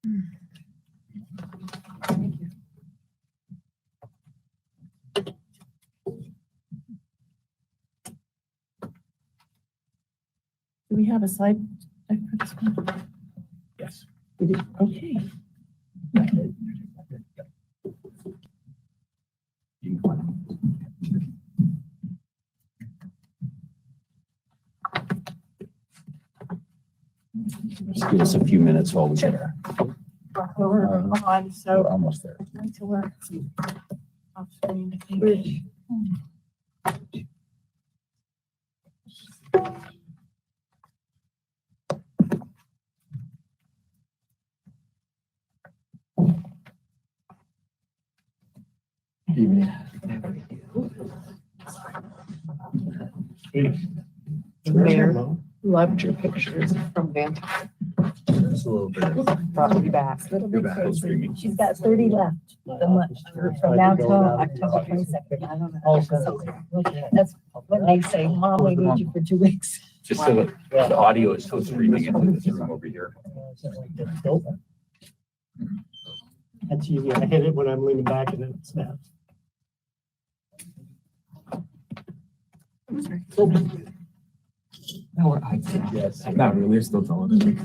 Thank you. Do we have a slide deck for this one? Yes. We do. Okay. You can climb. Just give us a few minutes while we get our, We're on, we're so almost there. until we're off screen, I think. Mayor, loved your pictures from Vantage. Just a little bit. Brought me back. You're back on streaming. She's got 30 left from now till October 22nd. I don't know. So that's when they say, Mom, we need you for 2 weeks. Just so that the audio is still streaming into this room over here. That's easy. I hit it when I'm leaning back and it snaps. No, yes, not really, it's still telling.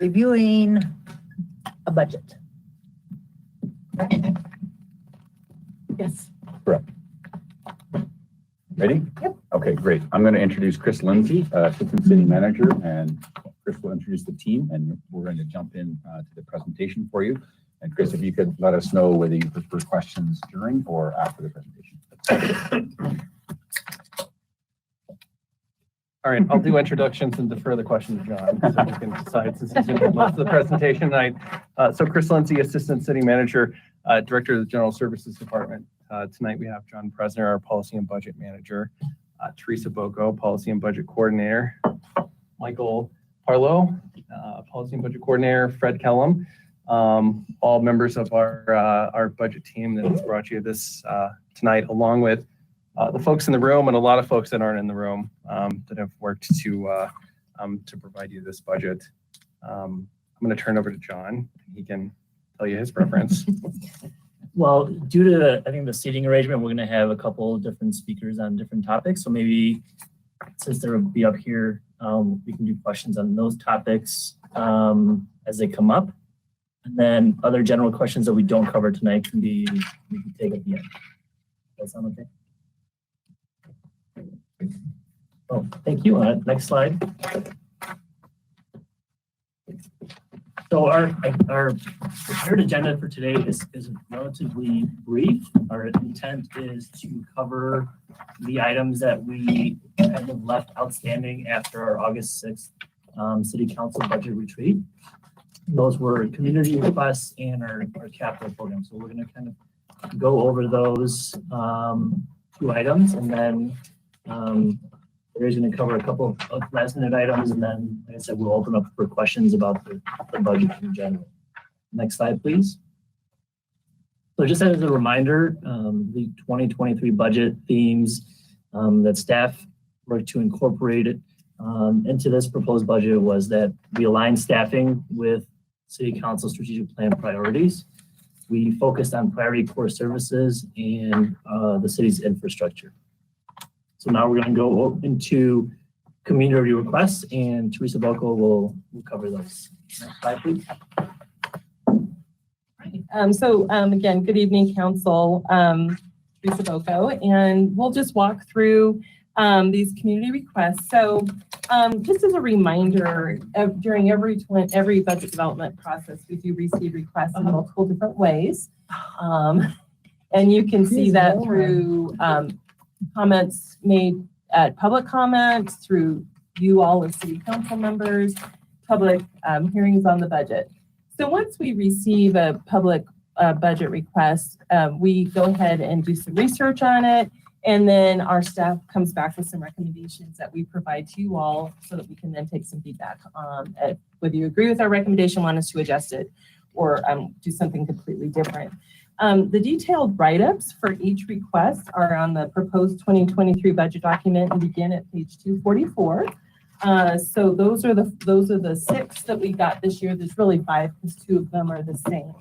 reviewing a budget. Yes. Ready? Yep. Okay, great. I'm going to introduce Chris Lindsay, Assistant City Manager, and Chris will introduce the team, and we're going to jump in to the presentation for you. And Chris, if you could let us know whether you prefer questions during or after the presentation. All right, I'll do introductions and defer the question to John, so we can decide since he's doing most of the presentation tonight. So Chris Lindsay, Assistant City Manager, Director of the General Services Department. Tonight we have John Presner, our Policy and Budget Manager, Teresa Boko, Policy and Budget Coordinator, Michael Parlow, Policy and Budget Coordinator, Fred Kellum, all members of our budget team that has brought you this tonight, along with the folks in the room and a lot of folks that aren't in the room that have worked to provide you this budget. I'm going to turn over to John. He can tell you his preference. Well, due to, I think, the seating arrangement, we're going to have a couple of different speakers on different topics. So maybe since they'll be up here, we can do questions on those topics as they come up. And then other general questions that we don't cover tonight we can take at the end. Does that sound okay? Oh, thank you. Next slide. So our prepared agenda for today is relatively brief. Our intent is to cover the items that we kind of left outstanding after our August 6th City Council budget retreat. Those were community requests and our capital program. So we're going to kind of go over those two items, and then Barry's going to cover a couple of last minute items, and then, like I said, we'll open up for questions about the budget in general. Next slide, please. So just as a reminder, the 2023 budget themes that staff worked to incorporate it into this proposed budget was that we align staffing with City Council strategic plan priorities. We focused on priority core services and the city's infrastructure. So now we're going to go into community requests, and Teresa Boko will cover those. Next slide, please. Again, good evening, Council. Teresa Boko, and we'll just walk through these community requests. So just as a reminder, during every budget development process, we do receive requests in multiple different ways. And you can see that through comments made at public comments, through you all as City Council members, public hearings on the budget. So once we receive a public budget request, we go ahead and do some research on it, and then our staff comes back with some recommendations that we provide to you all so that we can then take some feedback on whether you agree with our recommendation, want us to adjust it, or do something completely different. The detailed write-ups for each request are on the proposed 2023 budget document and begin at page 244. So those are the 6 that we got this year. There's really 5 because 2 of them are the same.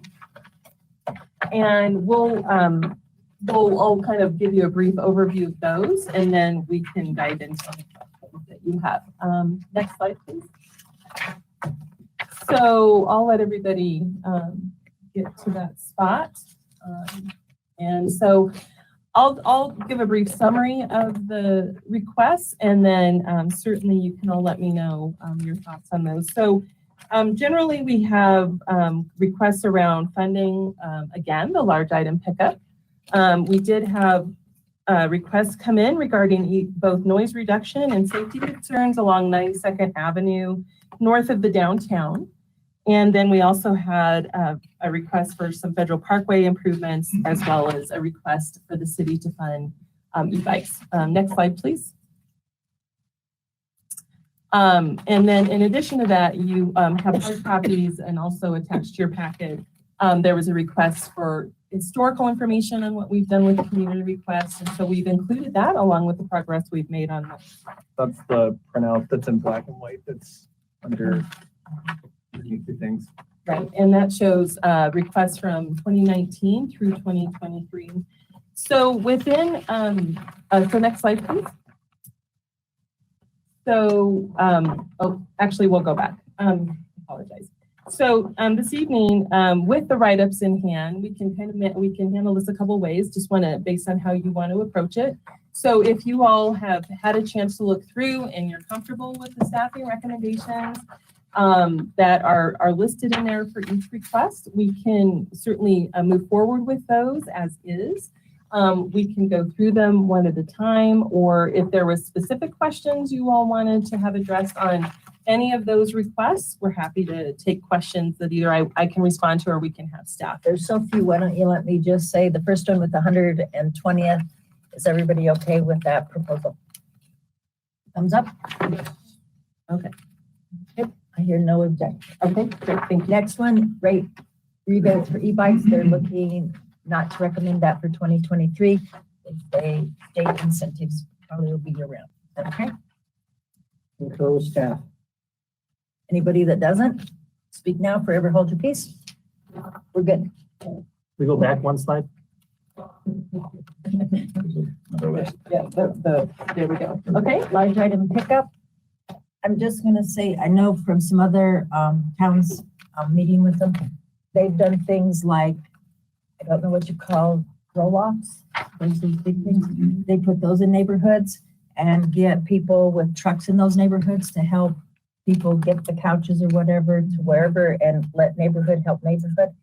And we'll kind of give you a brief overview of those, and then we can dive into the questions that you have. Next slide, please. So I'll let everybody get to that spot. And so I'll give a brief summary of the requests, and then certainly you can all let me know your thoughts on those. So generally we have requests around funding, again, the large item pickup. We did have requests come in regarding both noise reduction and safety concerns along 92nd Avenue north of the downtown. And then we also had a request for some federal parkway improvements, as well as a request for the city to fund e-bikes. Next slide, please. And then in addition to that, you have hard copies, and also attached to your packet, there was a request for historical information on what we've done with the community requests. And so we've included that along with the progress we've made on that. That's the printout that's in black and white that's under the things. Right, and that shows requests from 2019 through 2023. So within, so next slide, please. So, oh, actually, we'll go back. Apologize. So this evening, with the write-ups in hand, we can handle this a couple ways, just want to, based on how you want to approach it. So if you all have had a chance to look through and you're comfortable with the staffing recommendations that are listed in there for each request, we can certainly move forward with those as is. We can go through them one at a time, or if there was specific questions you all wanted to have addressed on any of those requests, we're happy to take questions that either I can respond to or we can have staff. There's so few, why don't you let me just say the first one with the 120th, is everybody okay with that proposal? Thumbs up? Okay. Yep, I hear no objection. Okay, great, thank you. Next one, rate rebates for e-bikes, they're looking not to recommend that for 2023. They say state incentives probably will be year-round. Okay? Control staff. Anybody that doesn't, speak now, forever hold your peace. We're good. We go back one slide. Yeah, there we go. Okay, large item pickup. I'm just gonna say, I know from some other towns, meeting with them, they've done things like, I don't know what you call roll-offs, those big things. They put those in neighborhoods and get people with trucks in those neighborhoods to help people get the couches or whatever to wherever and let neighborhood help neighborhood.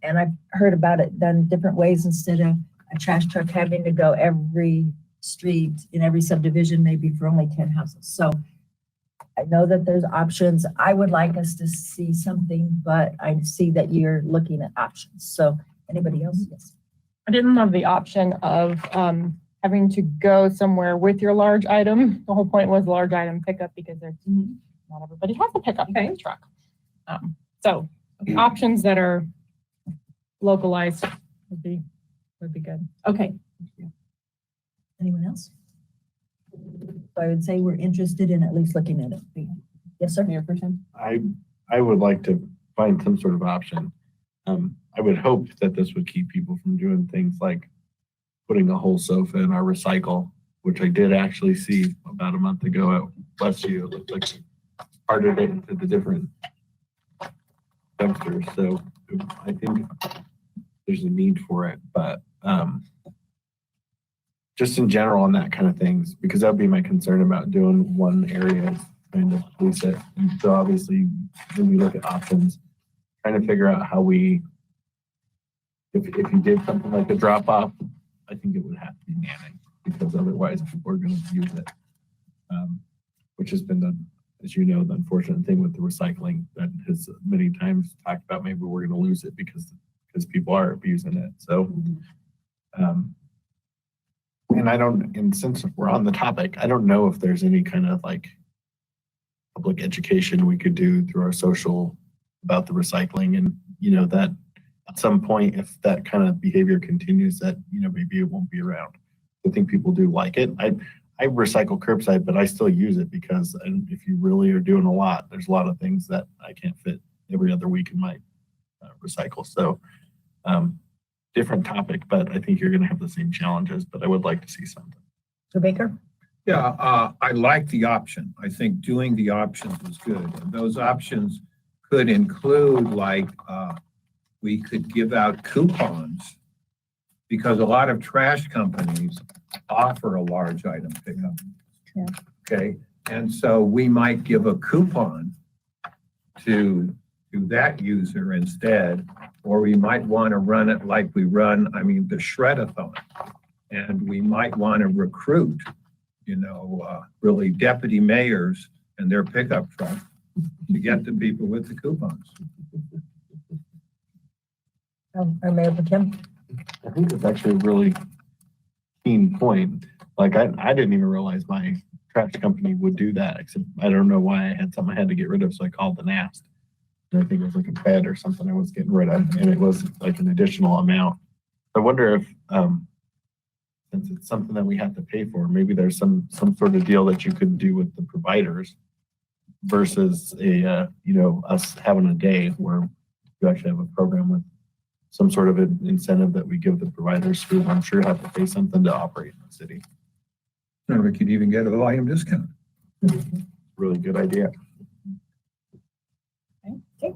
And I've heard about it done different ways instead of a trash truck having to go every street in every subdivision, maybe for only 10 houses. So I know that there's options. I would like us to see something, but I see that you're looking at options. So anybody else? Yes. I didn't love the option of having to go somewhere with your large item. The whole point was large item pickup because there's not everybody has a pickup truck. So options that are localized would be good. Okay, Anyone else? So I would say we're interested in at least looking at it. Yes, sir. Mayor Pro Tem. I would like to find some sort of option. I would hope that this would keep people from doing things like putting a whole sofa in our recycle, which I did actually see about a month ago at Westview. It looked like parted it into the different dumpsters. So I think there's a need for it, but just in general on that kind of things, because that would be my concern about doing one area is trying to police it. And so obviously when we look at options, trying to figure out how we, if you did something like a drop off, I think it would have to be manning because otherwise people are going to use it. Which has been the, as you know, the unfortunate thing with the recycling that has many times talked about maybe we're going to lose it because people are abusing it. So, and I don't, and since we're on the topic, I don't know if there's any kind of like public education we could do through our social about the recycling and, you know, that at some point, if that kind of behavior continues that, you know, maybe it won't be around. I think people do like it. I recycle curbside, but I still use it because if you really are doing a lot, there's a lot of things that I can't fit every other week in my recycle. So different topic, but I think you're going to have the same challenges, but I would like to see something. So Baker? Yeah, I like the option. I think doing the options was good. And those options could include like, we could give out coupons because a lot of trash companies offer a large item pickup. Yeah. Okay, and so we might give a coupon to that user instead, or we might want to run it like we run, the shred-a-thon. And we might want to recruit, really deputy mayors and their pickup truck to get the people with the coupons. Our Mayor Pro Tem? I think it's actually a really keen point. Like I didn't even realize my trash company would do that, except I don't know why I had something I had to get rid of, so I called and asked. And I think it was like a bed or something I was getting rid of, and it was like an additional amount. I wonder if, since it's something that we have to pay for, maybe there's some sort of deal that you could do with the providers versus us having a day where you actually have a program with some sort of an incentive that we give the providers who I'm sure have to pay something to operate in the city. And we could even get a volume discount. Really good idea. Okay.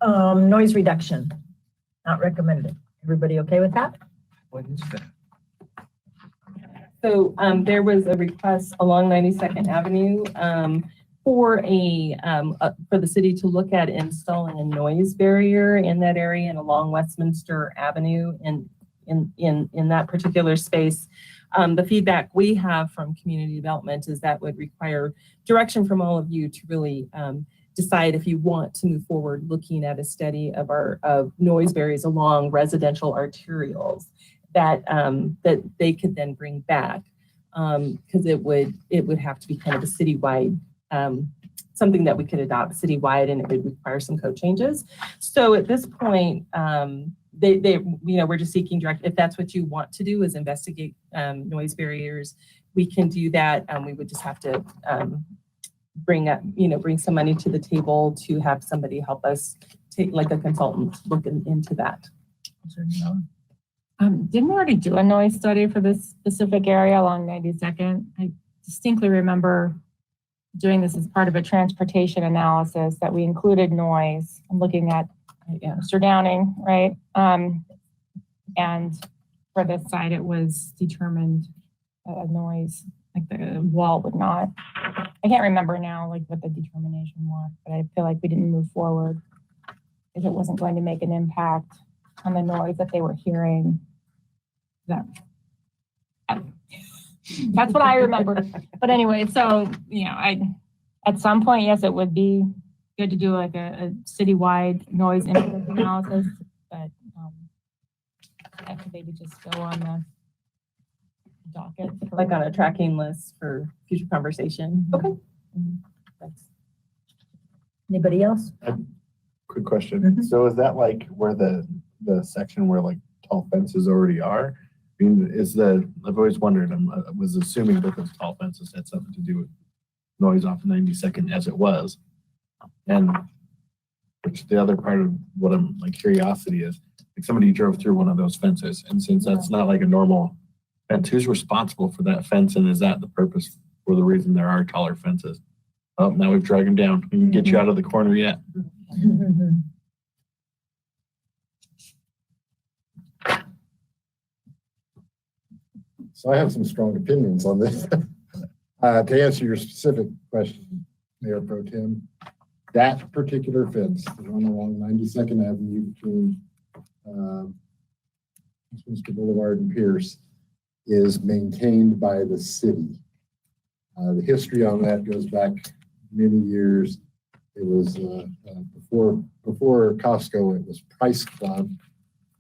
Noise reduction, not recommended. Everybody okay with that? What is that? So there was a request along 92nd Avenue for for the city to look at installing a noise barrier in that area and along Westminster Avenue in that particular space. The feedback we have from community development is that would require direction from all of you to really decide if you want to move forward looking at a study of noise barriers along residential arterials that they could then bring back, because it would have to be kind of a citywide, something that we could adopt citywide, and it would require some code changes. So at this point, we're just seeking direct, if that's what you want to do, is investigate noise barriers, we can do that. We would just have to bring some money to the table to have somebody help us take, like a consultant, look into that. Didn't we already do a noise study for this specific area along 92nd? I distinctly remember doing this as part of a transportation analysis that we included noise. I'm looking at Mr. Downing, right? And for this site, it was determined a noise, like the wall would not. I can't remember now, like what the determination was, but I feel like we didn't move forward if it wasn't going to make an impact on the noise that they were hearing. That's what I remember. But anyway, so, at some point, yes, it would be good to do like a citywide noise incidence analysis, but that could maybe just go on the docket. Like on a tracking list for future conversation. Okay. Anybody else? Quick question. Mhm. So is that like where the section where like tall fences already are? I mean, I've always wondered, I was assuming that those tall fences had something to do with noise off 92nd as it was. And which the other part of what I'm like curiosity is, like somebody drove through one of those fences, and since that's not like a normal fence, who's responsible for that fence? And is that the purpose for the reason there are taller fences? Oh, now we've dragged them down. We can get you out of the corner yet. So I have some strong opinions on this. To answer your specific question, Mayor Pro Tem, that particular fence, the one along 92nd Avenue between Westminster Boulevard and Pierce, is maintained by the city. The history on that goes back many years. It was before Costco, it was Price Club,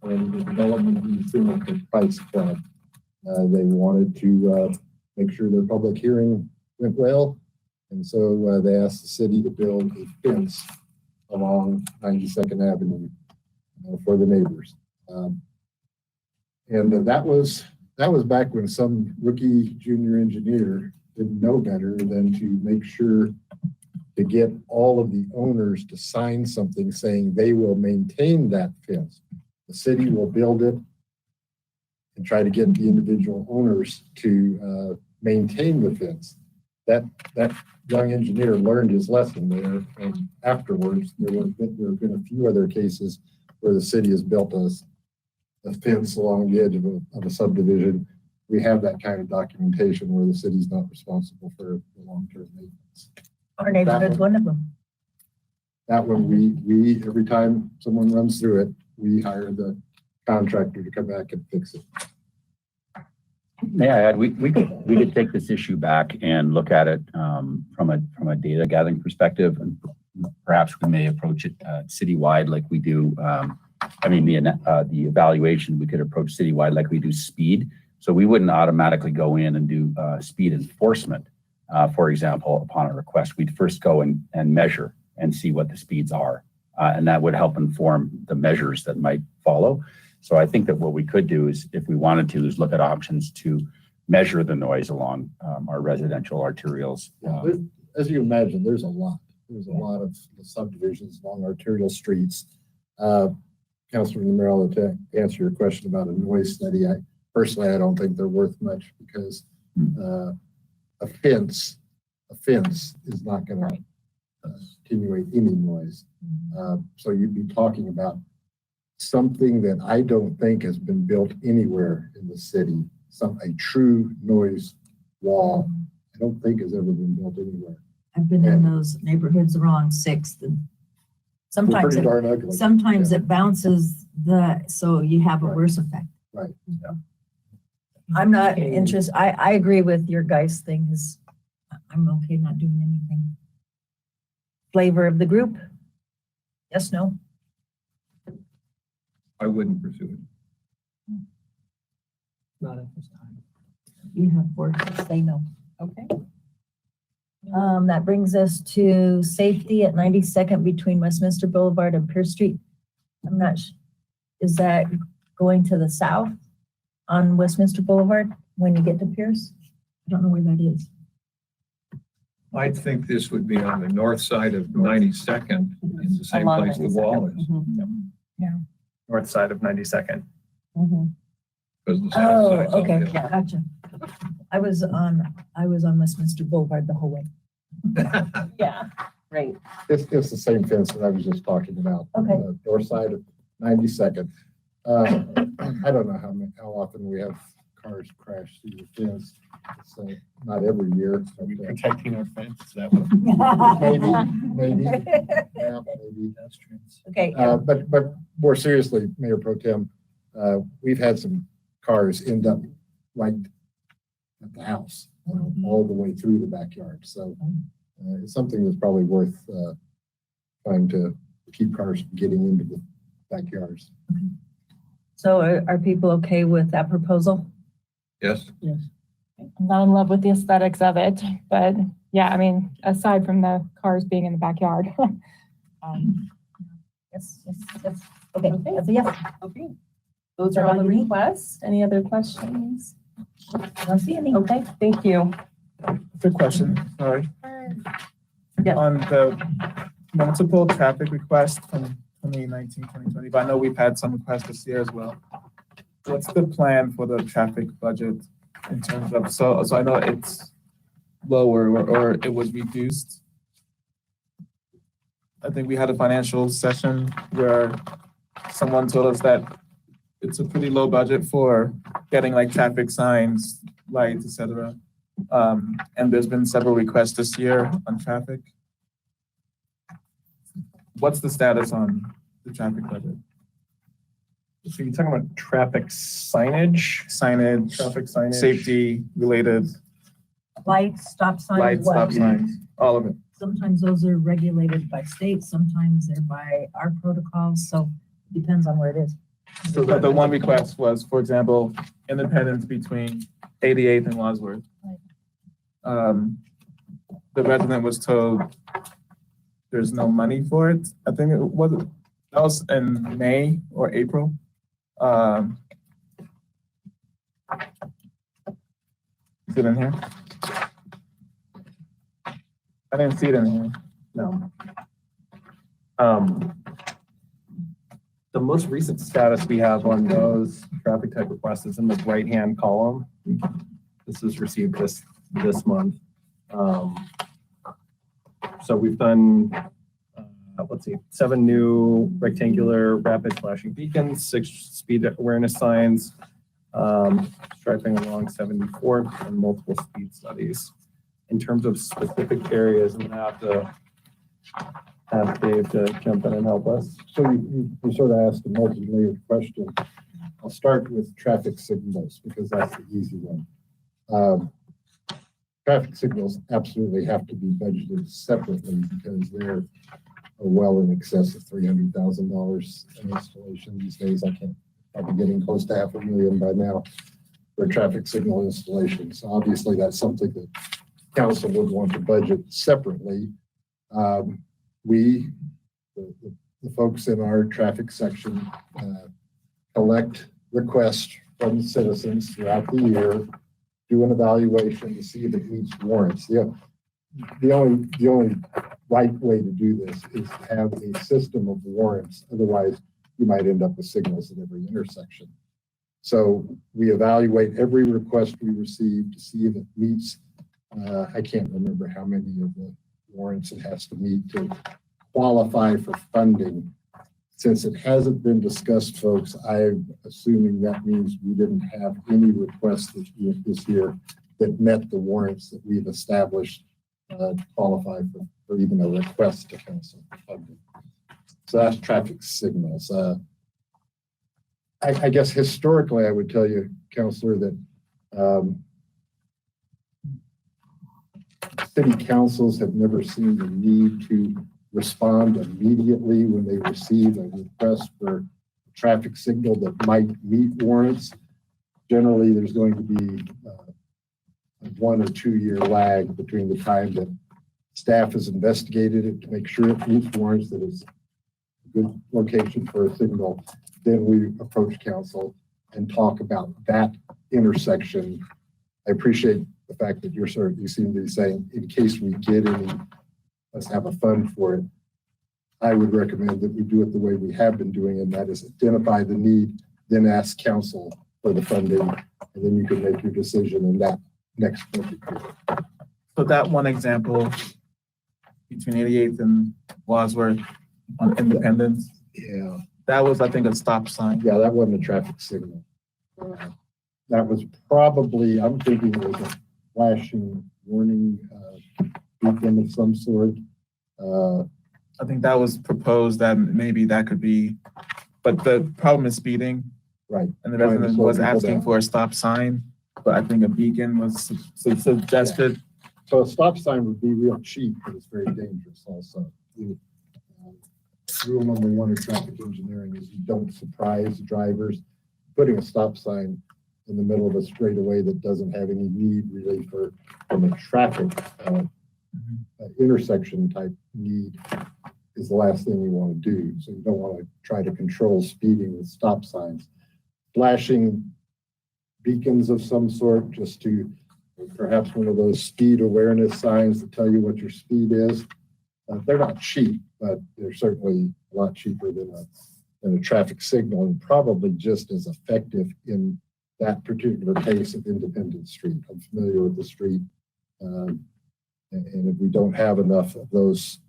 and the development of the Price Club. They wanted to make sure their public hearing went well, and so they asked the city to build a fence along 92nd Avenue for the neighbors. And that was back when some rookie junior engineer didn't know better than to make sure to get all of the owners to sign something saying they will maintain that fence. The city will build it and try to get the individual owners to maintain the fence. That young engineer learned his lesson there, and afterwards there have been a few other cases where the city has built a fence along the edge of a subdivision. We have that kind of documentation where the city's not responsible for the long-term maintenance. Our neighborhood's one of them. That one, we every time someone runs through it, we hire the contractor to come back and fix it. May I add, we could take this issue back and look at it from a data gathering perspective, and perhaps we may approach it citywide like we do. The evaluation, we could approach citywide like we do speed. So we wouldn't automatically go in and do speed enforcement. For example, upon a request, we'd first go and measure and see what the speeds are. And that would help inform the measures that might follow. So I think that what we could do is, if we wanted to, is look at options to measure the noise along our residential arterials. As you imagine, there's a lot. There's a lot of subdivisions along arterial streets. Councilor Numerello, to answer your question about a noise study, I don't think they're worth much, because a fence is not going to attenuate any noise. So you'd be talking about something that I don't think has been built anywhere in the city, a true noise wall. I don't think has ever been built anywhere. I've been in those neighborhoods around Sixth and They're sometimes, pretty darn ugly. sometimes it bounces so you have a Right. worse effect. Right. I'm not interested, I agree with your guys' thing is, I'm okay not doing anything. Flavor of the group? Yes, no? I wouldn't pursue it. Not at this time. You have words to say no. Okay. That brings us to safety at 92nd between Westminster Boulevard and Pierce Street. I'm not, is that going to the south on Westminster Boulevard when you get to Pierce? I don't know where that is. I think this would be on the north side of 92nd, in the same Along place the wall is. North side of 92nd. Because the south Oh, side's all okay, hill. gotcha. I was on Westminster Boulevard the whole way. Yeah, right. It's the same fence that I was just talking about. Okay. The north side of 92nd. I don't know how often we have cars crash through the fence. It's not every year. Are we but, protecting our fence? Is that what? maybe. Yeah, maybe. That's true. Okay, But more seriously, Mayor Pro Tem, we've had some cars end up right at the house, all the way through the backyard. So it's something that's probably worth trying to keep cars from getting into the backyards. so are people okay with that proposal? Yes, I'm not in love with the aesthetics of it, but yeah, I mean, aside from the cars being in the backyard. Yes. Okay, Okay. that's a yes. Okay. Those are all the requests. Any other questions? I don't see any. Okay, thank you. Good question, sorry. Yeah. On the multiple traffic requests from 2019, 2020, but I know we've had some requests this year as well. What's the plan for the traffic budget in terms of, so I know it's lower or it was reduced. I think we had a financial session where someone told us that it's a pretty low budget for getting like traffic signs, lights, etc. And there's been several requests this year on traffic. What's the status on the traffic budget? So you're talking about traffic signage, Signage, traffic signage? safety related, Lights, stop signs, lights, what? stop signs, all of it. Sometimes those are regulated by state, sometimes they're by our protocols, so it depends on where it is. So the one request was, for example, Independence between 88th and Wadsworth. The resident was told there's no money for it. I think that was in May or April. Is it in here? I didn't see it in here. No. The most recent status we have on those traffic type requests is in the right-hand column. This was received this month. So we've done, let's see, 7 new rectangular rapid flashing beacons, 6 speed awareness signs, striping along 74th, and multiple speed studies. In terms of specific areas, I'm gonna have to have Dave to jump in and help us. So you sort of asked a multi-layered question. I'll start with traffic signals because that's the easy one. Traffic signals absolutely have to be budgeted separately because they're well in excess of $300,000 an installation these days. I can't, probably getting close to $500,000 by now for traffic signal installation. So obviously that's something that council would want to budget separately. The folks in our traffic section collect requests from citizens throughout the year, do an evaluation to see if it meets warrants. The only right way to do this is to have a system of warrants. Otherwise, you might end up with signals at every intersection. So we evaluate every request we receive to see if it meets. I can't remember how many of the warrants it has to meet to qualify for funding. Since it hasn't been discussed, folks, I'm assuming that means we didn't have any requests this year that met the warrants that we've established to qualify for even a request to council for funding. So that's traffic signals. I guess historically, I would tell you, Counselor, that city councils have never seen the need to respond immediately when they receive a request for a traffic signal that might meet warrants. Generally, there's going to be a 1 or 2 year lag between the time that staff has investigated it to make sure it meets warrants, that it's a good location for a signal. Then we approach council and talk about that intersection. I appreciate the fact that you seem to be saying, in case we get any, let's have a fund for it. I would recommend that we do it the way we have been doing, and that is identify the need, then ask council for the funding, and then you can make your decision in that next budget year. So that one example between 88th and Wadsworth on Independence, Yeah, that was, I think, a stop sign. yeah, that wasn't a traffic signal. That was probably, I'm thinking it was a flashing warning beacon of some sort. I think that was proposed that maybe that could be, but the problem is speeding. Right. And the Trying to resident slow was people asking down. for a stop sign, but I think a beacon was suggested. So a stop sign would be real cheap, but it's very dangerous also. Rule number 1 of traffic engineering is you don't surprise drivers. Putting a stop sign in the middle of a straightaway that doesn't have any need really from a traffic intersection type need is the last thing you want to do. So you don't want to try to control speeding with stop signs. Flashing beacons of some sort, just to perhaps one of those speed awareness signs that tell you what your speed is. They're not cheap, but they're certainly a lot cheaper than a traffic signal, and probably just as effective in that particular case of Independence Street. I'm familiar with the street. And if we don't have enough of those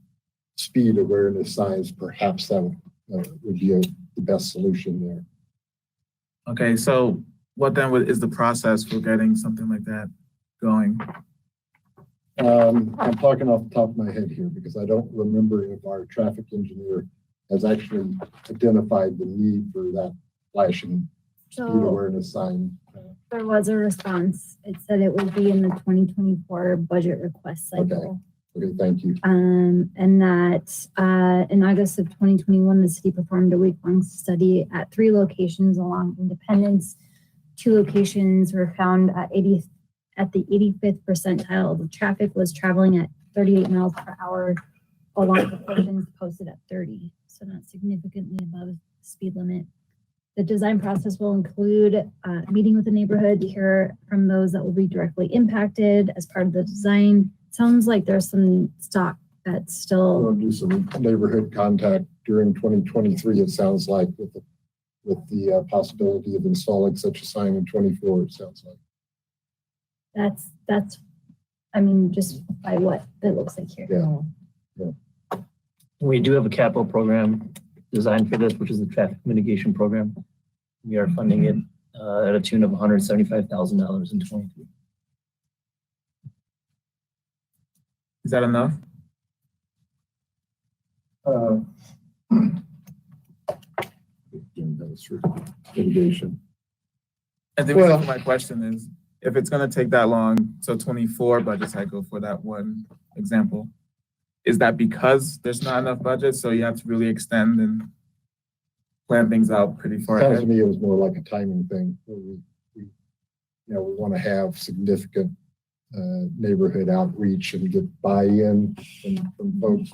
speed awareness signs, perhaps that would be the best solution there. Okay, so what then is the process for getting something like that going? I'm talking off the top of my head here because I don't remember if our traffic engineer has actually identified the need for that flashing speed So awareness sign. there was a response. It said it would be in the 2024 budget request cycle. Okay, thank you. And that in August of 2021, the city performed a week-long study at 3 locations along Independence. 2 locations were found at the 85th percentile. The traffic was traveling at 38 miles per hour along the portions posted at 30, so not significantly above the speed limit. The design process will include meeting with the neighborhood to hear from those that will be directly impacted as part of the design. Sounds like there's some stock that's still. We'll do some neighborhood contact during 2023, it sounds like, with the possibility of installing such a sign in 24, it sounds like. That's, I mean, just by what it looks like here. Yeah. We do have a capital program designed for this, which is the traffic mitigation program. We are funding it at a tune of $175,000 in 23. Is that enough? Mitigation. I think my question is, if it's gonna take that long, so 24 budget cycle for that one example, is that because there's not enough budget, so you have to really extend and plan things out pretty far Sounds to ahead? me it was more like a timing thing, where we want to have significant neighborhood outreach and get buy-in from folks.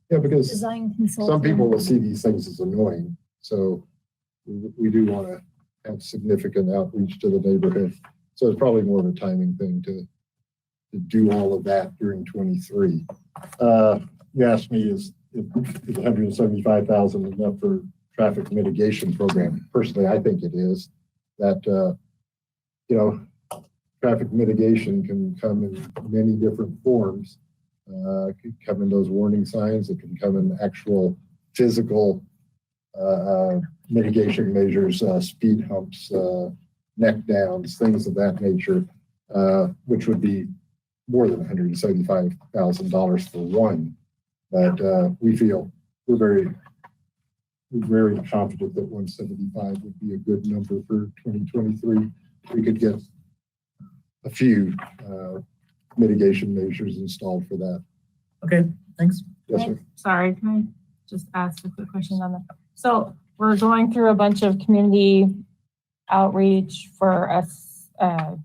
Because Design consultant. some people will see these things as annoying, so we do want to have significant outreach to the neighborhood. So it's probably more of a timing thing to do all of that during 23. You asked me, is 175,000 enough for traffic mitigation program? Personally, I think it is. That, traffic mitigation can come in many different forms. It could come in those warning signs. It can come in actual physical mitigation measures, speed humps, neck downs, things of that nature, which would be more than $175,000 for one. But we feel we're very confident that 175 would be a good number for 2023. We could get a few mitigation measures installed for that. Okay, thanks. Yes, sir. Sorry, can I just ask a quick question on that? So we're going through a bunch of community outreach for us, a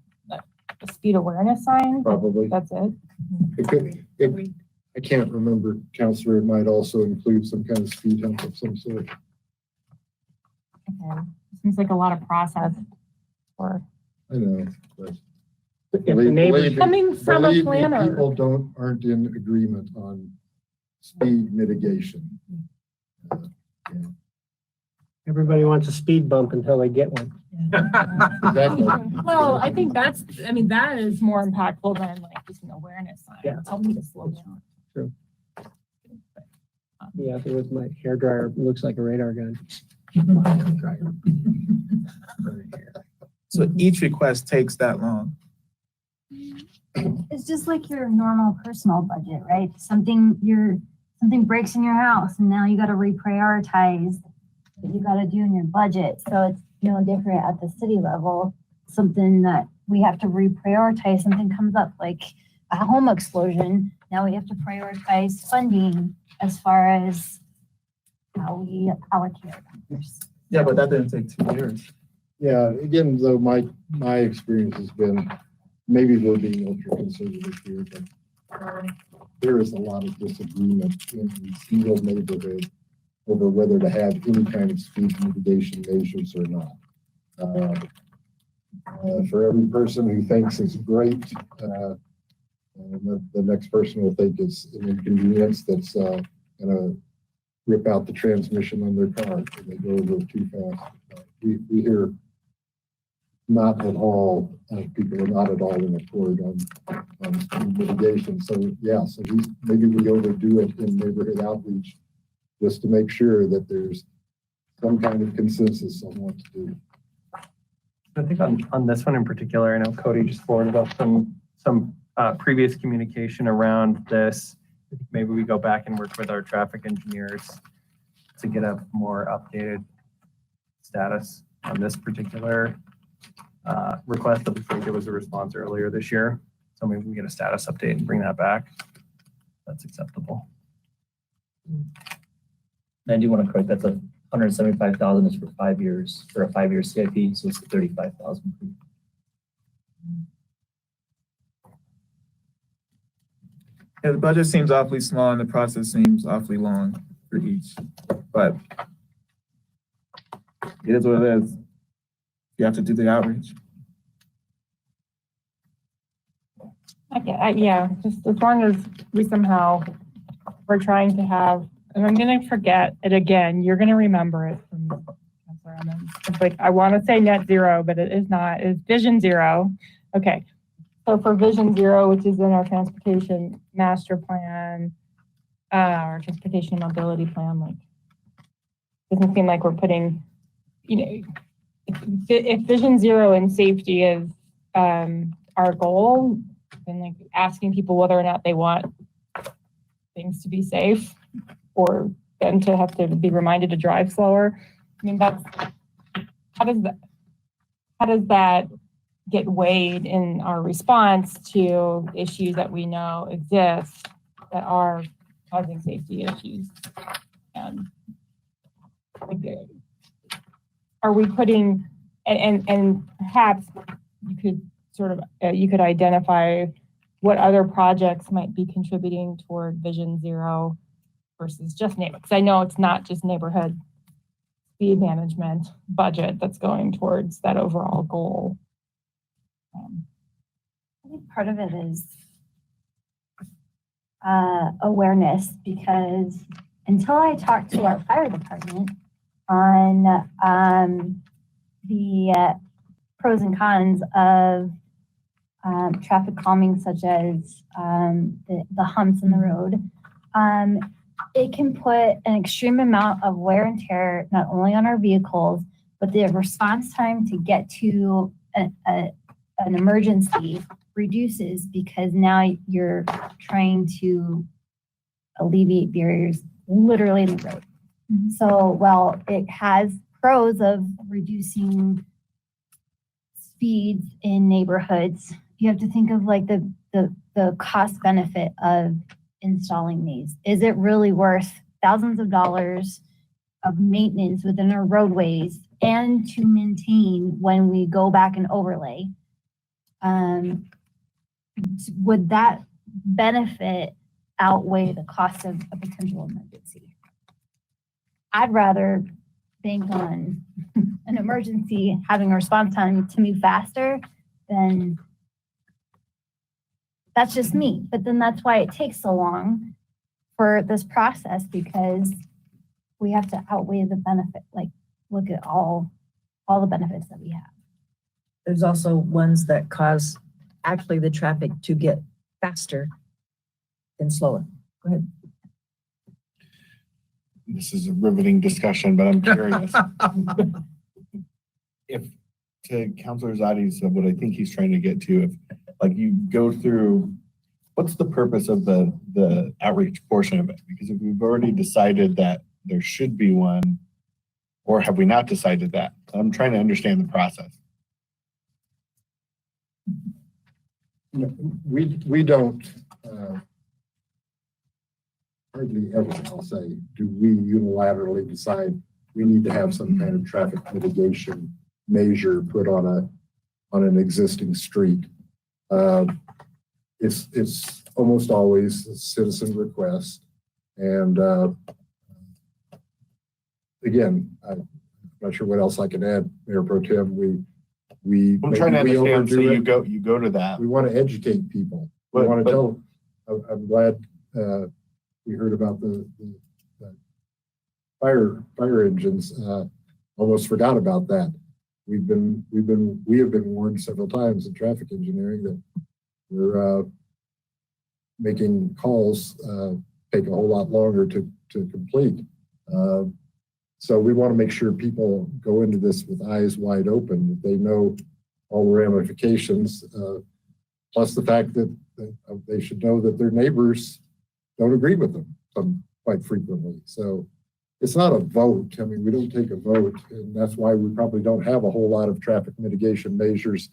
speed awareness sign. Probably. That's it. It could, I can't remember, Counselor. It might also include some kind of speed hump of some sort. Okay. Seems like a lot of process for I know. But If the neighbors, coming from a believe me, planner. people aren't in agreement on speed mitigation. everybody wants a speed bump until they get one. Exactly. Well, I think that is more impactful than like just an awareness sign. Yeah. Tell me to slow down. Yeah, there was my hairdryer, looks like a radar gun. So each request takes that long. It's just like your normal personal budget, right? Something breaks in your house and now you gotta reprioritize what you gotta do in your budget. So it's no different at the city level. Something that we have to reprioritize, something comes up like a home explosion. Now we have to prioritize funding as far as how we allocate our dollars. Yeah, but that didn't take 2 years. Yeah, again, though, my experience has been, maybe we're being ultra conservative here, but there is a lot of disagreement in the single neighborhood over whether to have any kind of speed mitigation measures or not. For every person who thinks it's great, the next person will think it's an inconvenience that's gonna rip out the transmission on their car if they go over too fast. We hear not at all, people are not at all in accord on speed mitigation. So yeah, so maybe we overdo it in neighborhood outreach just to make sure that there's some kind of consensus on what to do. I think on this one in particular, I know Cody just forwarded up some previous communication around this. I think maybe we go back and work with our traffic engineers to get a more updated status on this particular request. I think there was a response earlier this year. So maybe we get a status update and bring that back. That's acceptable. I do want to correct, that's 175,000 is for 5 years, for a 5-year CIP, so it's 35,000. Yeah, the budget seems awfully small and the process seems awfully long for each, but it is what it is. You have to do the outreach. Yeah, just as long as we somehow, we're trying to have, and I'm gonna forget it again, you're gonna remember it from Councilor Emmons. It's like, I wanna say net zero, but it is not, it's vision zero. Okay, so for vision zero, which is in our transportation master plan, our transportation mobility plan, like, doesn't seem like we're putting, you know, if vision zero and safety is our goal, and like asking people whether or not they want things to be safe or them to have to be reminded to drive slower. I mean, that's, how does that get weighed in our response to issues that we know exist that are causing safety issues? And like, are we putting, and perhaps you could sort of, you could identify what other projects might be contributing toward Vision Zero versus just neighborhood. Because I know it's not just neighborhood speed management budget that's going towards that overall goal. I think part of it is awareness, because until I talked to our fire department on the pros and cons of traffic calming such as the humps in the road, it can put an extreme amount of wear and tear not only on our vehicles, but the response time to get to an emergency reduces because now you're trying to alleviate barriers literally in the road. So while it has pros of reducing speeds in neighborhoods, you have to think of like the cost benefit of installing these. Is it really worth thousands of dollars of maintenance within our roadways and to maintain when we go back and overlay? Would that benefit outweigh the cost of a potential emergency? I'd rather bank on an emergency having a response time to move faster than, that's just me. But then that's why it takes so long for this process, because we have to outweigh the benefit, like look at all the benefits that we have. There's also ones that cause actually the traffic to get faster than slower. Go ahead. This is a riveting discussion, but I'm curious. If, to Councilor Zadi's, what I think he's trying to get to, if like you go through, what's the purpose of the outreach portion of it? Because if we've already decided that there should be one, or have we not decided that? I'm trying to understand the process. We don't, hardly ever, I'll say, do we unilaterally decide we need to have some kind of traffic mitigation measure put on an existing street. It's almost always a citizen request. And again, I'm not sure what else I can add, Mayor Pro Tem. I'm trying to understand, so you go to that. We want to educate people. We want to tell, I'm glad we heard about the fire engines. Almost forgot about that. We have been warned several times in traffic engineering that we're making calls take a whole lot longer to complete. So we want to make sure people go into this with eyes wide open, that they know all the ramifications, plus the fact that they should know that their neighbors don't agree with them quite frequently. So it's not a vote. I mean, we don't take a vote, and that's why we probably don't have a whole lot of traffic mitigation measures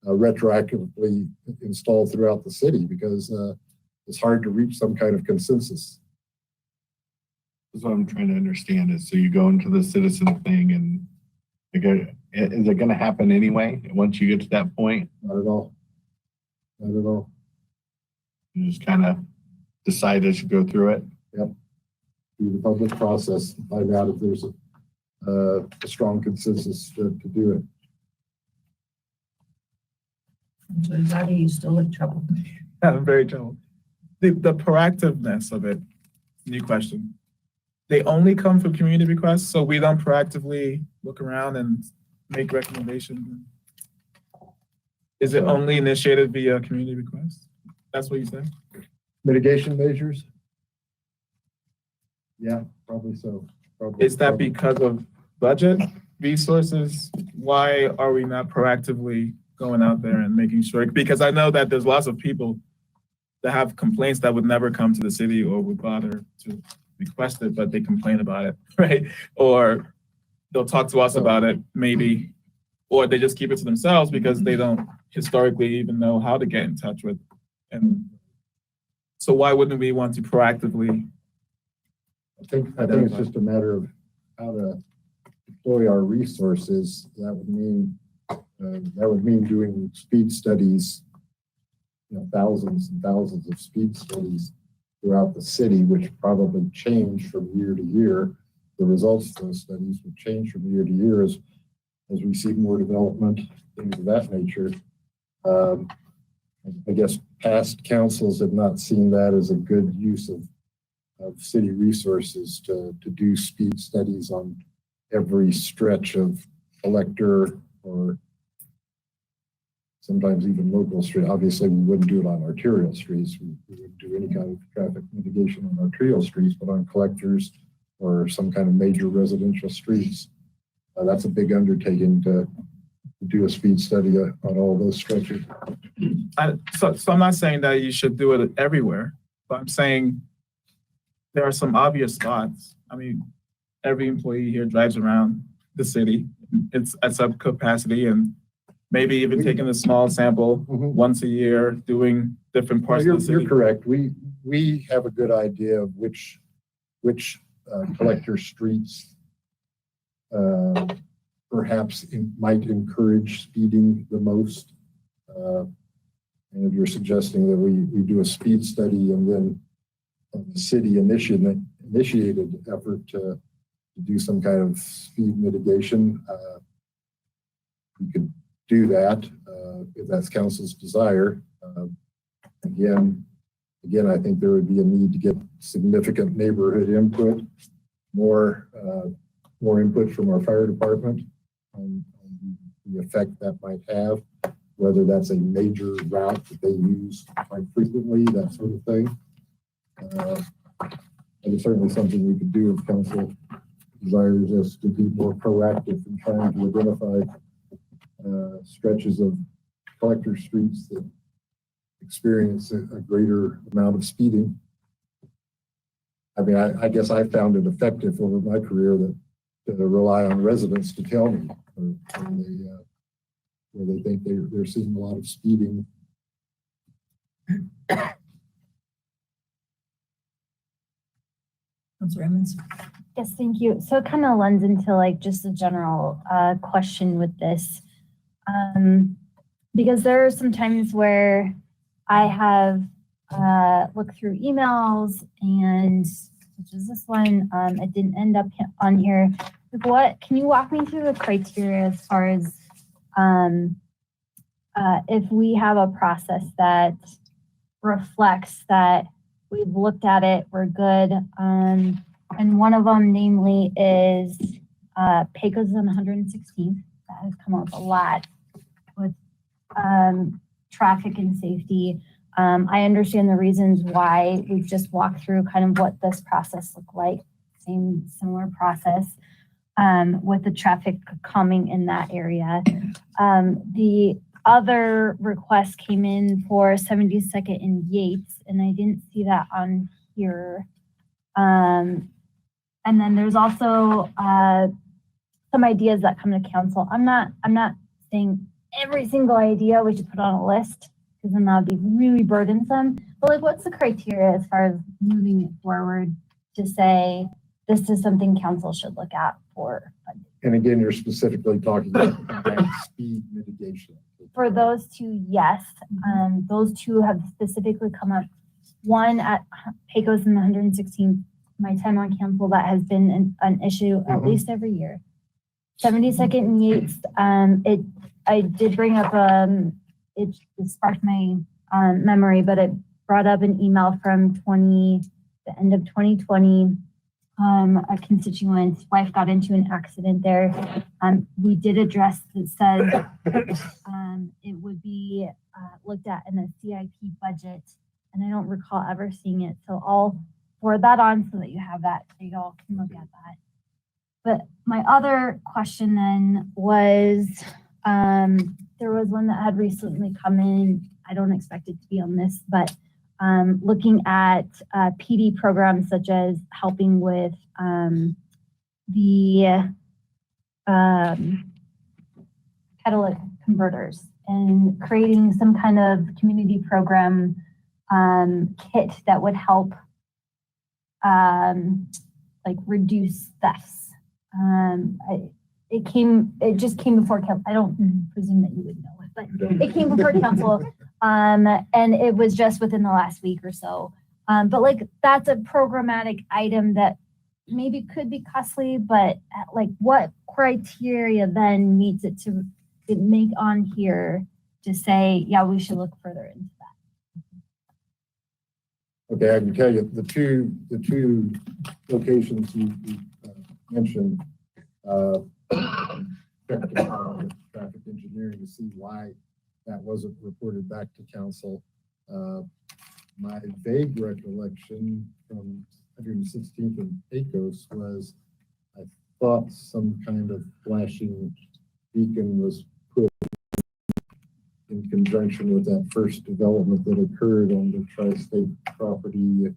retroactively installed throughout the city, because it's hard to reach some kind of consensus. That's what I'm trying to understand is, so you go into the citizen thing and is it going to happen anyway once you get to that point? Not at all. Not at all. You just kind of decide as you go through it? Yep. Through the public process, find out if there's a strong consensus to do it. So Zadi, you still in trouble. I'm very troubled. The proactiveness of it, new question. They only come from community requests, so we don't proactively look around and make recommendations. Is it only initiated via community requests? That's what you said? Mitigation measures? Yeah, probably so. Probably, Is that because of budget, resources? Why are we not proactively going out there and making sure? Because I know that there's lots of people that have complaints that would never come to the city or would bother to request it, but they complain about it, right? Or they'll talk to us about it, maybe, or they just keep it to themselves because they don't historically even know how to get in touch with. And so why wouldn't we want to proactively? I think it's just a matter of how to deploy our resources. That would mean doing speed studies, thousands and thousands of speed studies throughout the city, which probably change from year to year. The results of those studies would change from year to year as we see more development, things of that nature. I guess past councils have not seen that as a good use of city resources to do speed studies on every stretch of collector or sometimes even local street. Obviously, we wouldn't do it on arterial streets. We wouldn't do any kind of traffic mitigation on arterial streets, but on collectors or some kind of major residential streets. That's a big undertaking to do a speed study on all those stretches. So I'm not saying that you should do it everywhere, but I'm saying there are some obvious spots. I mean, every employee here drives around the city. It's at sub capacity, and maybe even taking a small sample once a year, doing different parts of the You're city. correct. We have a good idea of which collector streets perhaps might encourage speeding the most. And if you're suggesting that we do a speed study and then the city initiated effort to do some kind of speed mitigation, we could do that if that's council's desire. Again, I think there would be a need to get significant neighborhood input, more input from our fire department on the effect that might have, whether that's a major route that they use quite frequently, that sort of thing. And it's certainly something we could do if council desires us to be more proactive in trying to identify stretches of collector streets that experience a greater amount of speeding. I mean, I guess I found it effective over my career to rely on residents to tell me where they think they're seeing a lot of speeding. Councilor Emmons? Yes, thank you. So it kind of lends into like just a general question with this. Because there are some times where I have looked through emails and such as this one, it didn't end up on here. What can you walk me through the criteria as far as if we have a process that reflects that we've looked at it, we're good. And one of them, namely, is Pecos on 116th. That has come up a lot with traffic and safety. I understand the reasons why. We've just walked through kind of what this process looked like. Similar process with the traffic calming in that area. The other request came in for 72nd and Yates, and I didn't see that on here. And then there's also some ideas that come to council. I'm not saying every single idea we should put on a list, because then that would be really burdensome. But like, what's the criteria as far as moving it forward to say this is something council should look at for funding? And again, you're specifically talking about speed mitigation. For those two, yes. Those two have specifically come up. One at Pecos and the 116th, my time on council, that has been an issue at least every year. 72nd and Yates, I did bring up, it sparked my memory, but it brought up an email from the end of 2020. A constituent's wife got into an accident there. We did address that said it would be looked at in the CIP budget, and I don't recall ever seeing it. So I'll forward that on so that you have that, so you all can look at that. But my other question then was, there was one that had recently come in. I don't expect it to be on this, but looking at PD programs such as helping with the catalytic converters and creating some kind of community program kit that would help like reduce thefts. It just came before council. I don't presume that you would know it, but it came before council. And it was just within the last week or so. But like, that's a programmatic item that maybe could be costly, but like, what criteria then needs it to make on here to say, yeah, we should look further into that? Okay, I can tell you the two locations you mentioned, checked with traffic engineering to see why that wasn't reported back to council. My vague recollection from 116th and Pecos was I thought some kind of flashing beacon was put in conjunction with that first development that occurred on the tri-state property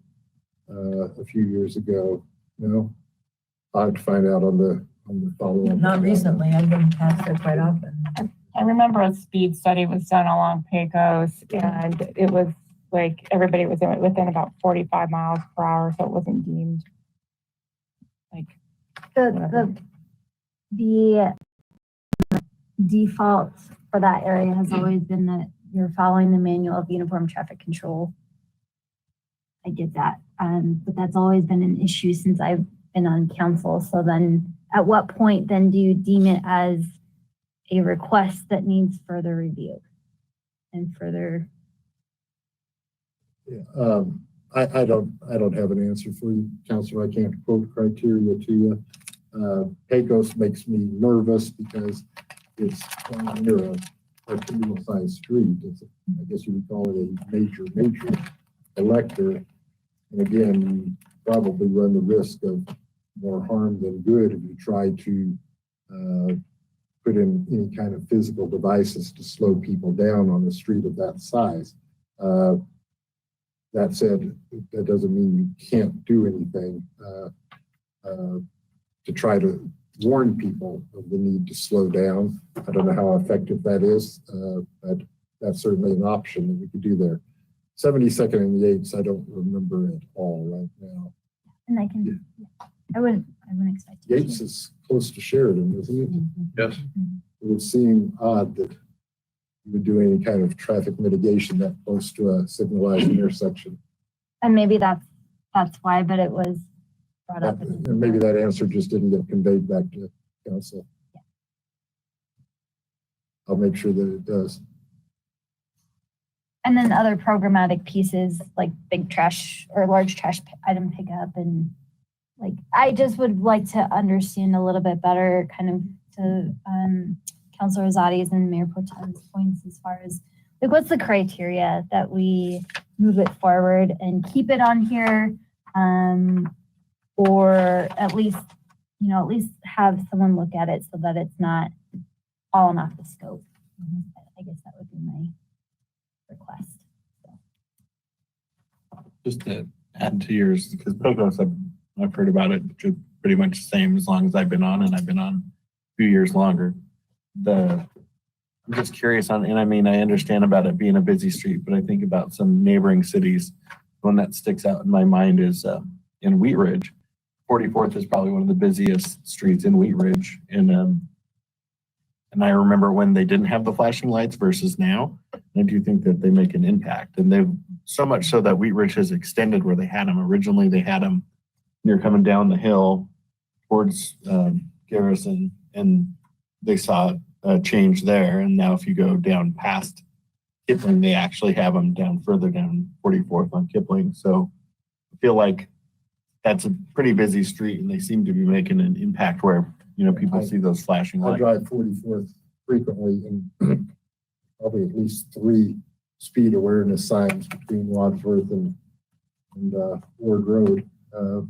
a few years ago. No, I'll have to find out on the follow-up. Not recently, I've been past there quite often. I remember a speed study was done along Pecos and it was like everybody was within about 45 miles per hour, so it wasn't deemed like The default for that area has always been that you're following the manual of uniform traffic control. I get that, but that's always been an issue since I've been on council. So then at what point then do you deem it as a request that needs further review and further? Yeah, I don't have an answer for you, Counselor. I can't quote criteria to you. Pecos makes me nervous because it's near a communal-sized street. It's, I guess you would call it a major elector. And again, you probably run the risk of more harm than good if you try to put in any kind of physical devices to slow people down on a street of that size. That said, that doesn't mean you can't do anything to try to warn people of the need to slow down. I don't know how effective that is, but that's certainly an option that we could do there. 72nd and Yates, I don't remember at all right now. And I wouldn't expect you Yates is close to Sheridan, isn't it? Yes. It would seem odd that you would do any kind of traffic mitigation that close to a signalized intersection. And maybe that's why, but it was brought up. And maybe that answer just didn't get conveyed back to council. Yeah. I'll make sure that it does. And then other programmatic pieces like big trash or large trash item pickup, and like I just would like to understand a little bit better kind of to Councilor Rosati's and Mayor Pro Tem's points as far as like what's the criteria that we move it forward and keep it on here, or at least have someone look at it so that it's not falling off the scope. I guess that would be my request. Just to add to yours, because Pecos, I've heard about it pretty much the same as long as I've been on, and I've been on a few years longer. I'm just curious on, and I mean, I understand about it being a busy street, but I think about some neighboring cities. One that sticks out in my mind is in Wheat Ridge. 44th is probably one of the busiest streets in Wheat Ridge. And I remember when they didn't have the flashing lights versus now. I do think that they make an impact. And they've so much so that Wheat Ridge has extended where they had them. Originally, they had them near coming down the hill towards Garrison, and they saw a change there. And now if you go down past Kipling, they actually have them down further down 44th on Kipling. So I feel like that's a pretty busy street, and they seem to be making an impact where, people see those flashing I lights. drive 44th frequently, and probably at least 3 speed awareness signs between Wadsworth and Ward Road. So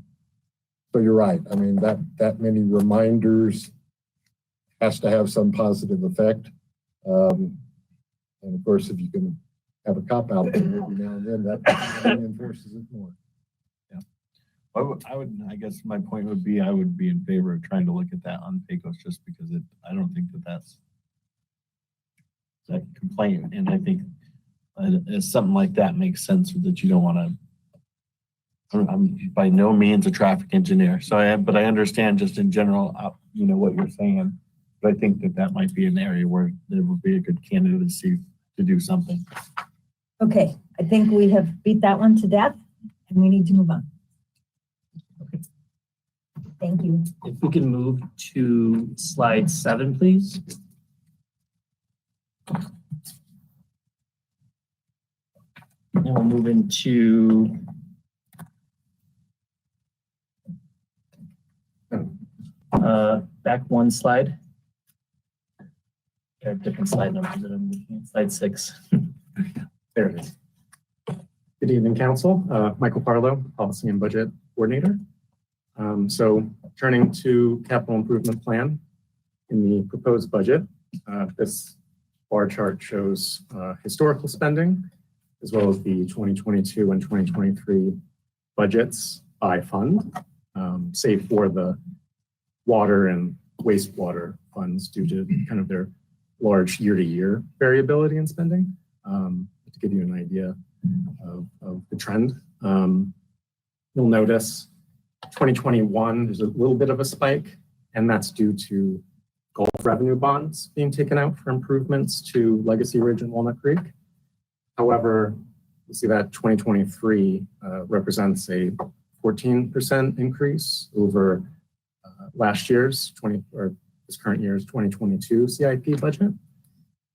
you're right. I mean, that many reminders has to have some positive effect. And of course, if you can have a cop out there every now and then, that reinforces it more. I guess my point would be, I would be in favor of trying to look at that on Pecos, just because I don't think that's a complaint. And I think something like that makes sense, that you don't want to, I'm by no means a traffic engineer. But I understand just in general, what you're saying. But I think that might be an area where there would be a good candidacy to do something. Okay, I think we have beat that one to death and we need to move on. Thank you. If we can move to slide 7, please. And we'll move into back one slide. There are different slide numbers that I'm looking at, slide 6. There it is. Good evening, Council. Michael Parlow, Policy and Budget Coordinator. So turning to capital improvement plan in the proposed budget, this bar chart shows historical spending as well as the 2022 and 2023 budgets by fund, save for the water and wastewater funds due to kind of their large year-to-year variability in spending. To give you an idea of the trend, you'll notice 2021, there's a little bit of a spike, and that's due to Gulf revenue bonds being taken out for improvements to Legacy Ridge and Walnut Creek. However, you see that 2023 represents a 14% increase over last year's this current year's 2022 CIP budget.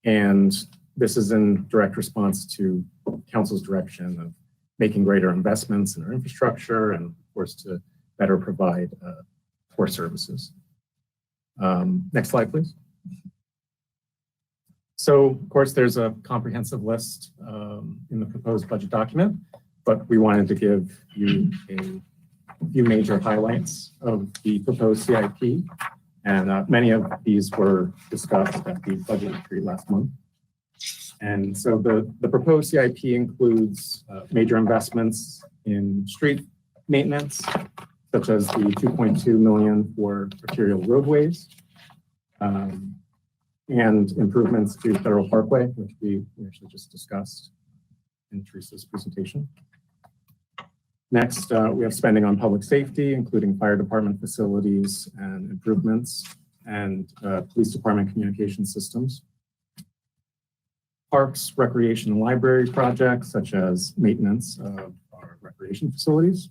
And this is in direct response to Council's direction of making greater investments in our infrastructure and, of course, to better provide core services. Next slide, please. So, of course, there's a comprehensive list in the proposed budget document, but we wanted to give you a few major highlights of the proposed CIP, and many of these were discussed at the budget retreat last month. And so the proposed CIP includes major investments in street maintenance, such as the $2.2 million for arterial roadways, and improvements to Federal Parkway, which we actually just discussed in Teresa's presentation. Next, we have spending on public safety, including fire department facilities and improvements, and police department communication systems. Parks, recreation, and library projects, such as maintenance of our recreation facilities.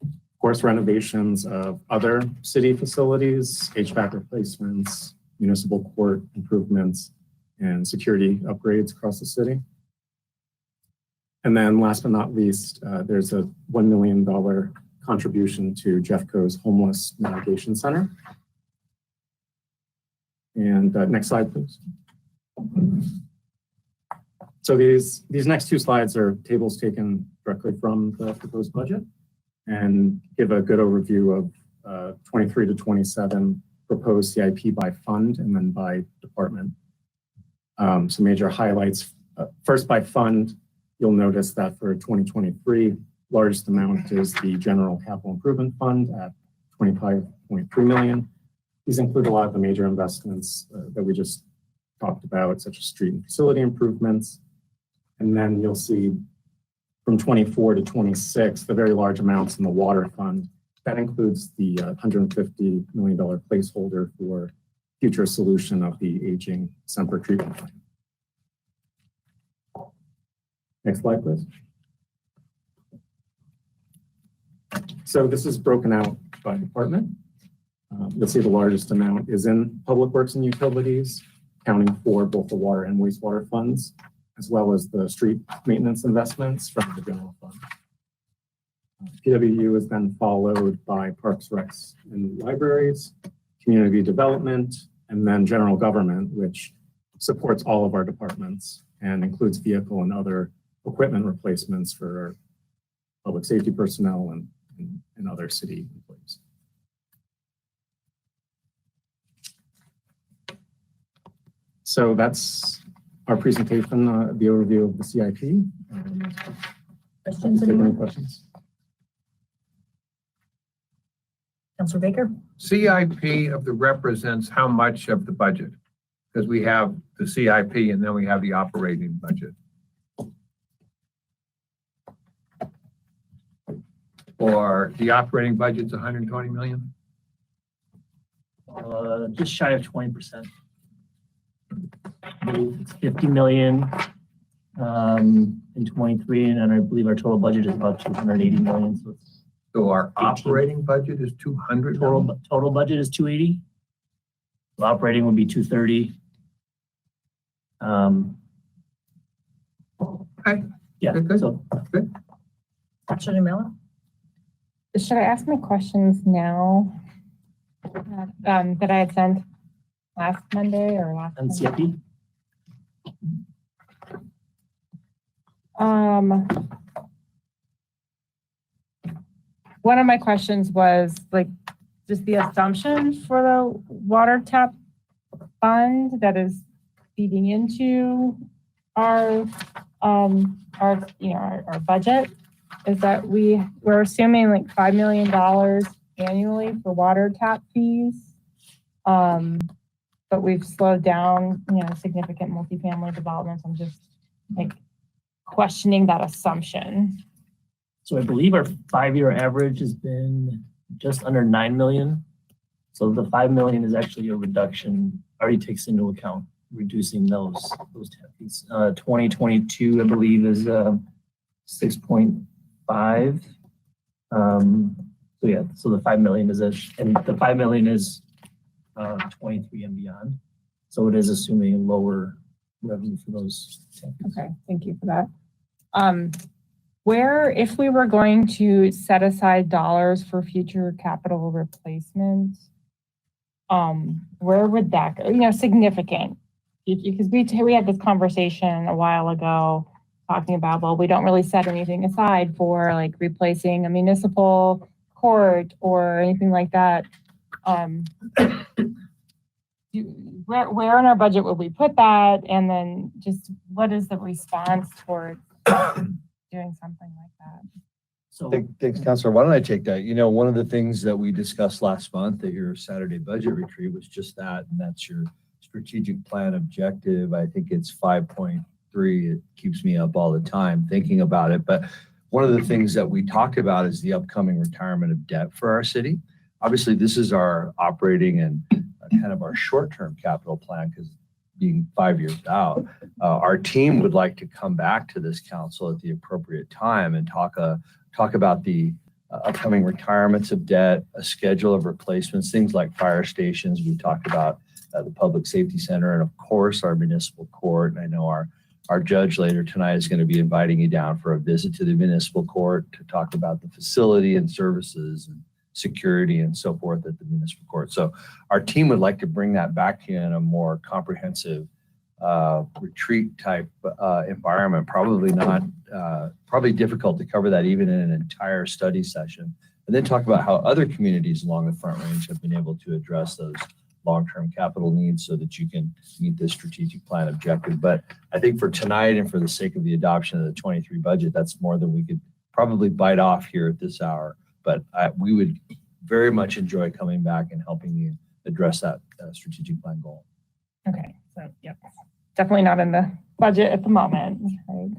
Of course, renovations of other city facilities, HVAC replacements, municipal court improvements, and security upgrades across the city. And then last but not least, there's a $1 million contribution to Jeffco's Homeless Mitigation Center. And next slide, please. So these next two slides are tables taken directly from the proposed budget and give a good overview of 23 to 27 proposed CIP by fund and then by department. Some major highlights. First, by fund, you'll notice that for 2023, largest amount is the General Capital Improvement Fund at $25.3 million. These include a lot of the major investments that we just talked about, such as street and facility improvements. And then you'll see from 24 to 26, the very large amounts in the water fund. That includes the $150 million placeholder for future solution of the aging Semper treatment plant. Next slide, please. So this is broken out by department. You'll see the largest amount is in Public Works and Utilities, accounting for both the water and wastewater funds, as well as the street maintenance investments from the general fund. PWU is then followed by Parks, Recs, and Libraries, Community Development, and then General Government, which supports all of our departments and includes vehicle and other equipment replacements for our public safety personnel and other city employees. So that's our presentation, the overview of the CIP. Questions? Take any questions? Councilor Baker? CIP of the represents how much of the budget? Because we have the CIP and then we have the operating budget. Or the operating budget's 120 million? Just shy of 20%. It's 50 million in 23, and I believe our total budget is about 280 million. So it's So our operating budget is 200 million? total budget is 280. So operating would be 230. Okay. Yeah. Good. So Good. Councilor Miller? Should I ask my questions now that I had sent? last Monday or last. And Monday. CFP? One of my questions was like, just the assumption for the water tap fund that is feeding into our, our budget is that we're assuming like $5 million annually for water tap fees. But we've slowed down, significant multifamily developments. I'm just like questioning that assumption. So I believe our 5-year average has been just under 9 million. So the 5 million is actually a reduction, already takes into account reducing those tap fees. 2022, I believe, is 6.5. So the 5 million is and the 5 million is 23 and beyond. So it is assuming lower revenue for those tap fees. Okay, thank you for that. Where, if we were going to set aside dollars for future capital replacement, where would that go? Significant. Because we had this conversation a while ago talking about, well, we don't really set anything aside for like replacing a municipal court or anything like that. Where in our budget would we put that? And then just what is the response towards doing something like that? So Thanks, Counselor. Why don't I take that? One of the things that we discussed last month at your Saturday budget retreat was just that, and that's your strategic plan objective. I think it's 5.3. It keeps me up all the time thinking about it. But one of the things that we talked about is the upcoming retirement of debt for our city. Obviously, this is our operating and kind of our short-term capital plan because being 5 years out, our team would like to come back to this council at the appropriate time and talk about the upcoming retirements of debt, a schedule of replacements, things like fire stations. We talked about the Public Safety Center, and of course, our municipal court. And I know our judge later tonight is going to be inviting you down for a visit to the municipal court to talk about the facility and services and security and so forth at the municipal court. So our team would like to bring that back to you in a more comprehensive retreat type environment. Probably difficult to cover that even in an entire study session. And then talk about how other communities along the Front Range have been able to address those long-term capital needs so that you can meet this strategic plan objective. But I think for tonight and for the sake of the adoption of the 23 budget, that's more than we could probably bite off here at this hour. But we would very much enjoy coming back and helping you address that strategic plan goal. Okay, so yep, definitely not in the budget at the moment, right?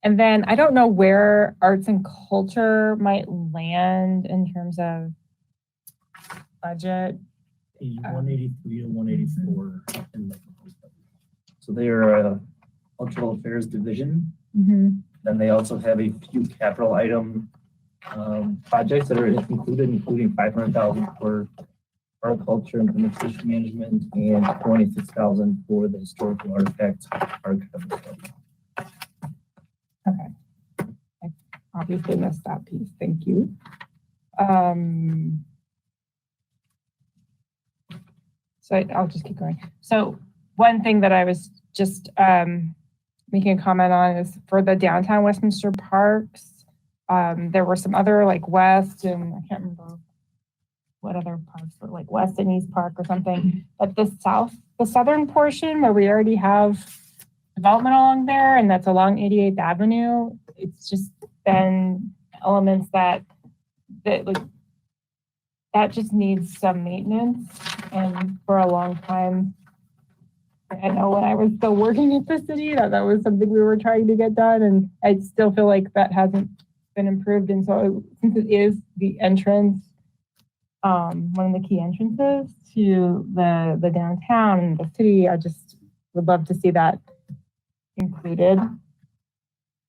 And then I don't know where arts and culture might land in terms of budget. Page 183 to 184 in the proposed budget. So they are a cultural affairs division. Then they also have a few capital item projects that are included, including 500,000 for art, culture, and communication management, and 26,000 for the historical artifacts archive. Okay, I obviously missed that piece. Thank you. So I'll just keep going. So one thing that I was just making a comment on is for the downtown Westminster parks. There were some other like West and I can't remember what other parks, but like West and East Park or something. But the southern portion where we already have development along there, and that's along 88th Avenue. It's just been elements that just needs some maintenance. And for a long time, I know when I was still working at the city, that was something we were trying to get done. And I still feel like that hasn't been improved. And so since it is the entrance, one of the key entrances to the downtown and the city, I just would love to see that included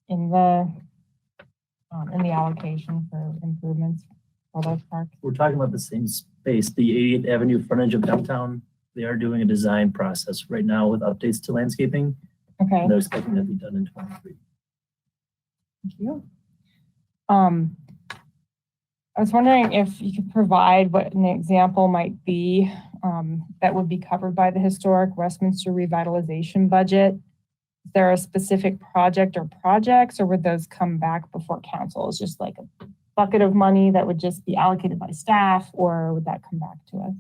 in the allocation for improvements for those parks. We're talking about the same space, the 88th Avenue frontage of downtown. They are doing a design process right now with updates to landscaping. Okay. And they're expecting that to be done in 23. Thank you. I was wondering if you could provide what an example might be that would be covered by the historic Westminster revitalization budget. Is there a specific project or projects, or would those come back before council? It's just like a bucket of money that would just be allocated by staff, or would that come back to us?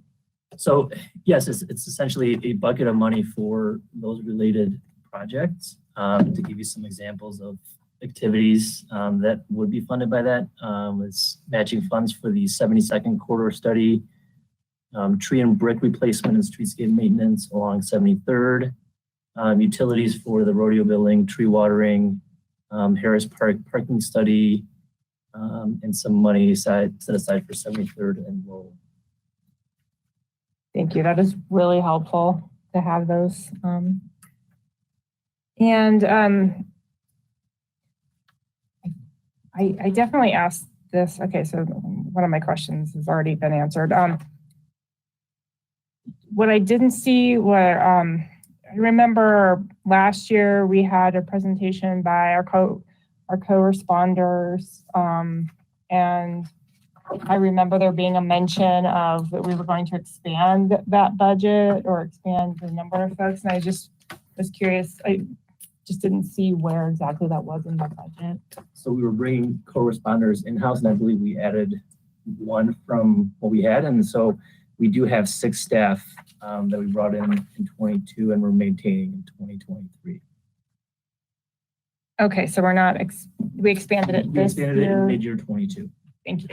So yes, it's essentially a bucket of money for those related projects. To give you some examples of activities that would be funded by that, is matching funds for the 72nd corridor study, tree and brick replacement and streetscape maintenance along 73rd, utilities for the rodeo building, tree watering, Harris Park parking study, and some money set aside for 73rd and Lowell. Thank you. That is really helpful to have those. I definitely asked this. Okay, so one of my questions has already been answered. What I didn't see were, I remember last year we had a presentation by our co-responders, and I remember there being a mention of that we were going to expand that budget or expand the number of folks. And I just was curious. I just didn't see where exactly that was in the budget. So we were bringing co-responders in-house, and I believe we added one from what we had. And so we do have 6 staff that we brought in 22 and we're maintaining in 2023. Okay, so we're not, we expanded it We this expanded it in year. mid-year 22. Thank you.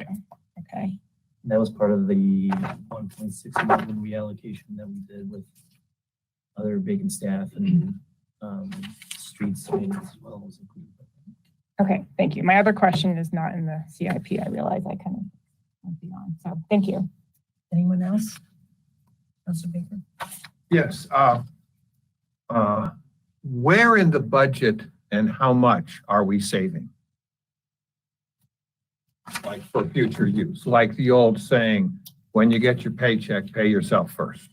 Okay. And that was part of the 1.6 million reallocation that we did with other vacant staff and streets as well as included. Okay, thank you. My other question is not in the CIP. I realize I kind of went beyond. So thank you. Anyone else? Councilor Baker? Yes, where in the budget and how much are we saving? Like for future use, like the old saying, when you get your paycheck, pay yourself first.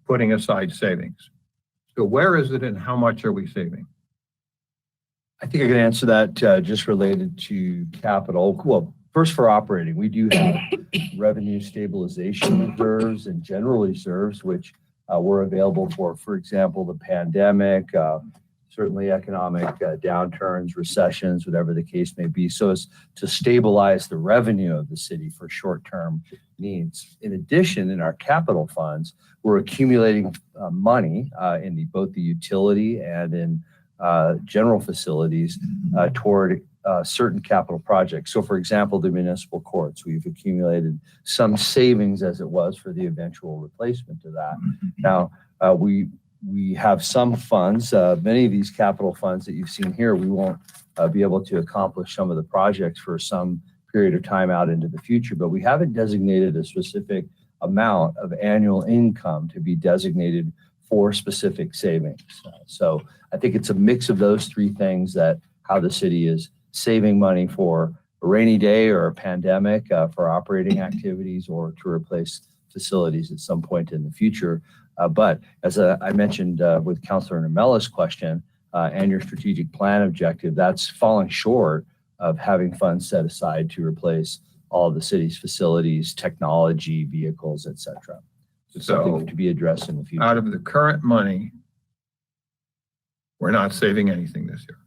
Putting aside savings. So where is it and how much are we saving? I think I can answer that just related to capital. Well, first for operating, we do have revenue stabilization reserves and general reserves, which were available for example, the pandemic, certainly economic downturns, recessions, whatever the case may be, so as to stabilize the revenue of the city for short-term needs. In addition, in our capital funds, we're accumulating money in both the utility and in general facilities toward certain capital projects. So for example, the municipal courts, we've accumulated some savings as it was for the eventual replacement of that. Now, we have some funds, many of these capital funds that you've seen here, we won't be able to accomplish some of the projects for some period of time out into the future, but we haven't designated a specific amount of annual income to be designated for specific savings. So I think it's a mix of those 3 things that how the city is saving money for a rainy day or a pandemic, for operating activities or to replace facilities at some point in the future. But as I mentioned with Councilor Namella's question and your strategic plan objective, that's falling short of having funds set aside to replace all of the city's facilities, technology, vehicles, et cetera. Something to be addressed in the future. Out of the current money, we're not saving anything this year.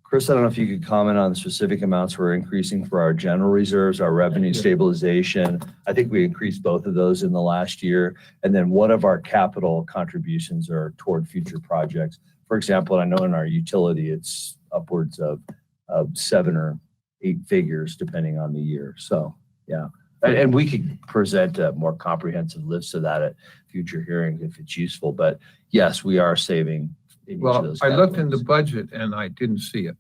Chris, I don't know if you could comment on the specific amounts we're increasing for our general reserves, our revenue stabilization. I think we increased both of those in the last year. And then one of our capital contributions are toward future projects. For example, I know in our utility, it's upwards of 7 or 8 figures, depending on the year. So, yeah. And we could present a more comprehensive list of that at future hearings if it's useful. But yes, we are saving in each of Well, those I looked in categories. the budget and I didn't see it.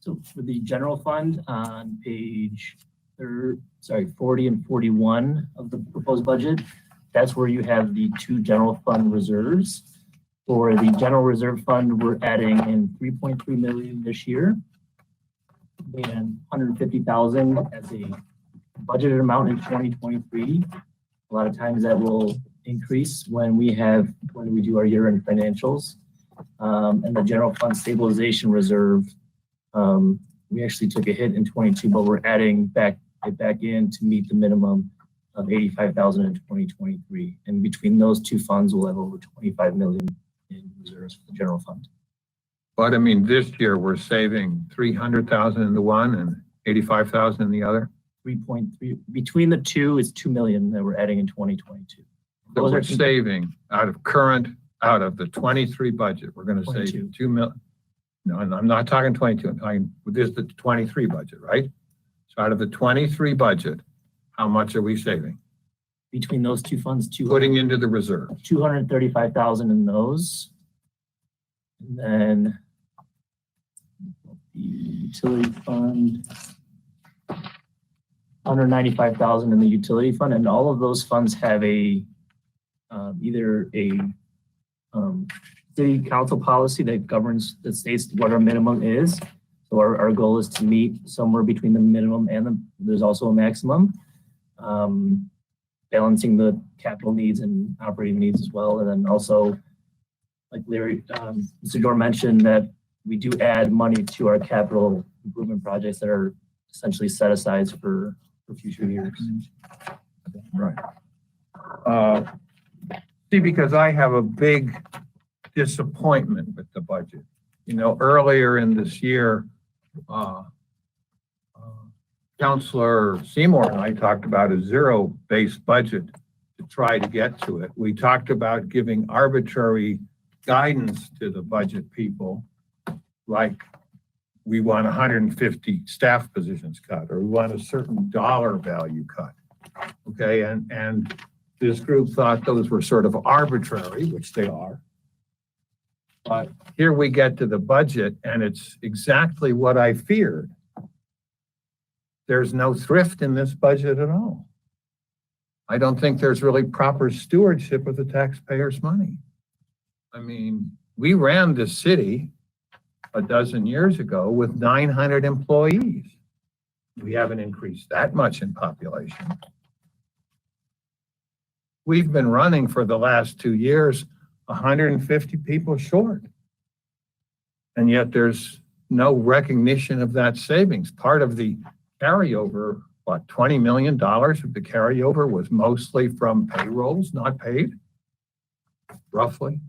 So for the general fund on page 40 and 41 of the proposed budget, that's where you have the 2 general fund reserves. For the general reserve fund, we're adding in 3.3 million this year and 150,000 as a budgeted amount in 2023. A lot of times that will increase when we do our year-end financials. And the general fund stabilization reserve, we actually took a hit in 22, but we're adding it back in to meet the minimum of 85,000 in 2023. And between those two funds, we'll have over 25 million in reserves for the general fund. But I mean, this year we're saving 300,000 in the one and 85,000 in the other. 3.3, between the two is 2 million that we're adding in 2022. So Those we're are saving out of the 23 budget, we're gonna save 22. 2 million. No, and I'm not talking 22, I'm talking, this is the 23 budget, right? So out of the 23 budget, how much are we saving? Between those two funds, Putting into the reserve. 235,000 in those. And then the utility fund, 195,000 in the utility fund, and all of those funds have a either a city council policy that governs, that states what our minimum is. So our goal is to meet somewhere between the minimum and there's also a maximum. Balancing the capital needs and operating needs as well. And then also, like Larry, Mr. Dorr mentioned, that we do add money to our capital improvement projects that are essentially set aside for future years. Right. See, because I have a big disappointment with the budget. You know, earlier in this year, Councilor Seymour and I talked about a zero-based budget to try to get to it. We talked about giving arbitrary guidance to the budget people, like we want 150 staff positions cut, or we want a certain dollar value cut. Okay, and this group thought those were sort of arbitrary, which they are. But here we get to the budget and it's exactly what I feared. There's no thrift in this budget at all. I don't think there's really proper stewardship of the taxpayers' money. I mean, we ran the city a dozen years ago with 900 employees. We haven't increased that much in population. We've been running for the last 2 years 150 people short. And yet there's no recognition of that savings. Part of the carryover, what, $20 million of the carryover was mostly from payrolls not paid, roughly.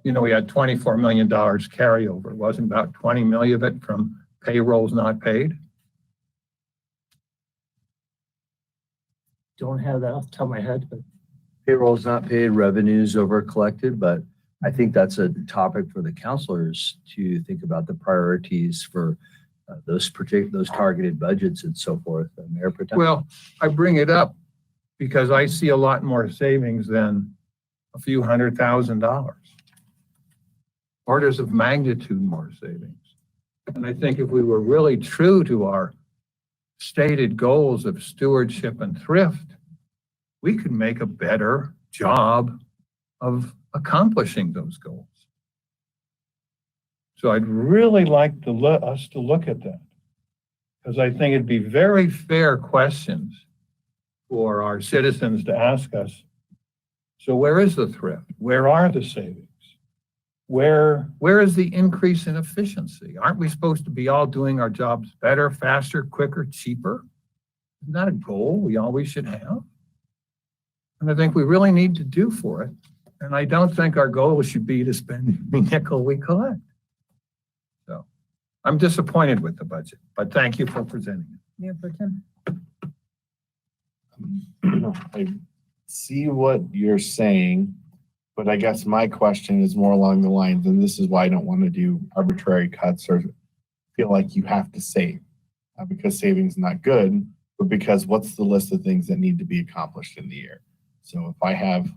You know, we had $24 million carryover. Wasn't about 20 million of it from payrolls not paid? Don't have that off the top of my head, but Payroll's not paid, revenues over collected, but I think that's a topic for the counselors to think about the priorities for those targeted budgets and so forth. Mayor Pro Tem? Well, I bring it up because I see a lot more savings than a few $100,000. Orders of magnitude more savings. And I think if we were really true to our stated goals of stewardship and thrift, we could make a better job of accomplishing those goals. So I'd really like us to look at that, because I think it'd be very fair questions for our citizens to ask us. So where is the thrift? Where are the savings? Where is the increase in efficiency? Aren't we supposed to be all doing our jobs better, faster, quicker, cheaper? Isn't that a goal we always should have? And I think we really need to do for it. And I don't think our goal should be to spend every nickel we collect. So I'm disappointed with the budget, but thank you for presenting it. Mayor Pro Tem. I see what you're saying, but I guess my question is more along the lines, and this is why I don't want to do arbitrary cuts or feel like you have to save, because saving's not good, but because what's the list of things that need to be accomplished in the year? So if I have,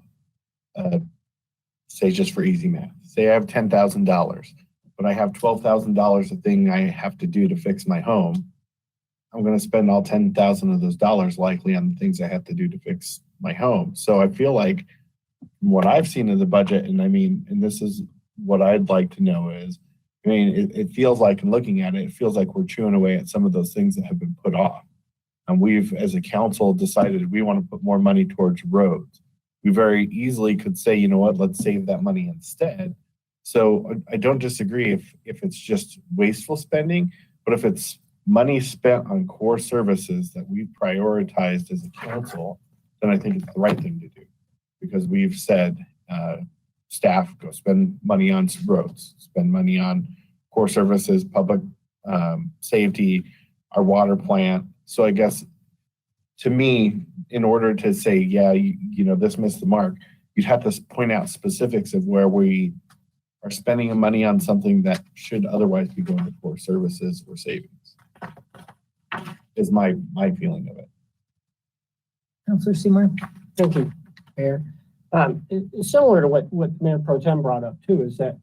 say just for easy math, say I have $10,000, but I have $12,000 a thing I have to do to fix my home, I'm going to spend all 10,000 of those dollars likely on the things I have to do to fix my home. So I feel like what I've seen in the budget, and I mean, and this is what I'd like to know is, I mean, it feels like, and looking at it, it feels like we're chewing away at some of those things that have been put off. And we've, as a council, decided we want to put more money towards roads. We very easily could say, you know what, let's save that money instead. So I don't disagree if it's just wasteful spending, but if it's money spent on core services that we've prioritized as a council, then I think it's the right thing to do. Because we've said, staff, go spend money on roads, spend money on core services, public safety, our water plant. So I guess, to me, in order to say, yeah, you know, this missed the mark, you'd have to point out specifics of where we are spending money on something that should otherwise be going to core services or savings, is my feeling of it. Counselor Seymour? Thank you, Mayor. Similar to what Mayor Pro Tem brought up too, is that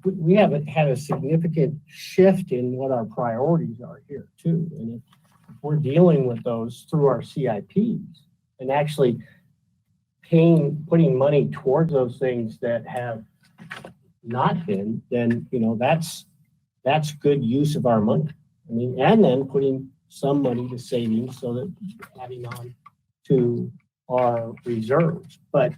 we haven't had a significant shift in what our priorities are here too. And if we're dealing with those through our CIPs and actually putting money towards those things that have not been, then, you know, that's good use of our money. I mean, and then putting some money to savings so that adding on to our reserves. But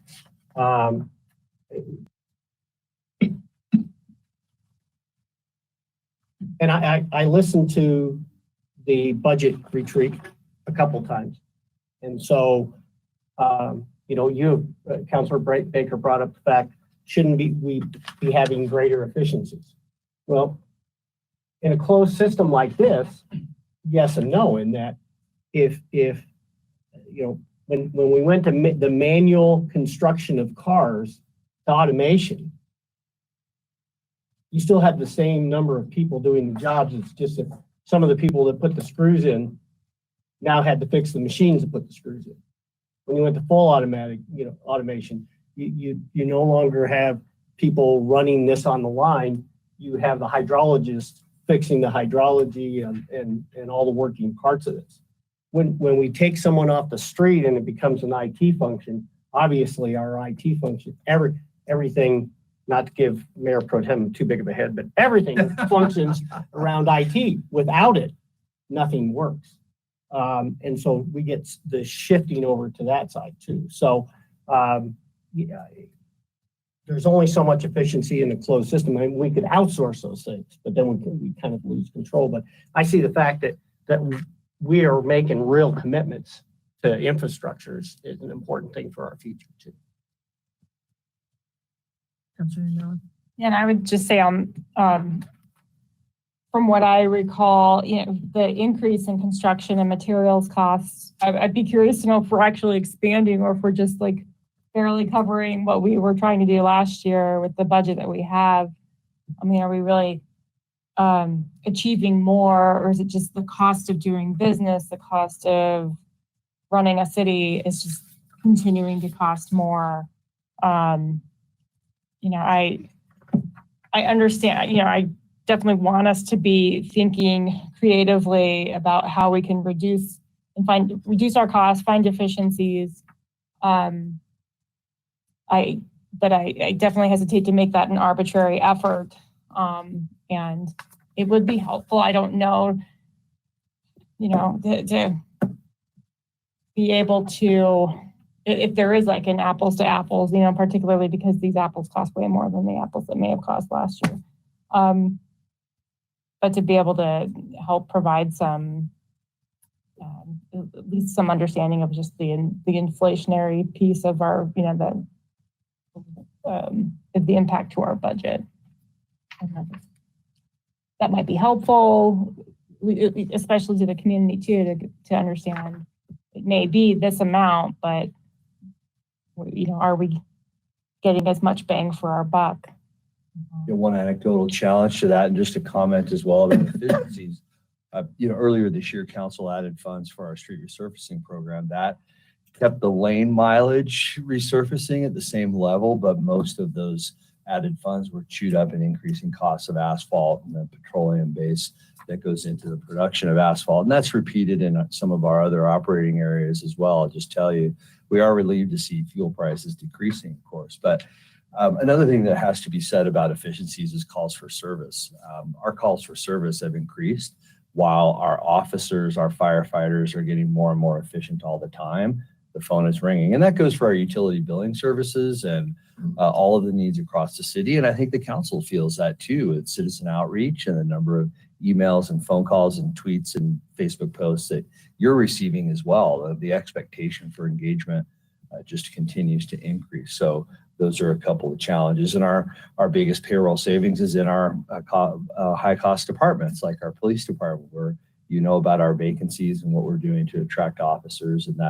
and I listened to the budget retreat a couple times. And so, you know, Councilor Baker brought up the fact, shouldn't we be having greater efficiencies? Well, in a closed system like this, yes and no, in that if you know, when we went to the manual construction of cars to automation, you still had the same number of people doing the jobs. It's just that some of the people that put the screws in now had to fix the machines that put the screws in. When you went to full automatic, you know, automation, you no longer have people running this on the line. You have the hydrologist fixing the hydrology and all the working parts of this. When we take someone off the street and it becomes an IT function, obviously our IT function, everything, not to give Mayor Pro Tem too big of a head, but everything functions around IT. Without it, nothing works. And so we get the shifting over to that side too. So yeah, there's only so much efficiency in a closed system. I mean, we could outsource those things, but then we kind of lose control. But I see the fact that we are making real commitments to infrastructures is an important thing for our future too. Counselor Miller? Yeah, and I would just say from what I recall, you know, the increase in construction and materials costs, I'd be curious to know if we're actually expanding or if we're just like barely covering what we were trying to do last year with the budget that we have. I mean, are we really achieving more, or is it just the cost of doing business, the cost of running a city is just continuing to cost more? You know, I understand, you know, I definitely want us to be thinking creatively about how we can reduce our costs, find efficiencies. I definitely hesitate to make that an arbitrary effort. And it would be helpful. I don't know, you know, to be able to, if there is like an apples to apples, you know, particularly because these apples cost way more than the apples that may have cost last year. But to be able to help provide some, at least some understanding of just the inflationary piece of our, you know, the impact to our budget. That might be helpful, especially to the community too, to understand it may be this amount, but you know, are we getting as much bang for our buck? One anecdotal challenge to that, and just a comment as well about efficiencies. You know, earlier this year, council added funds for our street resurfacing program that kept the lane mileage resurfacing at the same level, but most of those added funds were chewed up in increasing costs of asphalt and the petroleum base that goes into the production of asphalt. And that's repeated in some of our other operating areas as well. I'll just tell you, we are relieved to see fuel prices decreasing, of course. But another thing that has to be said about efficiencies is calls for service. Our calls for service have increased while our officers, our firefighters are getting more and more efficient all the time. The phone is ringing. And that goes for our utility billing services and all of the needs across the city. And I think the council feels that too. It's citizen outreach and the number of emails and phone calls and tweets and Facebook posts that you're receiving as well. The expectation for engagement just continues to increase. So those are a couple of challenges. And our biggest payroll savings is in our high cost departments, like our police department, where you know about our vacancies and what we're doing to attract officers. And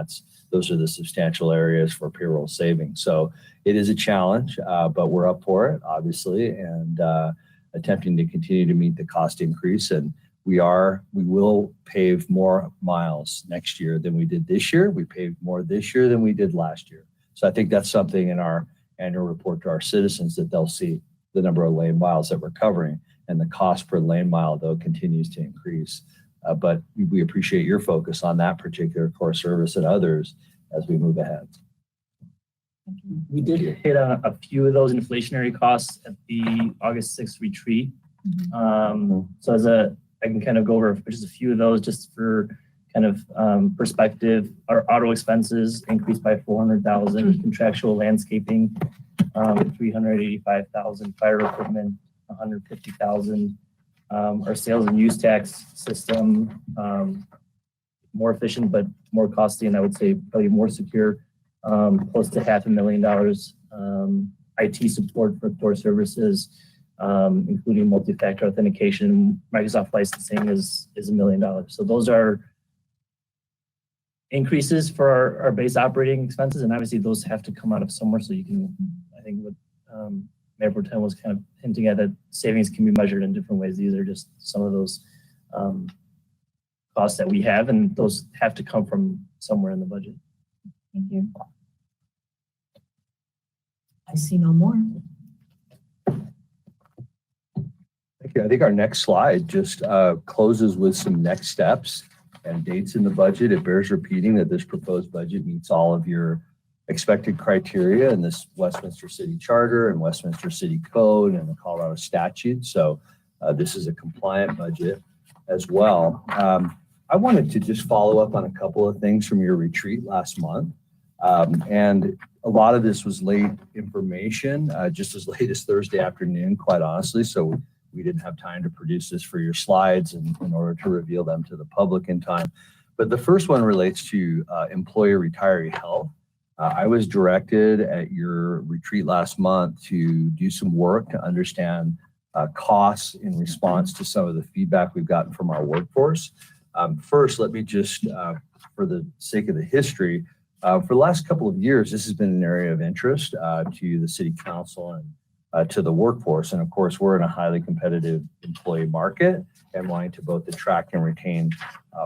those are the substantial areas for payroll savings. So it is a challenge, but we're up for it, obviously, and attempting to continue to meet the cost increase. And we will pave more miles next year than we did this year. We paved more this year than we did last year. So I think that's something in our annual report to our citizens that they'll see the number of lane miles that we're covering, and the cost per lane mile, though, continues to increase. But we appreciate your focus on that particular core service and others as we move ahead. We did hit on a few of those inflationary costs at the August 6th retreat. So I can kind of go over just a few of those just for kind of perspective. Our auto expenses increased by $400,000, contractual landscaping, $385,000, fire equipment, $150,000. Our sales and use tax system, more efficient, but more costly, and I would say probably more secure, close to $500,000. IT support for core services, including multi-factor authentication, Microsoft licensing is $1 million. So those are increases for our base operating expenses, and obviously those have to come out of somewhere. So you can, I think what Mayor Pro Tem was kind of hinting at, that savings can be measured in different ways. These are just some of those costs that we have, and those have to come from somewhere in the budget. Thank you. I see no more. Thank you. I think our next slide just closes with some next steps and dates in the budget. It bears repeating that this proposed budget meets all of your expected criteria in this Westminster City Charter and Westminster City Code and the Colorado statute. So this is a compliant budget as well. I wanted to just follow up on a couple of things from your retreat last month. And a lot of this was late information, just as late as Thursday afternoon, quite honestly. So we didn't have time to produce this for your slides in order to reveal them to the public in time. But the first one relates to employer retiree health. I was directed at your retreat last month to do some work to understand costs in response to some of the feedback we've gotten from our workforce. First, let me just, for the sake of the history, for the last couple of years, this has been an area of interest to the City Council and to the workforce. And of course, we're in a highly competitive employee market and wanting to both attract and retain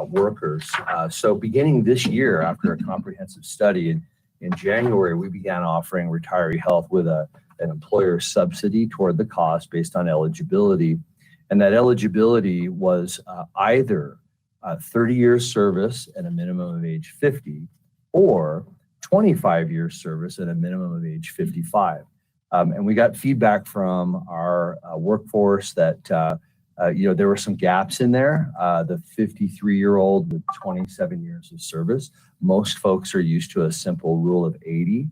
workers. So beginning this year, after a comprehensive study, in January, we began offering retiree health with an employer subsidy toward the cost based on eligibility. And that eligibility was either 30 years service at a minimum of age 50 or 25 years service at a minimum of age 55. And we got feedback from our workforce that there were some gaps in there. The 53-year-old with 27 years of service, most folks are used to a simple rule of 80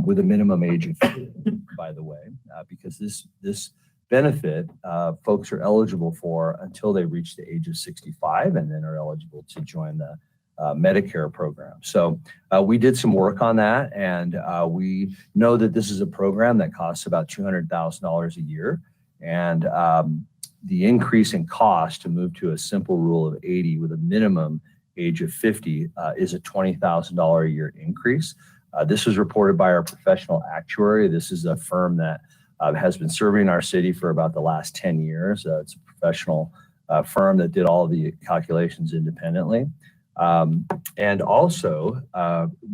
with a minimum age of 50, by the way, because this benefit folks are eligible for until they reach the age of 65 and then are eligible to join the Medicare program. So we did some work on that, and we know that this is a program that costs about $200,000 a year. And the increase in cost to move to a simple rule of 80 with a minimum age of 50 is a $20,000 a year increase. This was reported by our professional actuary. This is a firm that has been serving our city for about the last 10 years. It's a professional firm that did all of the calculations independently. And also,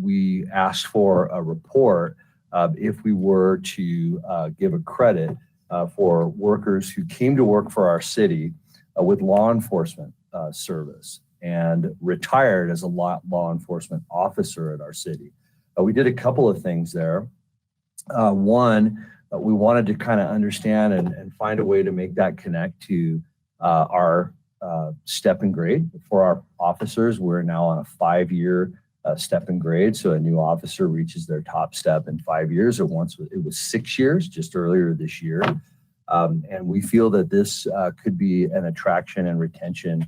we asked for a report if we were to give a credit for workers who came to work for our city with law enforcement service and retired as a law enforcement officer at our city. We did a couple of things there. One, we wanted to kind of understand and find a way to make that connect to our step and grade for our officers. We're now on a 5-year step and grade. So a new officer reaches their top step in 5 years. It was 6 years just earlier this year. And we feel that this could be an attraction and retention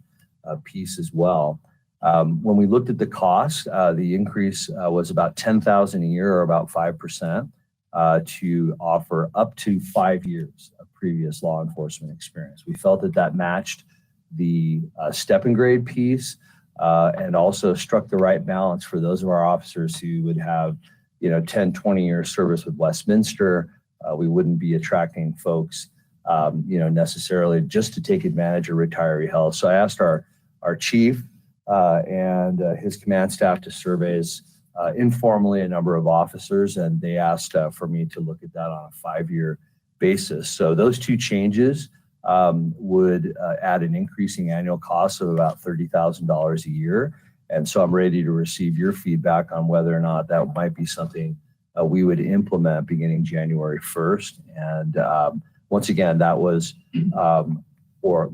piece as well. When we looked at the cost, the increase was about $10,000 a year, or about 5%, to offer up to 5 years of previous law enforcement experience. We felt that that matched the step and grade piece, and also struck the right balance for those of our officers who would have, 10, 20 years service with Westminster. We wouldn't be attracting folks, necessarily just to take advantage of retiree health. So I asked our chief and his command staff to survey informally a number of officers, and they asked for me to look at that on a 5-year basis. So those two changes would add an increasing annual cost of about $30,000 a year. And so I'm ready to receive your feedback on whether or not that might be something we would implement beginning January 1st. And once again, that was for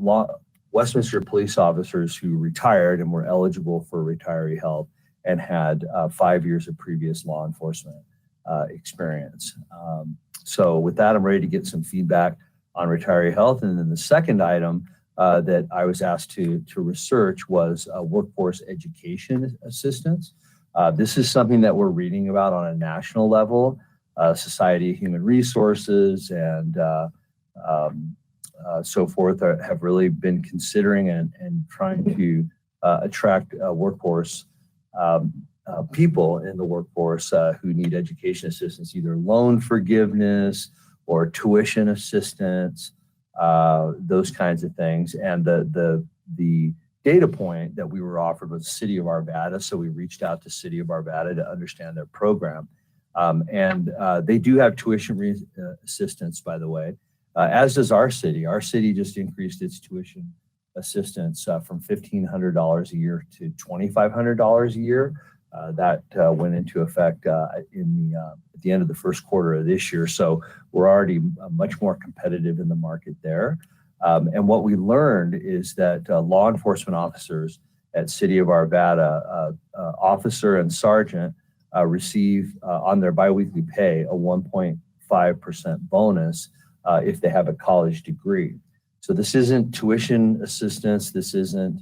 Westminster police officers who retired and were eligible for retiree health and had 5 years of previous law enforcement experience. So with that, I'm ready to get some feedback on retiree health. And then the second item that I was asked to research was workforce education assistance. This is something that we're reading about on a national level. Society of Human Resources and so forth have really been considering and trying to attract workforce people in the workforce who need education assistance, either loan forgiveness or tuition assistance, those kinds of things. And the data point that we were offered was the City of Arvada. So we reached out to City of Arvada to understand their program. And they do have tuition assistance, by the way, as does our city. Our city just increased its tuition assistance from $1,500 a year to $2,500 a year. That went into effect at the end of the first quarter of this year. So we're already much more competitive in the market there. And what we learned is that law enforcement officers at City of Arvada, officer and sergeant, receive on their biweekly pay a 1.5% bonus if they have a college degree. So this isn't tuition assistance. This isn't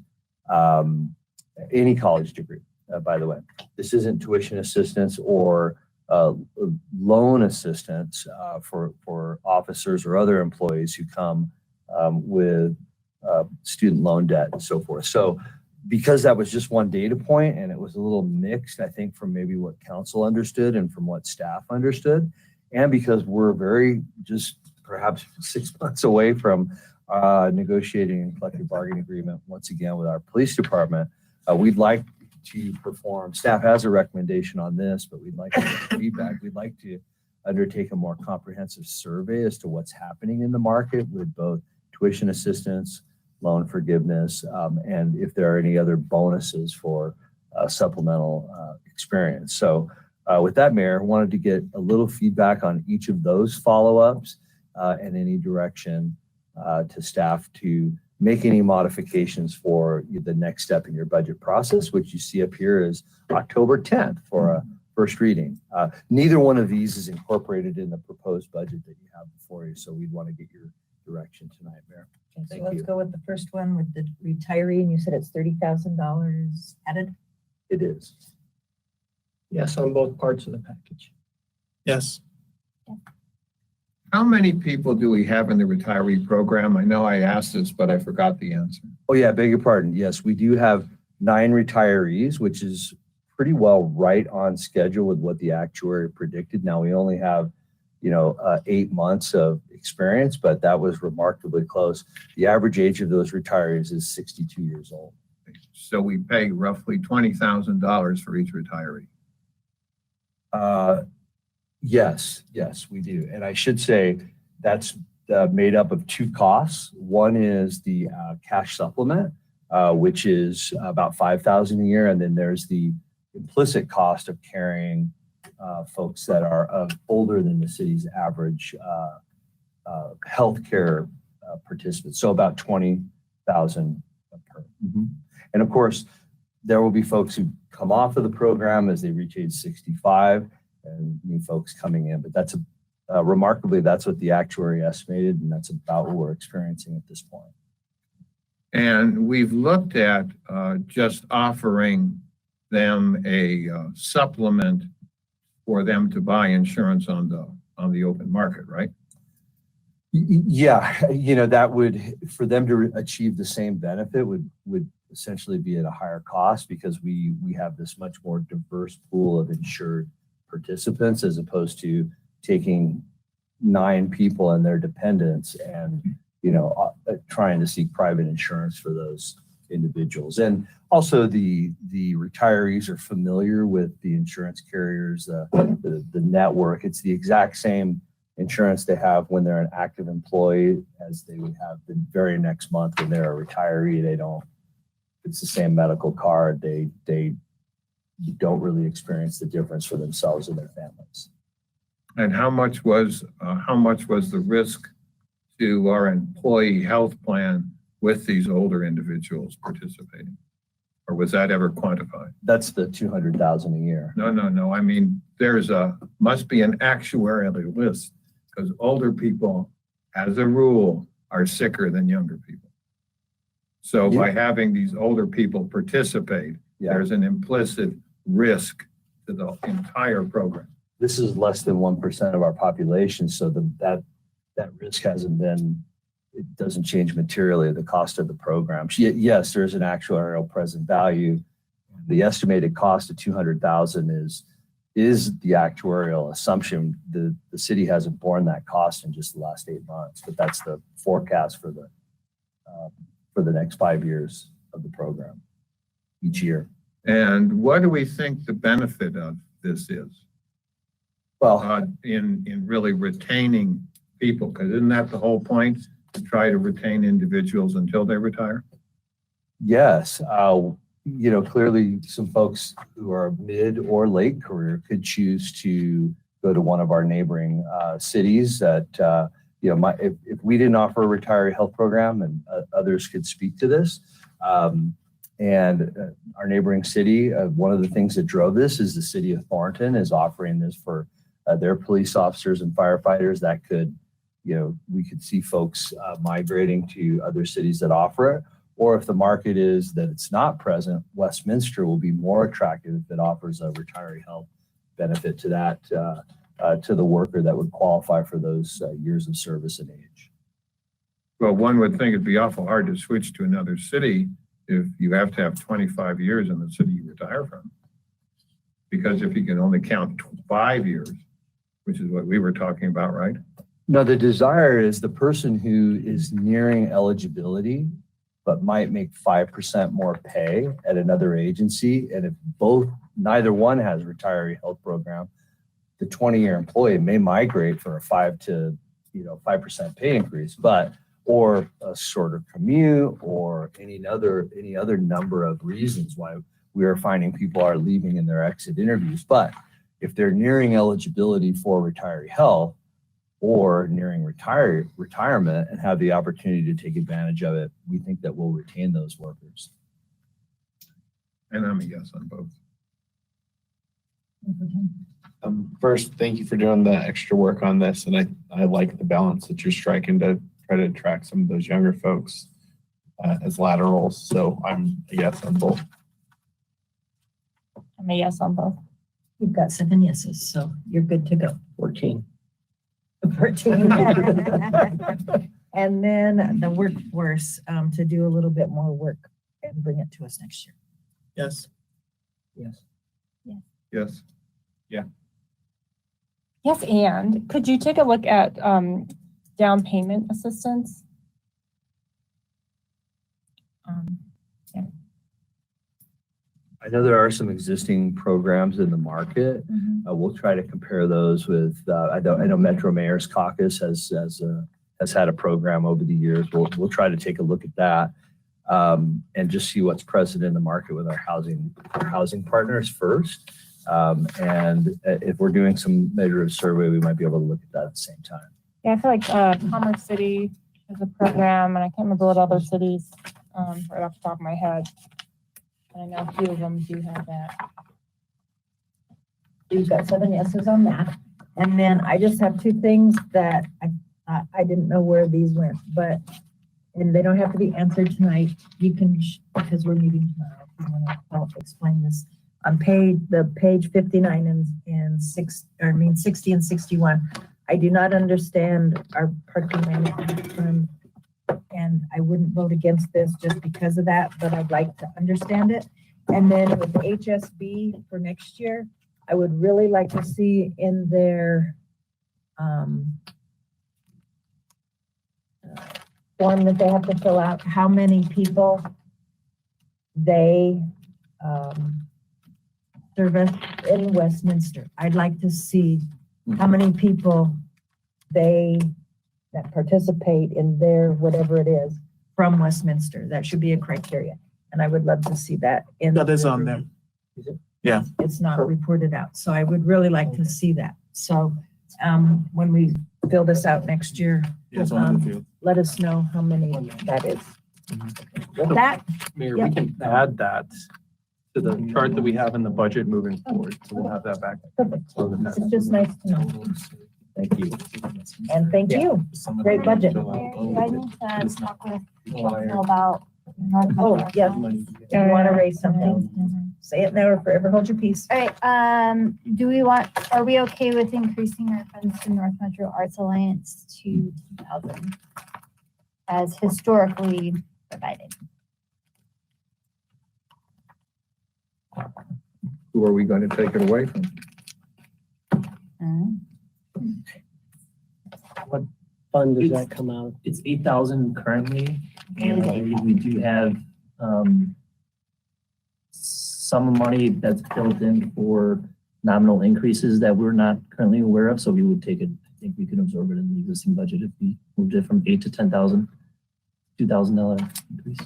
any college degree, by the way. This isn't tuition assistance or loan assistance for officers or other employees who come with student loan debt and so forth. So because that was just one data point and it was a little mixed, I think, from maybe what council understood and from what staff understood, and because we're very just perhaps 6 months away from negotiating a collective bargaining agreement once again with our police department, we'd like to perform, staff has a recommendation on this, but we'd like to get feedback. We'd like to undertake a more comprehensive survey as to what's happening in the market with both tuition assistance, loan forgiveness, and if there are any other bonuses for supplemental experience. So with that, Mayor, I wanted to get a little feedback on each of those follow-ups and any direction to staff to make any modifications for the next step in your budget process, which you see up here is October 10th for a first reading. Neither one of these is incorporated in the proposed budget that you have before you, so we'd want to get your direction tonight, Mayor. Okay, so Thank let's you. go with the first one with the retiree, and you said it's $30,000 added? It is. Yes, on both parts of the package. Yes. How many people do we have in the retiree program? I know I asked this, but I forgot the answer. Oh yeah, beg your pardon. Yes, we do have 9 retirees, which is pretty well right on schedule with what the actuary predicted. Now we only have, 8 months of experience, but that was remarkably close. The average age of those retirees is 62 years old. So we pay roughly $20,000 for each retiree. Yes, we do. And I should say that's made up of 2 costs. One is the cash supplement, which is about $5,000 a year. And then there's the implicit cost of carrying folks that are older than the city's average healthcare participants. So about $20,000 per. And of course, there will be folks who come off of the program as they reach age 65 and new folks coming in, but that's remarkably, that's what the actuary estimated, and that's about what we're experiencing at this point. And we've looked at just offering them a supplement for them to buy insurance on the open market, right? Yeah, that would, for them to achieve the same benefit would essentially be at a higher cost because we have this much more diverse pool of insured participants as opposed to taking 9 people and their dependents and, trying to seek private insurance for those individuals. And also the retirees are familiar with the insurance carriers, the network. It's the exact same insurance they have when they're an active employee as they would have the very next month when they're a retiree. It's the same medical card. They don't really experience the difference for themselves and their families. And how much was the risk to our employee health plan with these older individuals participating? Or was that ever quantified? That's the $200,000 a year. No. I mean, must be an actuarial list because older people, as a rule, are sicker than younger people. So by having these older people participate, there's an implicit risk to the entire program. This is less than 1% of our population, so that risk it doesn't change materially the cost of the program. Yes, there's an actuarial present value. The estimated cost of $200,000 is the actuarial assumption. The city hasn't borne that cost in just the last 8 months, but that's the forecast for the next 5 years of the program each year. And what do we think the benefit of this is? Well, in really retaining people, because isn't that the whole point, to try to retain individuals until they retire? yes, clearly some folks who are mid or late career could choose to go to one of our neighboring cities that, if we didn't offer a retiree health program and others could speak to this, and our neighboring city, one of the things that drove this is the city of Thornton is offering this for their police officers and firefighters that could, we could see folks migrating to other cities that offer it. Or if the market is that it's not present, Westminster will be more attractive if it offers a retiree health benefit to that, to the worker that would qualify for those years of service and age. Well, one would think it'd be awful hard to switch to another city if you have to have 25 years in the city you retire from. Because if you can only count 5 years, which is what we were talking about, right? No, the desire is the person who is nearing eligibility, but might make 5% more pay at another agency. And if neither one has a retiree health program, the 20-year employee may migrate for a 5% pay increase, or a shorter commute or any other number of reasons why we are finding people are leaving in their exit interviews. But if they're nearing eligibility for retiree health or nearing retirement and have the opportunity to take advantage of it, we think that we'll retain those workers. And I'm a yes on both. First, thank you for doing the extra work on this. And I like the balance that you're striking to try to attract some of those younger folks as laterals. So I'm a yes on both. I'm a yes on both. You've got 7 yeses, so you're good to go. 14. 14. And then the workforce to do a little bit more work and bring it to us next year. Yes. Yes. Yes, and could you take a look at down payment assistance? I know there are some existing programs in the market. We'll try to compare those with, I know Metro Mayor's Caucus has had a program over the years. We'll try to take a look at that and just see what's present in the market with our housing partners first. And if we're doing some measure of survey, we might be able to look at that at the same time. Yeah, I feel like Commerce City has a program, and I can't remember what other cities right off the top of my head. And I know a few of them do have that. You've got 7 yeses on that. And then I just have two things that I didn't know where these went, but, and they don't have to be answered tonight. You can, because we're meeting tomorrow, if you want to help explain this. On page 59 and 60 and 61, I do not understand our parking management fund. And I wouldn't vote against this just because of that, but I'd like to understand it. And then with the HSB for next year, I would really like to see in their form that they have to fill out, how many people they service in Westminster. I'd like to see how many people that participate in their, whatever it is, from Westminster. That should be a criteria. And I would love to see that in. That is on there. Yeah. It's not reported out. So I would really like to see that. So when we fill this out next year, Yeah, it's on the field. let us know how many that is. With that, Mayor, we can add that to the chart that we have in the budget moving forward. So we'll have that back. perfect. It's just nice to know. Thank you. And thank you. Great budget. Mayor, do I need to talk with council about? Oh, yes. You want to raise something? Say it now or forever hold your peace. All right, are we okay with increasing our funds to North Metro Arts Alliance to 2,000 as historically provided? Who are we going to take it away from? Fund does that come out? It's 8,000 currently, and I believe we do have, some money that's built in for nominal increases that we're not currently aware of, so we would take it, I think we can absorb it in the existing budget if we moved it from 8 to 10,000, $2,000 increase.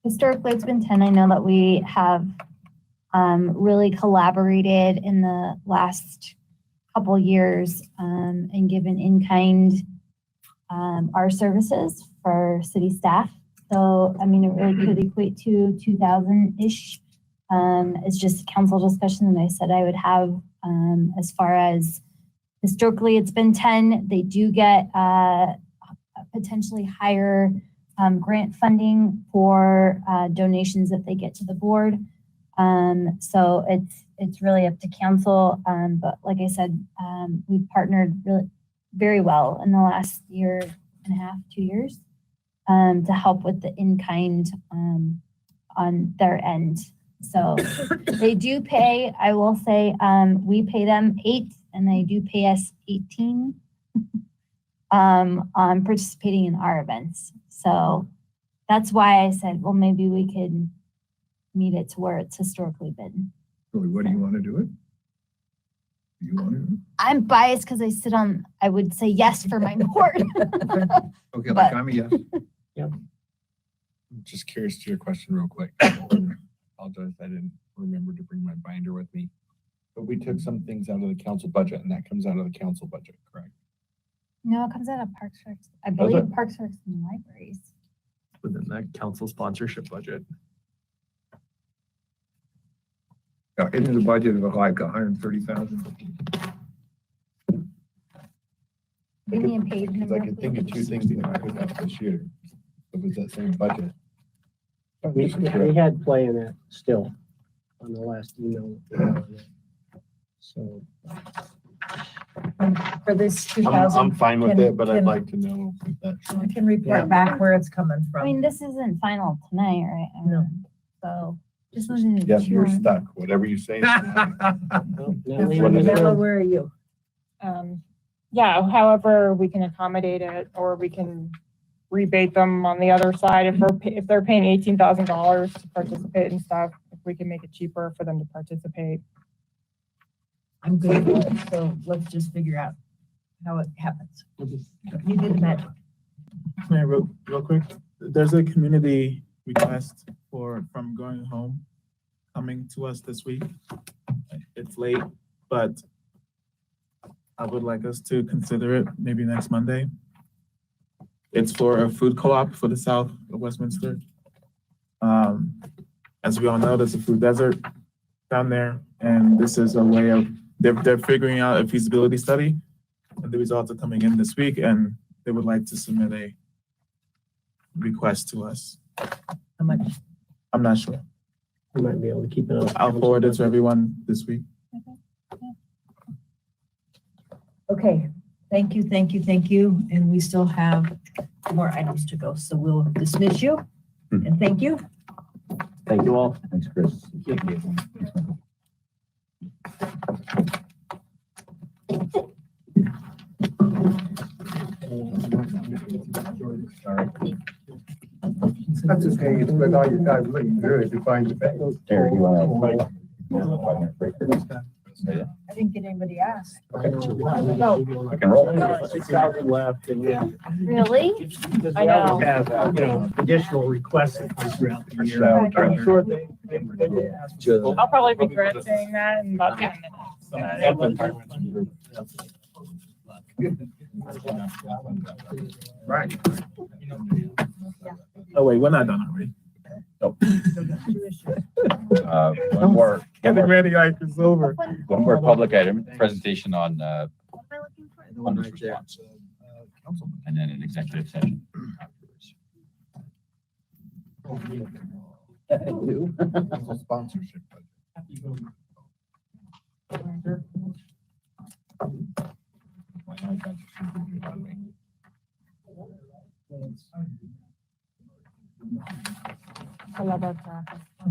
Historically, it's been 10. I know that we have really collaborated in the last couple years and given in-kind our services for city staff. So, I mean, it really could equate to 2,000-ish. It's just council discussion that I said I would have as far as historically it's been 10. They do get potentially higher grant funding for donations that they get to the board. So it's really up to council. But like I said, we've partnered really very well in the last year and a half, 2 years, to help with the in-kind on their end. So they do pay, I will say, we pay them 8 and they do pay us 18 on participating in our events. So that's why I said, well, maybe we could meet it to where it's historically been. Really, what do you want to do it? Do you want to do it? I'm biased because I sit on, I would say yes for my board. Okay, like I'm a yes. I'm just curious to your question real quick. Apologize, I didn't remember to bring my binder with me. But we took some things out of the council budget and that comes out of the council budget, correct? No, it comes out of Parks Works. I Does believe it? Parks Works and libraries. Within that council sponsorship budget. Yeah, isn't the budget of like 130,000? Give me a page Because number. I could think of two things that I took out this year. It was that same budget. We had play in that still on the last email. So. For this I'm 2,000, fine with Can- it, but I'd can- like to know if that's. I can report back where it's coming I mean, from. this isn't final tonight, right? No. So just wanted to. Yes, chew you're on- stuck. Whatever you say. Nella, where are you? Yeah, however we can accommodate it, or we can rebate them on the other side. If they're paying $18,000 to participate and stuff, if we can make it cheaper for them to participate. I'm good with it, so let's just figure out how it happens. You did the magic. Mayor, real quick, there's a community request from Going Home coming to us this week. It's late, but I would like us to consider it maybe next Monday. It's for a food co-op for the south of Westminster. As we all know, there's a food desert down there, and this is a way of they're figuring out a feasibility study, and the results are coming in this week, and they would like to submit a request to us. How much? I'm not sure. We might be able to keep it on. I'll forward it to everyone this week. Okay, thank you, thank you, thank you. And we still have more items to go, so we'll dismiss you. And thank you. Thank you all. Thanks, Chris. That's okay, you spend all your time looking good to find the best. Eric, you want to? I didn't get anybody asked. I can roll. 6,000 left and yeah. Really? I know. Have, additional requests that come throughout the year. I'm sure they ask. I'll probably regret saying that in about 10 minutes. Right. Oh, wait, we're not done already. One more, Getting ready, like it's over. one more public item, presentation on, funds response. And then an executive session afterwards. Sponsorship. I love our traffic. I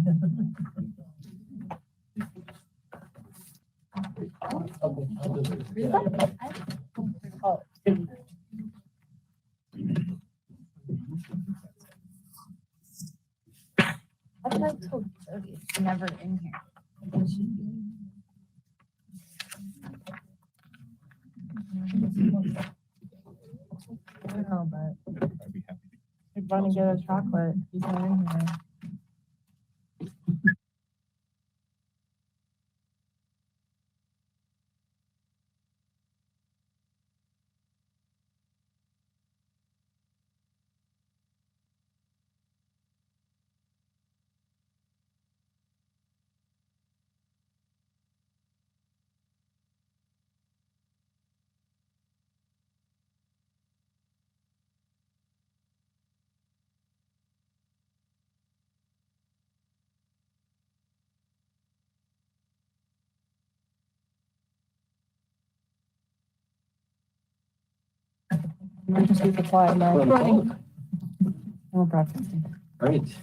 thought I told Jody it's never in here. It should be. I don't know, but we'd want to get a chocolate. He's not in here. Emergency supply, man. No problem. Great.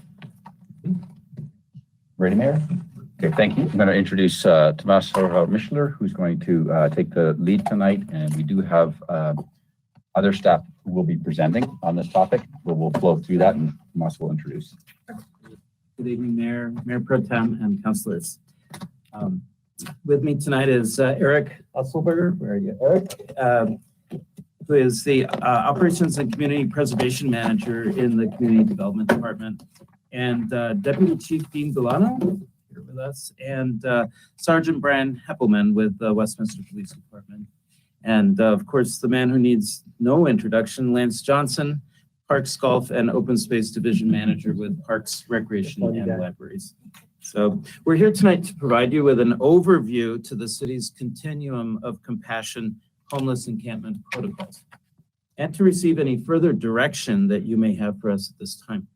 Ready, Mayor? Okay, thank you. I'm going to introduce Tommaso Mischler, who's going to take the lead tonight, and we do have other staff who will be presenting on this topic, but we'll flow through that, and Tommaso will introduce. Good evening, Mayor Pro Tem, and councilors. With me tonight is Eric Usselberger. Where are you, Eric? Who is the Operations and Community Preservation Manager in the Community Development Department, and Deputy Chief Dean Delano here with us, and Sergeant Brian Heppelman with the Westminster Police Department. And of course, the man who needs no introduction, Lance Johnson, Parks Golf and Open Space Division Manager with Parks, Recreation, and Libraries. So we're here tonight to provide you with an overview to the city's continuum of compassion homeless encampment protocols, and to receive any further direction that you may have for us at this time.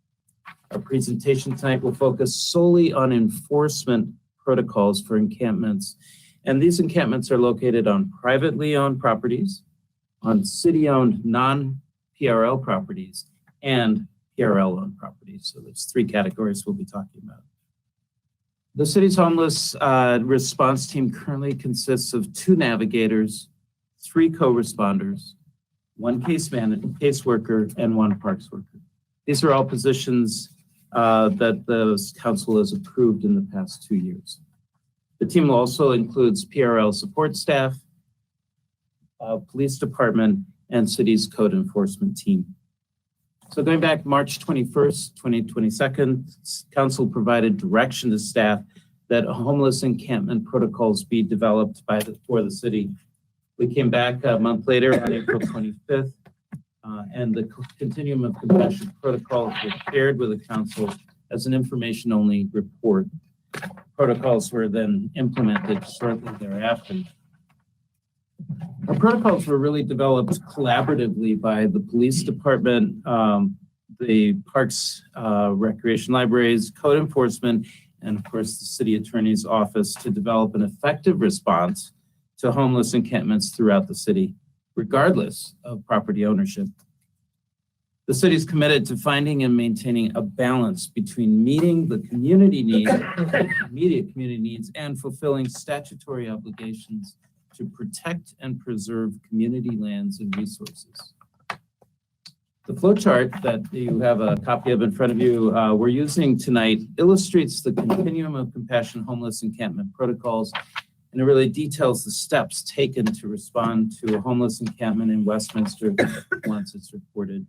Our presentation tonight will focus solely on enforcement protocols for encampments, and these encampments are located on privately owned properties, on city-owned non-PRL properties, and PRL-owned properties. So there's three categories we'll be talking about. The city's homeless response team currently consists of 2 navigators, 3 co-responders, 1 caseworker, and 1 parks worker. These are all positions that the council has approved in the past 2 years. The team also includes PRL support staff, police department, and city's code enforcement team. So going back March 21st, 2022, council provided direction to staff that homeless encampment protocols be developed for the city. We came back a month later on April 25th, and the Continuum of Compassion protocols were shared with the council as an information-only report. Protocols were then implemented shortly thereafter Our protocols were really developed collaboratively by the police department, the parks, recreation libraries, code enforcement, and of course, the city attorney's office to develop an effective response to homeless encampments throughout the city, regardless of property ownership. The city is committed to finding and maintaining a balance between meeting the community needs, immediate community needs, and fulfilling statutory obligations to protect and preserve community lands and resources. The flow chart that you have a copy of in front of you we're using tonight illustrates the continuum of compassion homeless encampment protocols, and it really details the steps taken to respond to a homeless encampment in Westminster once it's reported.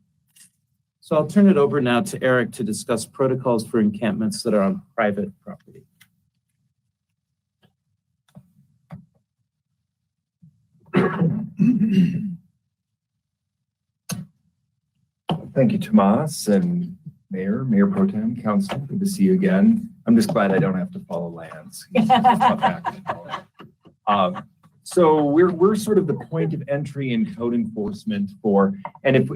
So I'll turn it over now to Eric to discuss protocols for encampments that are on private property. Thank you, Tomas, and Mayor Pro Tem, Council. Good to see you again. I'm just glad I don't have to follow Lance. So we're sort of the point of entry in code enforcement for, and if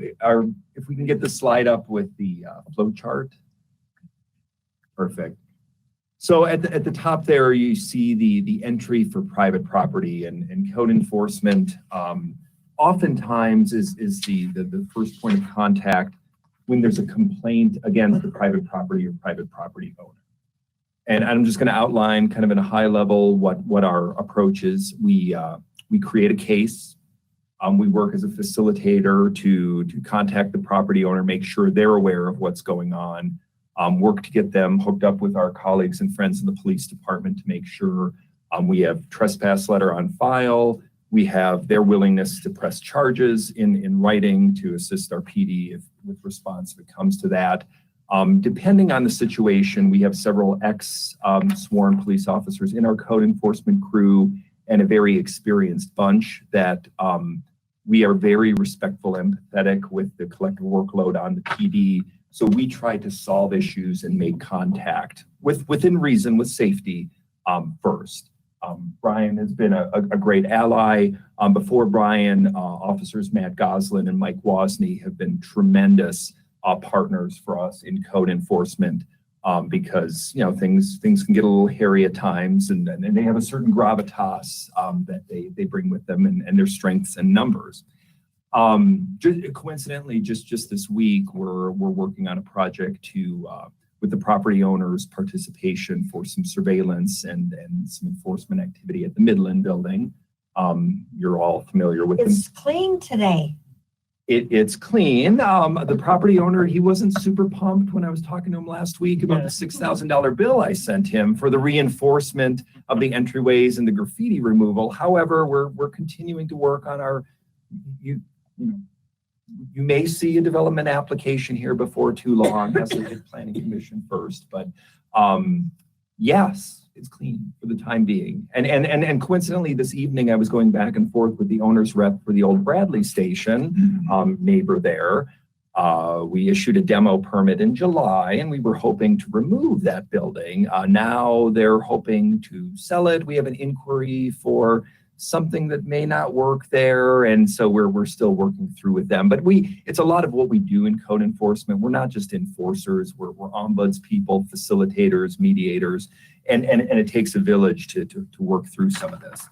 we can get the slide up with the flow chart. Perfect. So at the top there, you see the entry for private property and code enforcement. Oftentimes is the first point of contact when there's a complaint against the private property or private property owner. And I'm just going to outline kind of in a high level what our approach is. We create a case. We work as a facilitator to contact the property owner, make sure they're aware of what's going on, work to get them hooked up with our colleagues and friends in the police department to make sure we have trespass letter on file. We have their willingness to press charges in writing to assist our PD with response if it comes to that. Depending on the situation, we have several sworn police officers in our code enforcement crew and a very experienced bunch that we are very respectful and empathetic with the collective workload on the PD. So we try to solve issues and make contact within reason, with safety first. Brian has been a great ally. Before Brian, officers Matt Goslin and Mike Wozni have been tremendous partners for us in code enforcement because things can get a little hairy at times, and they have a certain gravitas that they bring with them and their strengths and numbers. Coincidentally, just this week, we're working on a project with the property owners' participation for some surveillance and some enforcement activity at the Midland building. You're all familiar with It's clean today. It's clean. The property owner, he wasn't super pumped when I was talking to him last week about the $6,000 bill I sent him for the reinforcement of the entryways and the graffiti removal. However, we're continuing to work on our, you may see a development application here before too long. Has to hit planning commission first, but yes, it's clean for the time being. And coincidentally, this evening I was going back and forth with the owner's rep for the old Bradley station, neighbor there. We issued a demo permit in July, and we were hoping to remove that building. Now they're hoping to sell it. We have an inquiry for something that may not work there, and so we're still working through with them. But it's a lot of what we do in code enforcement. We're not just enforcers. We're ombuds people, facilitators, mediators, and it takes a village to work through some of this.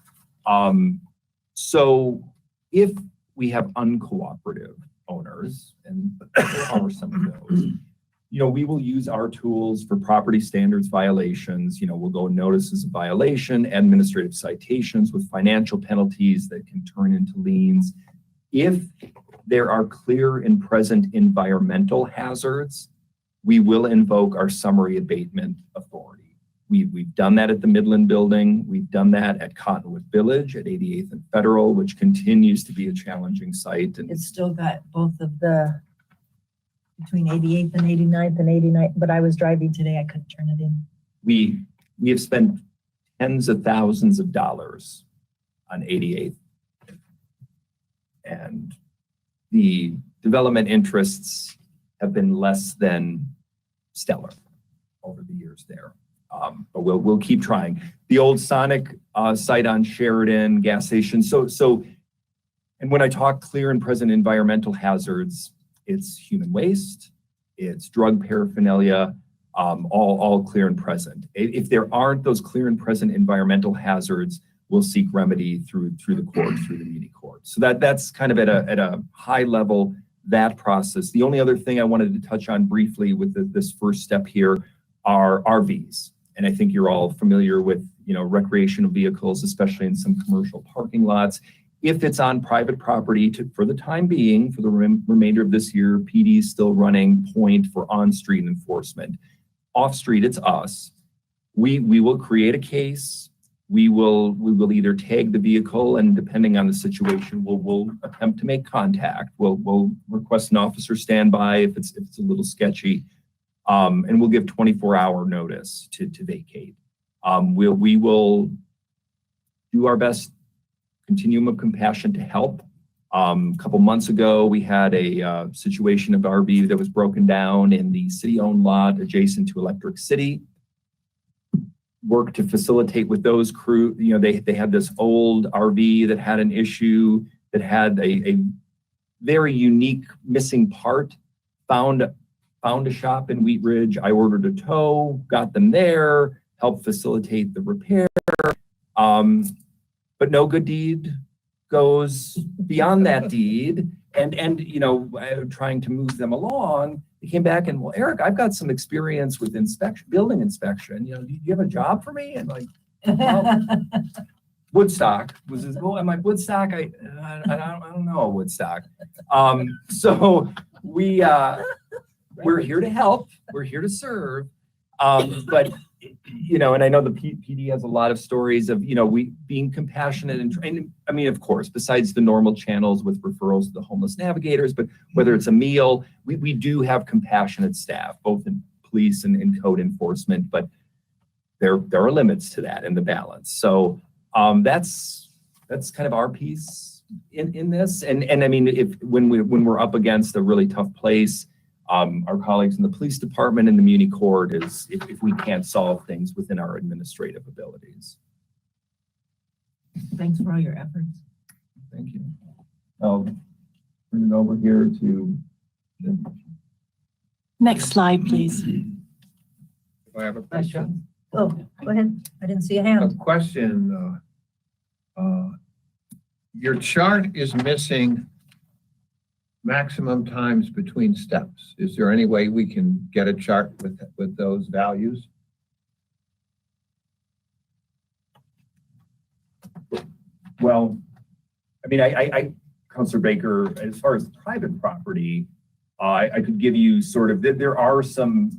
So if we have uncooperative owners, and there are some of those, we will use our tools for property standards violations. We'll go notices of violation, administrative citations with financial penalties that can turn into liens. If there are clear and present environmental hazards, we will invoke our summary abatement authority. We've done that at the Midland building. We've done that at Cottonwood Village at 88th and Federal, which continues to be a challenging site. And It's still got both of the between 88th and 89th and 89th, but I was driving today. I couldn't turn it in. we have spent tens of thousands of dollars on 88th. And the development interests have been less than stellar over the years there. But we'll keep trying. The old Sonic site on Sheridan gas station. So, and when I talk clear and present environmental hazards, it's human waste, it's drug paraphernalia, all clear and present. If there aren't those clear and present environmental hazards, we'll seek remedy through the court, through the muni court. So that's kind of at a high level, that process. The only other thing I wanted to touch on briefly with this first step here are RVs. And I think you're all familiar with, recreational vehicles, especially in some commercial parking lots. If it's on private property for the time being, for the remainder of this year, PD is still running point for on-street enforcement. Off-street, it's us. We will create a case. We will either tag the vehicle, and depending on the situation, we'll attempt to make contact. We'll request an officer standby if it's a little sketchy, and we'll give 24-hour notice to vacate. We will do our best continuum of compassion to help. A couple months ago, we had a situation of RV that was broken down in the city-owned lot adjacent to Electric City. Work to facilitate with those crew. They had this old RV that had an issue, that had a very unique missing part. Found a shop in Wheat Ridge. I ordered a tow, got them there, helped facilitate the repair. But no good deed goes beyond that deed. And trying to move them along, they came back and, well, Eric, I've got some experience with building inspection. Do you have a job for me? And like, well, Woodstock was his goal. I'm like, Woodstock, I don't know Woodstock. So we're here to help. We're here to serve. But and I know the PD has a lot of stories of, we being compassionate and I mean, of course, besides the normal channels with referrals to the homeless navigators, but whether it's a meal, we do have compassionate staff, both in police and code enforcement, but there are limits to that and the balance. So that's kind of our piece in this. And I mean, when we're up against a really tough place, our colleagues in the police department and the muni court is if we can't solve things within our administrative abilities. Thanks for all your efforts. Thank you. I'll turn it over here to. Next slide, please. I have a question. Oh, go ahead. I didn't see a A hand. question. Your chart is missing maximum times between steps. Is there any way we can get a chart with those values? Well, I mean, I Councilor Baker, as far as private property, I could give you sort of, there are some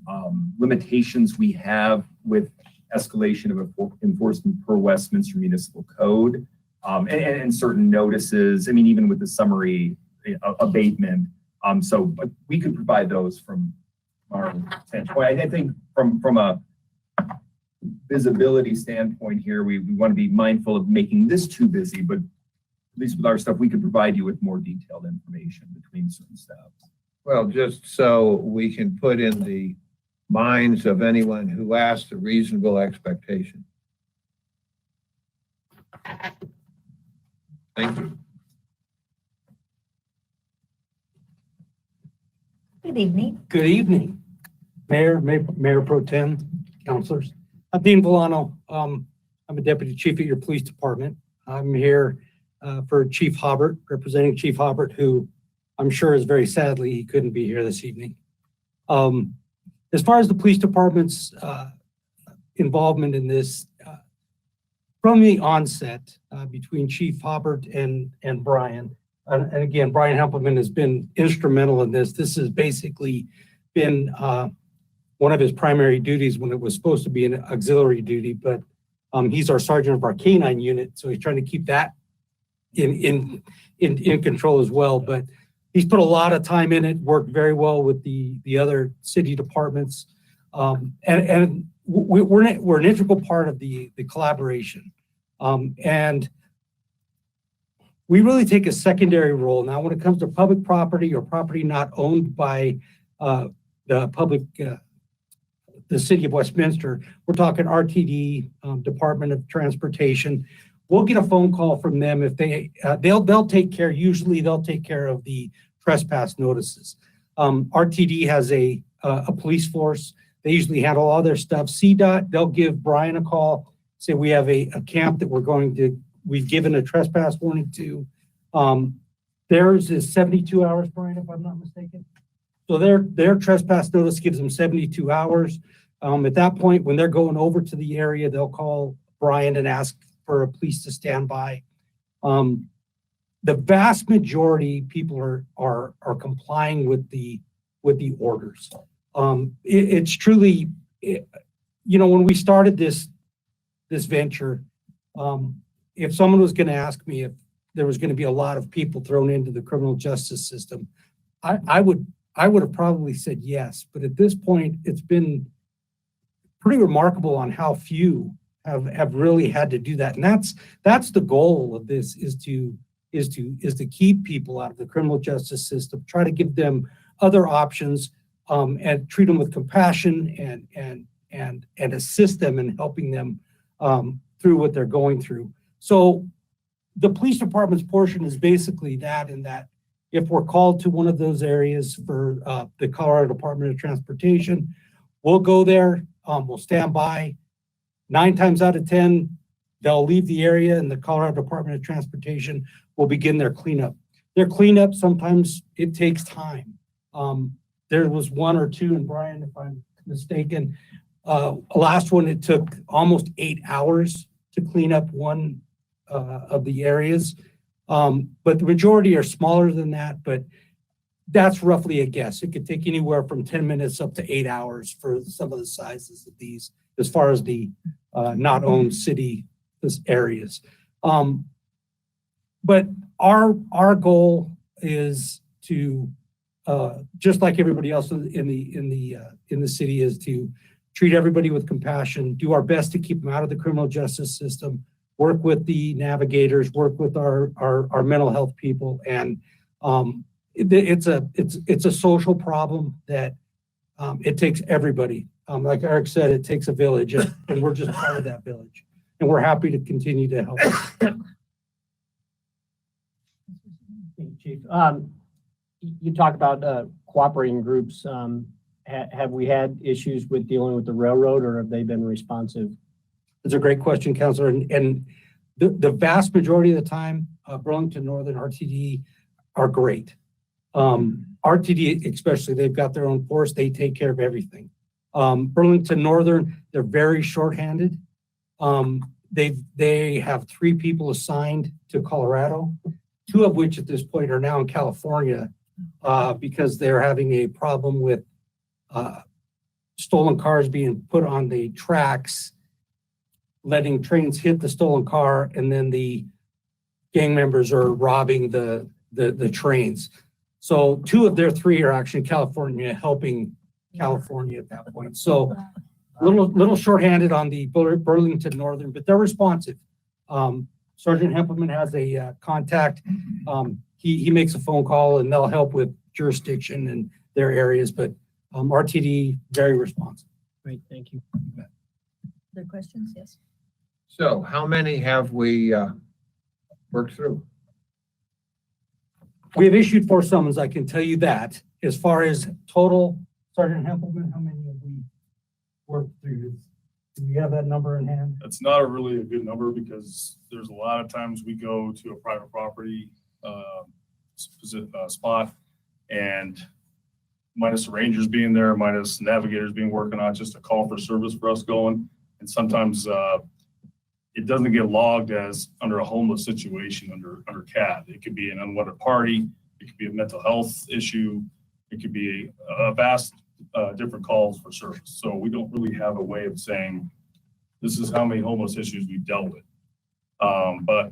limitations we have with escalation of enforcement per Westminster Municipal Code, and certain notices. I mean, even with the summary abatement. But we could provide those from our standpoint. I think from a visibility standpoint here, we want to be mindful of making this too busy, but at least with our stuff, we could provide you with more detailed information between certain steps. Well, just so we can put in the minds of anyone who asks a reasonable expectation. Thank you. Good evening. Good evening, Mayor Pro Tem, councilors. I'm Dean Villano. I'm a deputy chief at your police department. I'm here for Chief Hobbert, representing Chief Hobbert, who I'm sure is very sadly he couldn't be here this evening. As far as the police department's involvement in this, from the onset between Chief Hobbert and Brian, and again, Brian Hempelman has been instrumental in this. This has basically been one of his primary duties when it was supposed to be an auxiliary duty, but he's our sergeant of our canine unit, so he's trying to keep that in control as well. But he's put a lot of time in it, worked very well with the other city departments, and we're an integral part of the collaboration, and we really take a secondary role. Now, when it comes to public property or property not owned by the the city of Westminster. We're talking RTD, Department of Transportation. We'll get a phone call from them if they'll take care, usually they'll take care of the trespass notices. RTD has a police force. They usually handle all their stuff. CDOT, they'll give Brian a call, say we have a camp that we've given a trespass warning to. Theirs is 72 hours, Brian, if I'm not mistaken. So their trespass notice gives them 72 hours. At that point, when they're going over to the area, they'll call Brian and ask for a police to stand by. The vast majority people are complying with the orders. It's truly, when we started this venture, if someone was going to ask me if there was going to be a lot of people thrown into the criminal justice system, I would have probably said yes. But at this point, it's been pretty remarkable on how few have really had to do that. And that's the goal of this, is to keep people out of the criminal justice system, try to give them other options, and treat them with compassion and assist them in helping them through what they're going through. So the police department's portion is basically that, in that if we're called to one of those areas for the Colorado Department of Transportation, we'll go there, we'll stand by. 9 times out of 10, they'll leave the area and the Colorado Department of Transportation will begin their cleanup. Their cleanup, sometimes it takes time. There was 1 or 2, and Brian, if I'm mistaken, last one, it took almost 8 hours to clean up one of the areas. But the majority are smaller than that, but that's roughly a guess. It could take anywhere from 10 minutes up to 8 hours for some of the sizes of these, as far as the not owned city areas. But our goal is to, just like everybody else in the city, is to treat everybody with compassion, do our best to keep them out of the criminal justice system, work with the navigators, work with our mental health people, and it's a social problem that it takes everybody. Like Eric said, it takes a village, and we're just part of that village, and we're happy to continue to help. Thank you, Chief. You talk about cooperating groups. Have we had issues with dealing with the railroad, or have they been responsive? It's a great question, Counselor. And the vast majority of the time, Burlington Northern, RTD are great. RTD especially, they've got their own force. They take care of everything. Burlington Northern, they're very shorthanded. They have 3 people assigned to Colorado, 2 of which at this point are now in California, because they're having a problem with stolen cars being put on the tracks, letting trains hit the stolen car, and then the gang members are robbing the trains. So 2 of their 3 are actually in California, helping California at that point. So little shorthanded on the Burlington Northern, but they're responsive. Sergeant Hempelman has a contact. He makes a phone call, and they'll help with jurisdiction and their areas, but RTD, very responsive. Great, thank you. Other questions? Yes. So how many have we worked through? We have issued 4 summons, I can tell you that. As far as total, Sergeant Hempelman, how many have we worked through? Do we have that number in hand? That's not really a good number, because there's a lot of times we go to a private property spot, and minus the rangers being there, minus navigators being working on, just a call for service for us going. And sometimes it doesn't get logged as under a homeless situation under CAD. It could be an unwanted party. It could be a mental health issue. It could be a vast different calls for service. So we don't really have a way of saying, this is how many homeless issues we've dealt with. But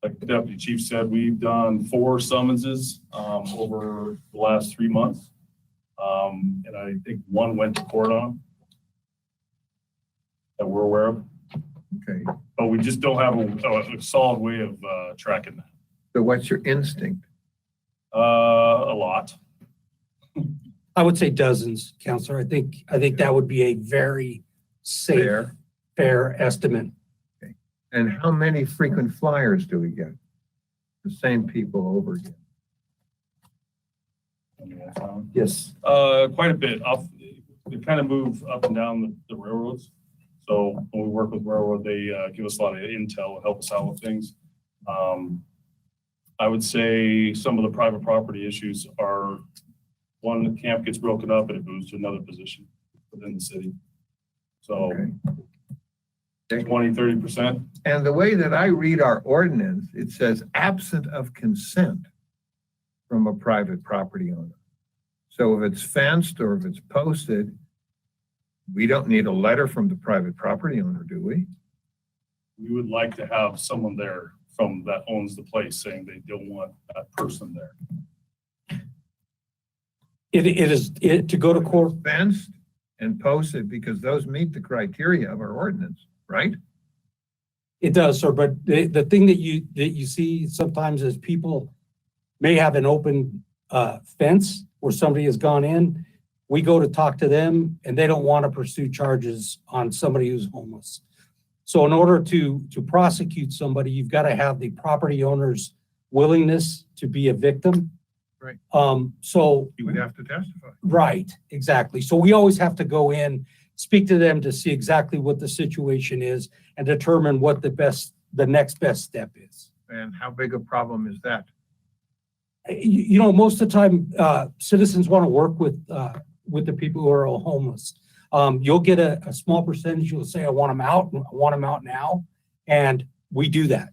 like the Deputy Chief said, we've done 4 summonses over the last 3 months. And I think 1 went to court on that we're aware of. Okay. But we just don't have a solid way of tracking that. So what's your instinct? A lot. I would say dozens, Counselor. I think that would be a very safe, Fair. fair estimate. And how many frequent flyers do we get? The same people over again? Yes. Quite a bit. We kind of move up and down the railroads. So when we work with railroad, they give us a lot of intel and help us out with things. I would say some of the private property issues are, one, the camp gets broken up and it moves to another position within the city. So 20-30%. And the way that I read our ordinance, it says absent of consent from a private property owner. So if it's fenced or if it's posted, we don't need a letter from the private property owner, do we? We would like to have someone there from that owns the place saying they don't want that person there. It is to go to court. Fenced and posted because those meet the criteria of our ordinance, right? It does, sir. But the thing that you see sometimes is people may have an open fence where somebody has gone in. We go to talk to them and they don't want to pursue charges on somebody who's homeless. So in order to prosecute somebody, you've got to have the property owner's willingness to be a victim. Right. So You would have to testify. right, exactly. So we always have to go in, speak to them to see exactly what the situation is and determine what the next best step is. And how big a problem is that? You know, most of the time, citizens want to work with the people who are homeless. You'll get a small percentage. You'll say, I want them out now. And we do that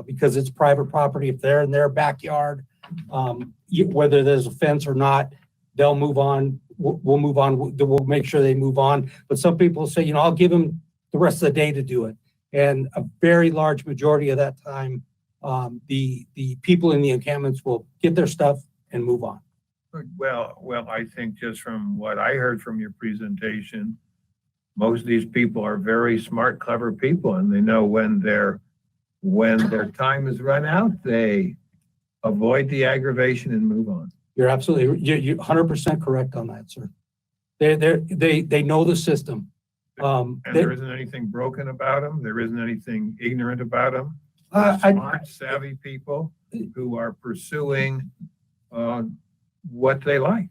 because it's private property. If they're in their backyard, whether there's a fence or not, they'll move on. We'll move on. We'll make sure they move on. But some people say, I'll give them the rest of the day to do it. And a very large majority of that time, the people in the encampments will get their stuff and move on. Well, I think just from what I heard from your presentation, most of these people are very smart, clever people, and they know when their time is run out, they avoid the aggravation and move on. You're absolutely, you're 100% correct on that, sir. They know the system. And there isn't anything broken about them. There isn't anything ignorant about them. Smart, savvy people who are pursuing what they like.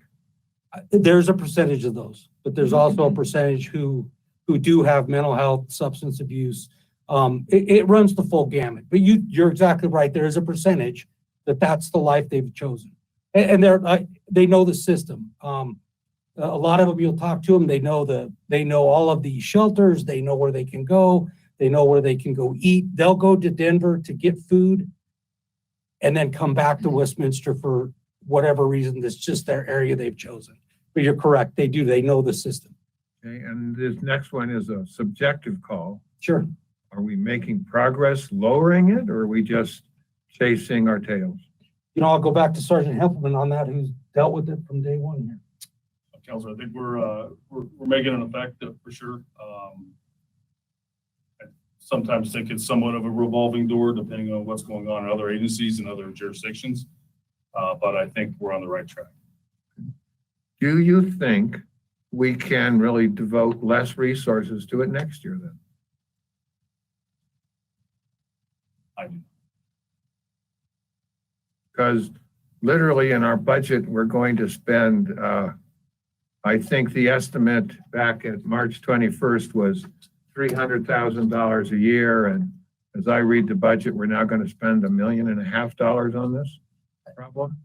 There's a percentage of those, but there's also a percentage who do have mental health, substance abuse. It runs the full gamut. But you're exactly right. There is a percentage that's the life they've chosen, and they know the system. A lot of them, you'll talk to them. They know all of the shelters. They know where they can go. They know where they can go eat. They'll go to Denver to get food, and then come back to Westminster for whatever reason. That's just their area they've chosen. But you're correct. They do. They know the system. Okay, and this next one is a subjective call. Sure. Are we making progress lowering it, or are we just chasing our tails? I'll go back to Sergeant Hempelman on that, who's dealt with it from day one here. Counselor, I think we're making an effect for sure. I sometimes think it's somewhat of a revolving door depending on what's going on in other agencies and other jurisdictions. But I think we're on the right track. Do you think we can really devote less resources to it next year then? I do. Because literally in our budget, we're going to spend, I think the estimate back at March 21st was $300,000 a year. And as I read the budget, we're now going to spend $1.5 million on this problem.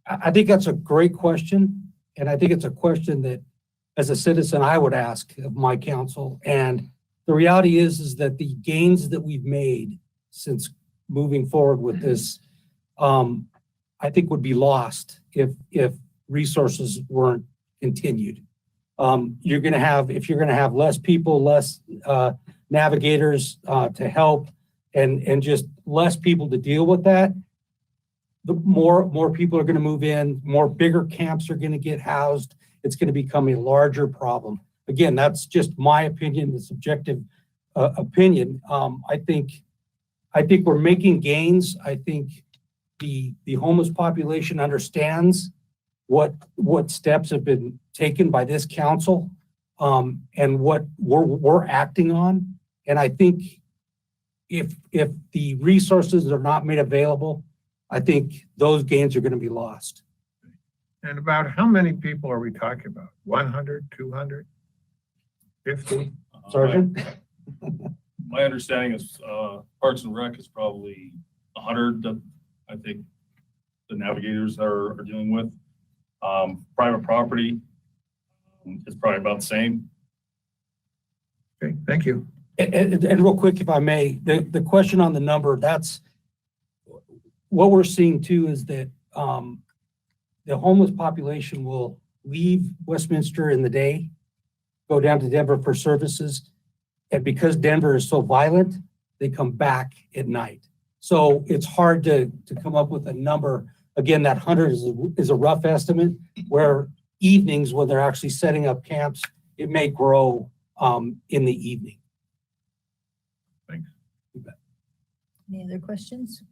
I think that's a great question. And I think it's a question that as a citizen, I would ask of my council. And the reality is that the gains that we've made since moving forward with this, I think would be lost if resources weren't continued. If you're going to have less people, less navigators to help, and just less people to deal with that, the more people are going to move in, more bigger camps are going to get housed. It's going to become a larger problem. Again, that's just my opinion, the subjective opinion. I think we're making gains. I think the homeless population understands what steps have been taken by this council, and what we're acting on. And I think if the resources are not made available, I think those gains are going to be lost. And about how many people are we talking about? 100, 200, 50? Sergeant? My understanding is, Parks and Rec is probably 100 that I think the navigators are dealing with. Private property is probably about the same. Okay, thank you. And real quick, if I may, the question on the number, that's what we're seeing too, is that the homeless population will leave Westminster in the day, go down to Denver for services. And because Denver is so violent, they come back at night. So it's hard to come up with a number. Again, that 100 is a rough estimate, where evenings when they're actually setting up camps, it may grow in the evening. Thanks. Any other questions?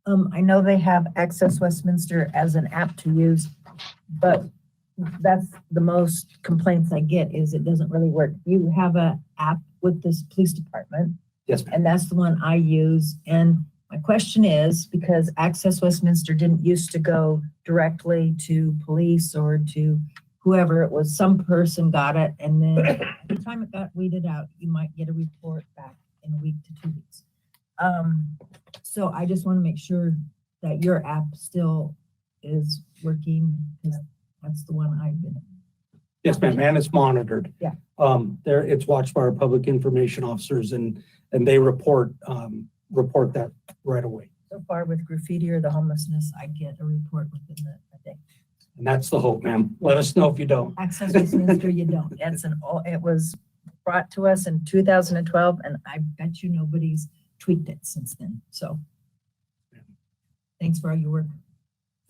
I know they have Access Westminster as an app to use, but that's the most complaints I get is it doesn't really work. You have an app with this police department. Yes, ma'am. And that's the one I use. And my question is, because Access Westminster didn't used to go directly to police or to whoever, it was some person got it. And then by the time it got weeded out, you might get a report back in a week to 2 weeks. So I just want to make sure that your app still is working, because that's the one I've been. Yes, ma'am, and it's monitored. Yeah. It's watched by our public information officers, and they report that right away. So far with graffiti or the homelessness, I get a report within a day. And that's the hope, ma'am. Let us know if you don't. Access Westminster, you don't. It was brought to us in 2012, and I bet you nobody's tweaked it since then. So thanks for all your work.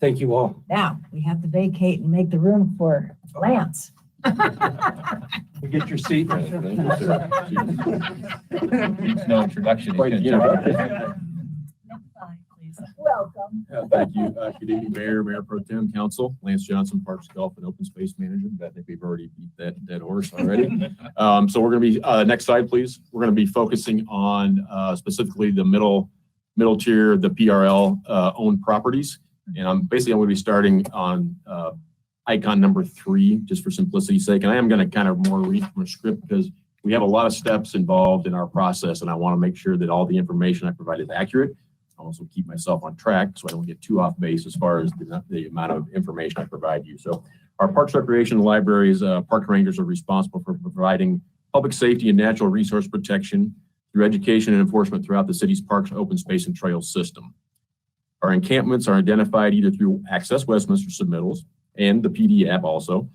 Thank you all. Now, we have to vacate and make the room for Lance. You get your seat. Needs no introduction. Quite He's the gonna Welcome. Thank you. Good evening, Mayor Pro Tem, Council. Lance Johnson, Parks, Golf, and Open Space Manager. I think we've already beat that dead horse already. So we're going to be, next slide, please. We're going to be focusing on specifically the middle tier, the PRL owned properties. And I'm going to be starting on icon number 3, just for simplicity's sake. And I am going to kind of more read from a script because we have a lot of steps involved in our process, and I want to make sure that all the information I provide is accurate. I also keep myself on track so I don't get too off base as far as the amount of information I provide you. So our Parks, Recreation, and Libraries, park rangers are responsible for providing public safety and natural resource protection through education and enforcement throughout the city's parks, open space, and trails system. Our encampments are identified either through Access Westminster submittals and the PD app also,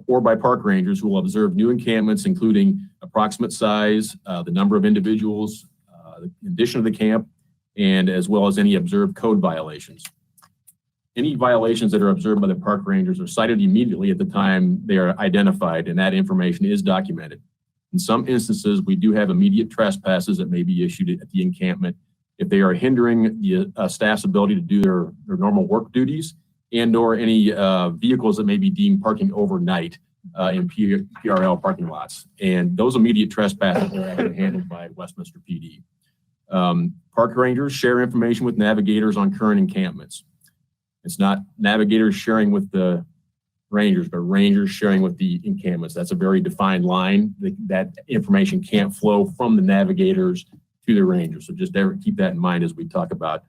or by park rangers who will observe new encampments, including approximate size, the number of individuals, the condition of the camp, and as well as any observed code violations. Any violations that are observed by the park rangers are cited immediately at the time they are identified, and that information is documented. In some instances, we do have immediate trespasses that may be issued at the encampment if they are hindering the staff's ability to do their normal work duties, and or any vehicles that may be deemed parking overnight in PRL parking lots. And those immediate trespasses are actually handled by Westminster PD. Park rangers share information with navigators on current encampments. It's not navigators sharing with the rangers, but rangers sharing with the encampments. That's a very defined line. That information can't flow from the navigators to the rangers. So just keep that in mind as we talk about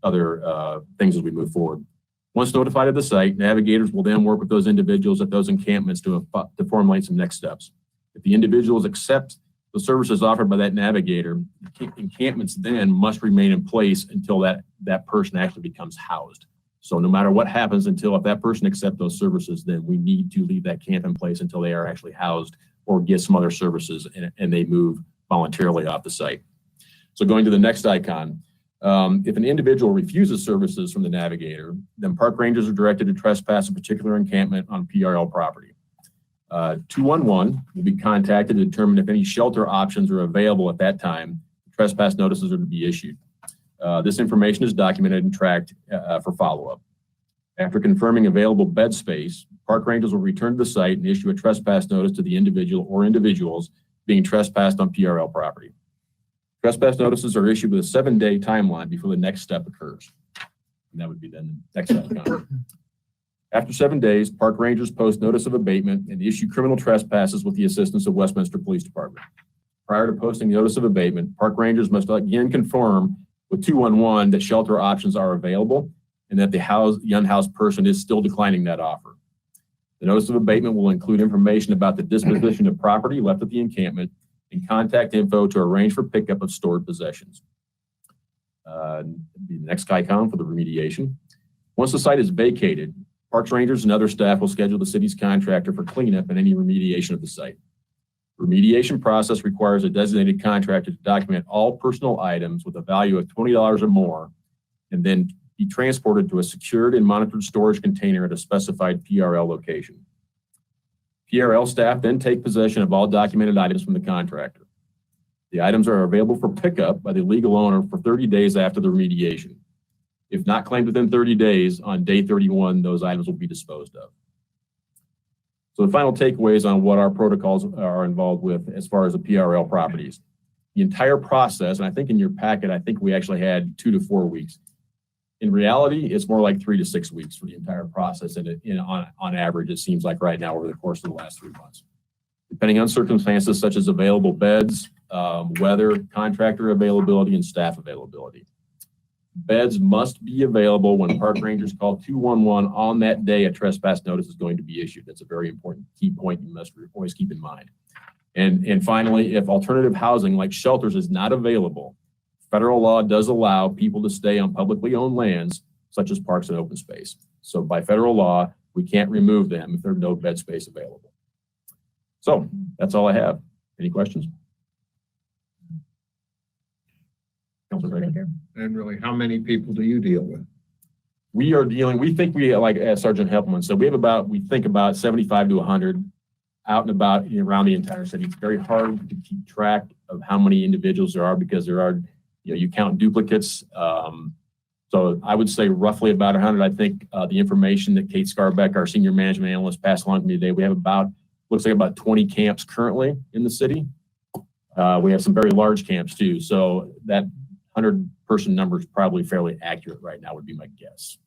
other things as we move forward. Once notified of the site, navigators will then work with those individuals at those encampments to formulate some next steps. If the individuals accept the services offered by that navigator, encampments then must remain in place until that person actually becomes housed. So no matter what happens if that person accepts those services, then we need to leave that camp in place until they are actually housed or get some other services and they move voluntarily off the site. So going to the next icon, if an individual refuses services from the navigator, then park rangers are directed to trespass a particular encampment on PRL property. 211 will be contacted to determine if any shelter options are available at that time. Trespass notices are to be issued. This information is documented and tracked for follow-up. After confirming available bed space, park rangers will return to the site and issue a trespass notice to the individual or individuals being trespassed on PRL property. Trespass notices are issued with a 7-day timeline before the next step occurs. And that would be then the next step. After 7 days, park rangers post notice of abatement and issue criminal trespasses with the assistance of Westminster Police Department. Prior to posting the notice of abatement, park rangers must again confirm with 211 that shelter options are available and that the unhoused person is still declining that offer. The notice of abatement will include information about the disposition of property left at the encampment and contact info to arrange for pickup of stored possessions. The next icon for the remediation. Once the site is vacated, parks rangers and other staff will schedule the city's contractor for cleanup and any remediation of the site. The remediation process requires a designated contractor to document all personal items with a value of $20 or more and then be transported to a secured and monitored storage container at a specified PRL location. PRL staff then take possession of all documented items from the contractor. The items are available for pickup by the legal owner for 30 days after the remediation. If not claimed within 30 days, on day 31, those items will be disposed of. So the final takeaways on what our protocols are involved with as far as the PRL properties. The entire process, and I think in your packet, I think we actually had 2 to 4 weeks. In reality, it's more like 3 to 6 weeks for the entire process. And on average, it seems like right now over the course of the last 3 months. Depending on circumstances such as available beds, weather, contractor availability, and staff availability. Beds must be available when park rangers call 211 on that day a trespass notice is going to be issued. That's a very important key point you must always keep in mind. And finally, if alternative housing like shelters is not available, federal law does allow people to stay on publicly owned lands, such as parks and open space. So by federal law, we can't remove them if there's no bed space available. So that's all I have. Any questions? Councilor Baker. And really, how many people do you deal with? We think we, like as Sergeant Helpman said, we think about 75 to 100 out and about around the entire city. It's very hard to keep track of how many individuals there are because there are, you count duplicates. So I would say roughly about 100. I think the information that Kate Scarbeck, our senior management analyst, passed along to me today, we have looks like about 20 camps currently in the city. We have some very large camps too. So that 100-person number is probably fairly accurate right now, would be my guess.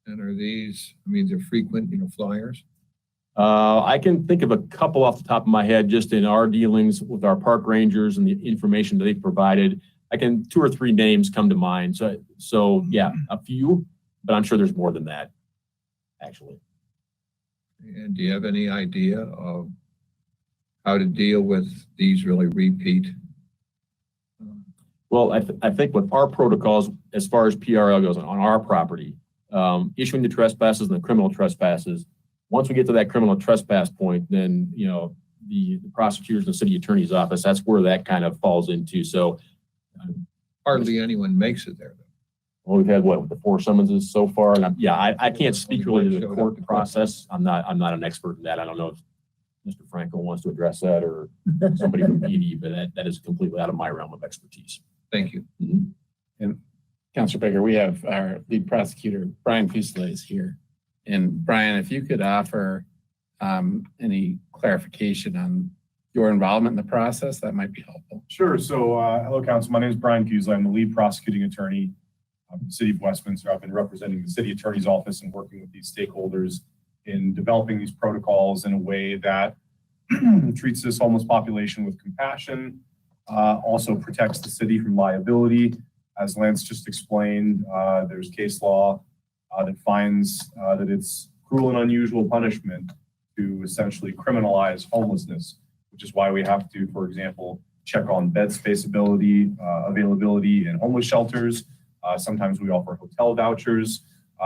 And are these, they're frequent, flyers? I can think of a couple off the top of my head, just in our dealings with our park rangers and the information that they've provided. 2 or 3 names come to mind. So yeah, a few, but I'm sure there's more than that, actually. And do you have any idea of how to deal with these really repeat? Well, I think with our protocols, as far as PRL goes on our property, issuing the trespasses and the criminal trespasses, once we get to that criminal trespass point, then, the prosecutors and the city attorney's office, that's where that kind of falls into. So hardly anyone makes it there. Well, we've had the 4 summonses so far, and I can't speak really to the court process. I'm not an expert in that. I don't know if Mr. Franco wants to address that or somebody from PD, but that is completely out of my realm of expertise. Thank you. Mm-hmm. And Councilor Baker, we have our lead prosecutor, Brian Fusela, is here. And Brian, if you could offer any clarification on your involvement in the process, that might be helpful. Sure. So, hello, Council. My name is Brian Fusela. I'm the lead prosecuting attorney of the City of Westminster. I've been representing the City Attorney's Office and working with these stakeholders in developing these protocols in a way that treats this homeless population with compassion, also protects the city from liability. As Lance just explained, there's case law that finds that it's cruel and unusual punishment to essentially criminalize homelessness, which is why we have to, for example, check on bed space availability in homeless shelters. Sometimes we offer hotel vouchers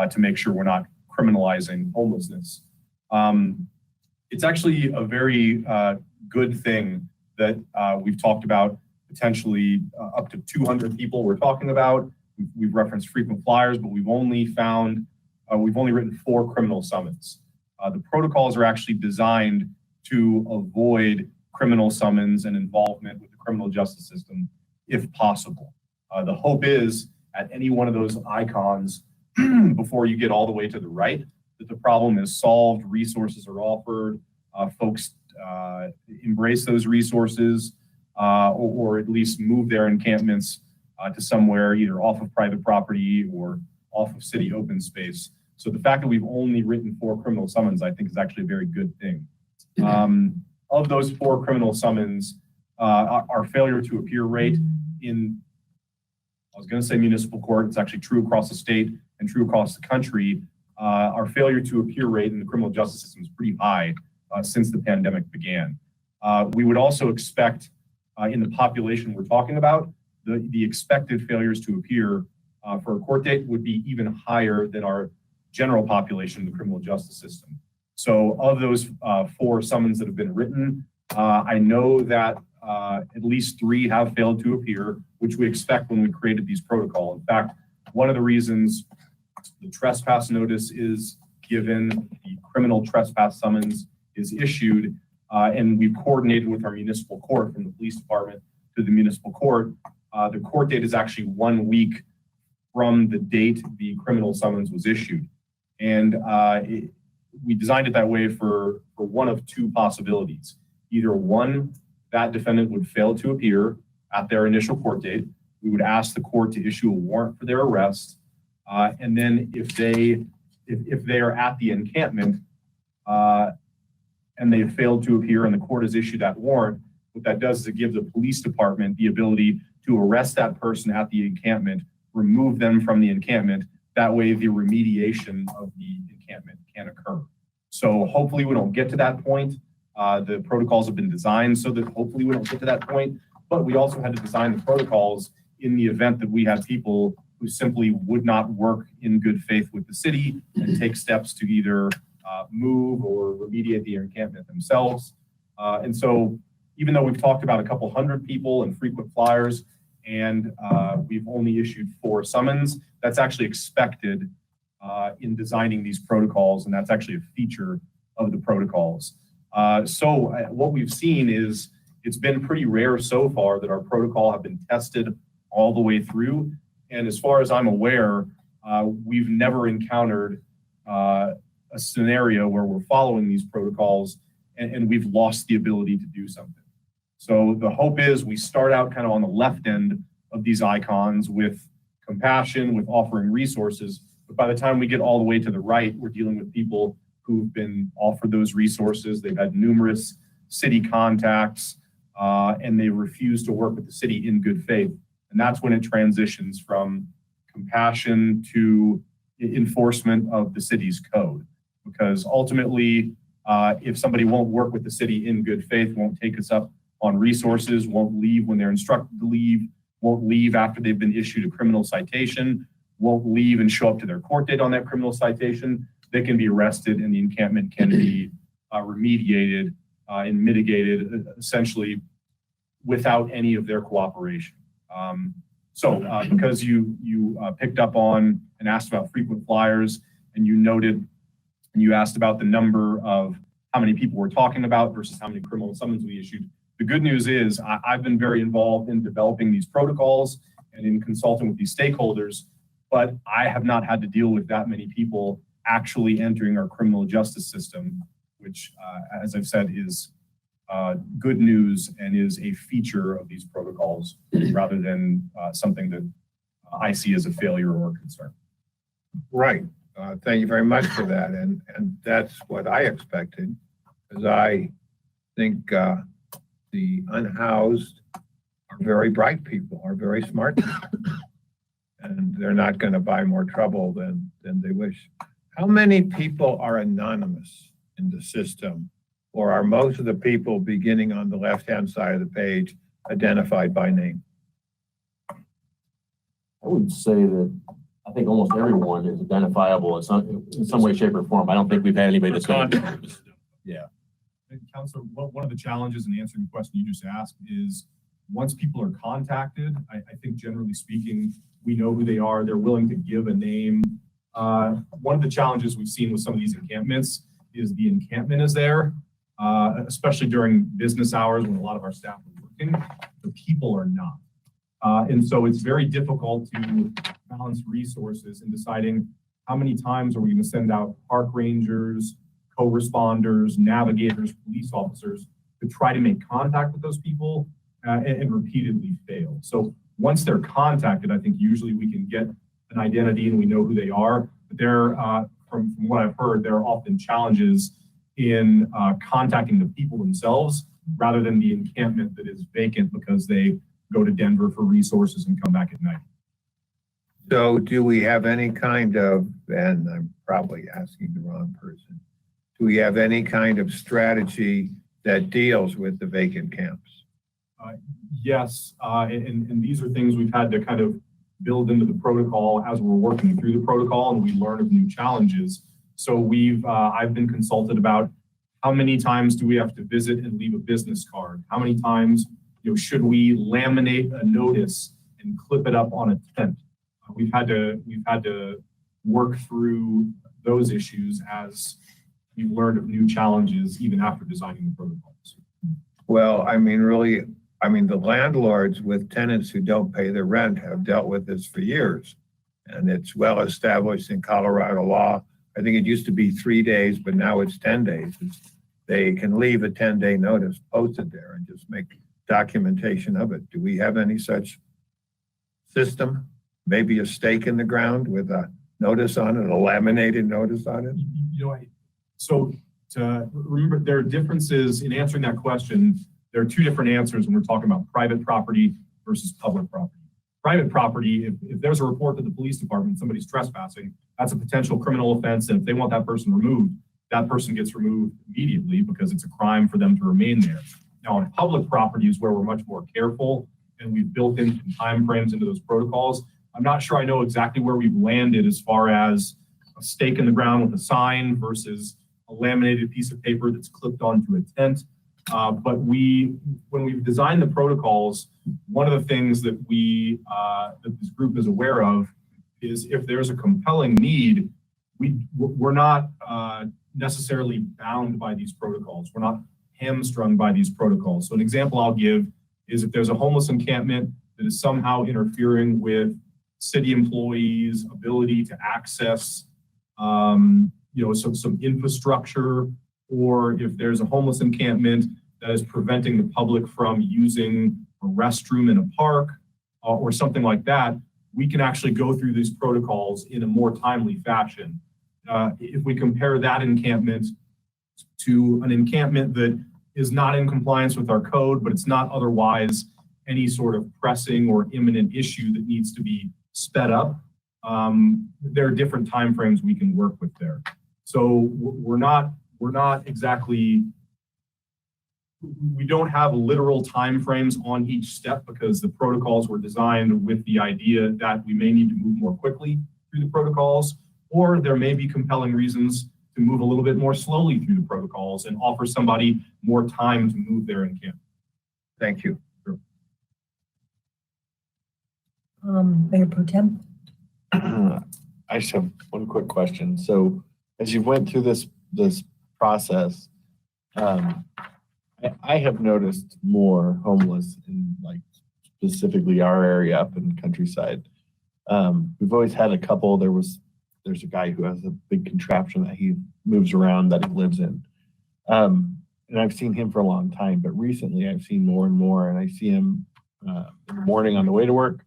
to make sure we're not criminalizing homelessness. It's actually a very good thing that we've talked about potentially up to 200 people we're talking about. We've referenced frequent flyers, but we've only written 4 criminal summons. The protocols are actually designed to avoid criminal summons and involvement with the criminal justice system if possible. The hope is at any one of those icons before you get all the way to the right, that the problem is solved, resources are offered, folks embrace those resources, or at least move their encampments to somewhere either off of private property or off of city open space. So the fact that we've only written 4 criminal summons, I think, is actually a very good thing. Of those 4 criminal summons, our failure to appear rate in, I was going to say municipal court, it's actually true across the state and true across the country. Our failure to appear rate in the criminal justice system is pretty high since the pandemic began. We would also expect in the population we're talking about, the expected failures to appear for a court date would be even higher than our general population in the criminal justice system. So of those 4 summons that have been written, I know that at least 3 have failed to appear, which we expect when we created these protocol. In fact, one of the reasons the trespass notice is given, the criminal trespass summons is issued, and we've coordinated with our municipal court from the police department to the municipal court. The court date is actually 1 week from the date the criminal summons was issued. And we designed it that way for one of 2 possibilities. Either 1, that defendant would fail to appear at their initial court date. We would ask the court to issue a warrant for their arrest. And then if they are at the encampment and they have failed to appear and the court has issued that warrant, what that does is it gives the police department the ability to arrest that person at the encampment, remove them from the encampment. That way the remediation of the encampment can occur. So hopefully we don't get to that point. The protocols have been designed so that hopefully we don't get to that point, but we also had to design the protocols in the event that we had people who simply would not work in good faith with the city and take steps to either move or remediate the encampment themselves. And so even though we've talked about a couple hundred people and frequent flyers, and we've only issued 4 summons, that's actually expected in designing these protocols, and that's actually a feature of the protocols. So what we've seen is it's been pretty rare so far that our protocol have been tested all the way through. And as far as I'm aware, we've never encountered a scenario where we're following these protocols and we've lost the ability to do something. So the hope is we start out kind of on the left end of these icons with compassion, with offering resources. But by the time we get all the way to the right, we're dealing with people who've been offered those resources. They've had numerous city contacts, and they refuse to work with the city in good faith. And that's when it transitions from compassion to enforcement of the city's code. Because ultimately, if somebody won't work with the city in good faith, won't take us up on resources, won't leave when they're instructed to leave, won't leave after they've been issued a criminal citation, won't leave and show up to their court date on that criminal citation, they can be arrested and the encampment can be remediated and mitigated essentially without any of their cooperation. So because you picked up on and asked about frequent flyers, and you noted and you asked about the number of how many people we're talking about versus how many criminal summons we issued, the good news is I've been very involved in developing these protocols and in consulting with these stakeholders, but I have not had to deal with that many people actually entering our criminal justice system, which, as I've said, is good news and is a feature of these protocols rather than something that I see as a failure or a concern. Right. Thank you very much for that. And that's what I expected, because I think the unhoused are very bright people, are very smart people, and they're not going to buy more trouble than they wish. How many people are anonymous in the system, or are most of the people beginning on the left-hand side of the page identified by name? I would say that I think almost everyone is identifiable in some way, shape, or form. I don't think we've had anybody that's going to. Yeah. Counselor, one of the challenges in answering the question you just asked is once people are contacted, I think generally speaking, we know who they are. They're willing to give a name. One of the challenges we've seen with some of these encampments is the encampment is there, especially during business hours when a lot of our staff are working. The people are not. And so it's very difficult to balance resources in deciding how many times are we going to send out park rangers, co-responders, navigators, police officers to try to make contact with those people and repeatedly fail? So once they're contacted, I think usually we can get an identity and we know who they are. But there, from what I've heard, there are often challenges in contacting the people themselves rather than the encampment that is vacant because they go to Denver for resources and come back at night. So do we have any kind of, and I'm probably asking the wrong person, do we have any kind of strategy that deals with the vacant camps? Yes, and these are things we've had to kind of build into the protocol as we're working through the protocol and we learn of new challenges. So I've been consulted about how many times do we have to visit and leave a business card? How many times, should we laminate a notice and clip it up on a tent? We've had to work through those issues as we've learned of new challenges even after designing the protocols. Well, the landlords with tenants who don't pay their rent have dealt with this for years. And it's well established in Colorado law. I think it used to be 3 days, but now it's 10 days. They can leave a 10-day notice posted there and just make documentation of it. Do we have any such system? Maybe a stake in the ground with a notice on it, a laminated notice on it? So to remember, there are differences in answering that question. There are two different answers when we're talking about private property versus public property. Private property, if there's a report to the police department, somebody's trespassing, that's a potential criminal offense. And if they want that person removed, that person gets removed immediately because it's a crime for them to remain there. Now, on public property is where we're much more careful and we've built in some timeframes into those protocols. I'm not sure I know exactly where we've landed as far as a stake in the ground with a sign versus a laminated piece of paper that's clipped onto a tent. But when we've designed the protocols, one of the things that that this group is aware of is if there's a compelling need, we're not necessarily bound by these protocols. We're not hamstrung by these protocols. So an example I'll give is if there's a homeless encampment that is somehow interfering with city employees' ability to access some infrastructure, or if there's a homeless encampment that is preventing the public from using a restroom in a park or something like that, we can actually go through these protocols in a more timely fashion. If we compare that encampment to an encampment that is not in compliance with our code, but it's not otherwise any sort of pressing or imminent issue that needs to be sped up, there are different timeframes we can work with there. So we're not exactly, we don't have literal timeframes on each step because the protocols were designed with the idea that we may need to move more quickly through the protocols, or there may be compelling reasons to move a little bit more slowly through the protocols and offer somebody more time to move their encampment. Thank you. Mayor Pro Tem? I just have one quick question. So as you went through this process, I have noticed more homeless in specifically our area up in the countryside. We've always had a couple. There's a guy who has a big contraption that he moves around that he lives in. And I've seen him for a long time, but recently I've seen more and more, and I see him in the morning on the way to work.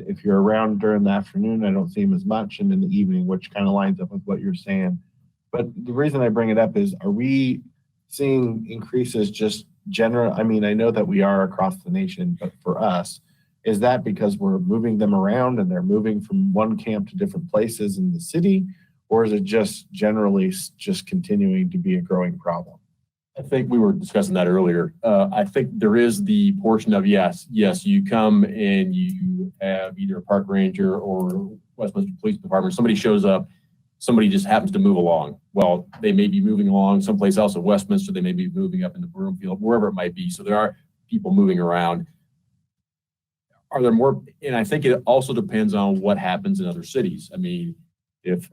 If you're around during the afternoon, I don't see him as much, and in the evening, which kind of lines up with what you're saying. But the reason I bring it up is, are we seeing increases just general? I mean, I know that we are across the nation, but for us, is that because we're moving them around and they're moving from one camp to different places in the city? Or is it just generally just continuing to be a growing problem? I think we were discussing that earlier. I think there is the portion of yes, you come and you have either a park ranger or Westminster Police Department, somebody shows up, somebody just happens to move along. Well, they may be moving along someplace else in Westminster, they may be moving up in the Broomfield, wherever it might be. So there are people moving around. Are there more? And I think it also depends on what happens in other cities. I mean, if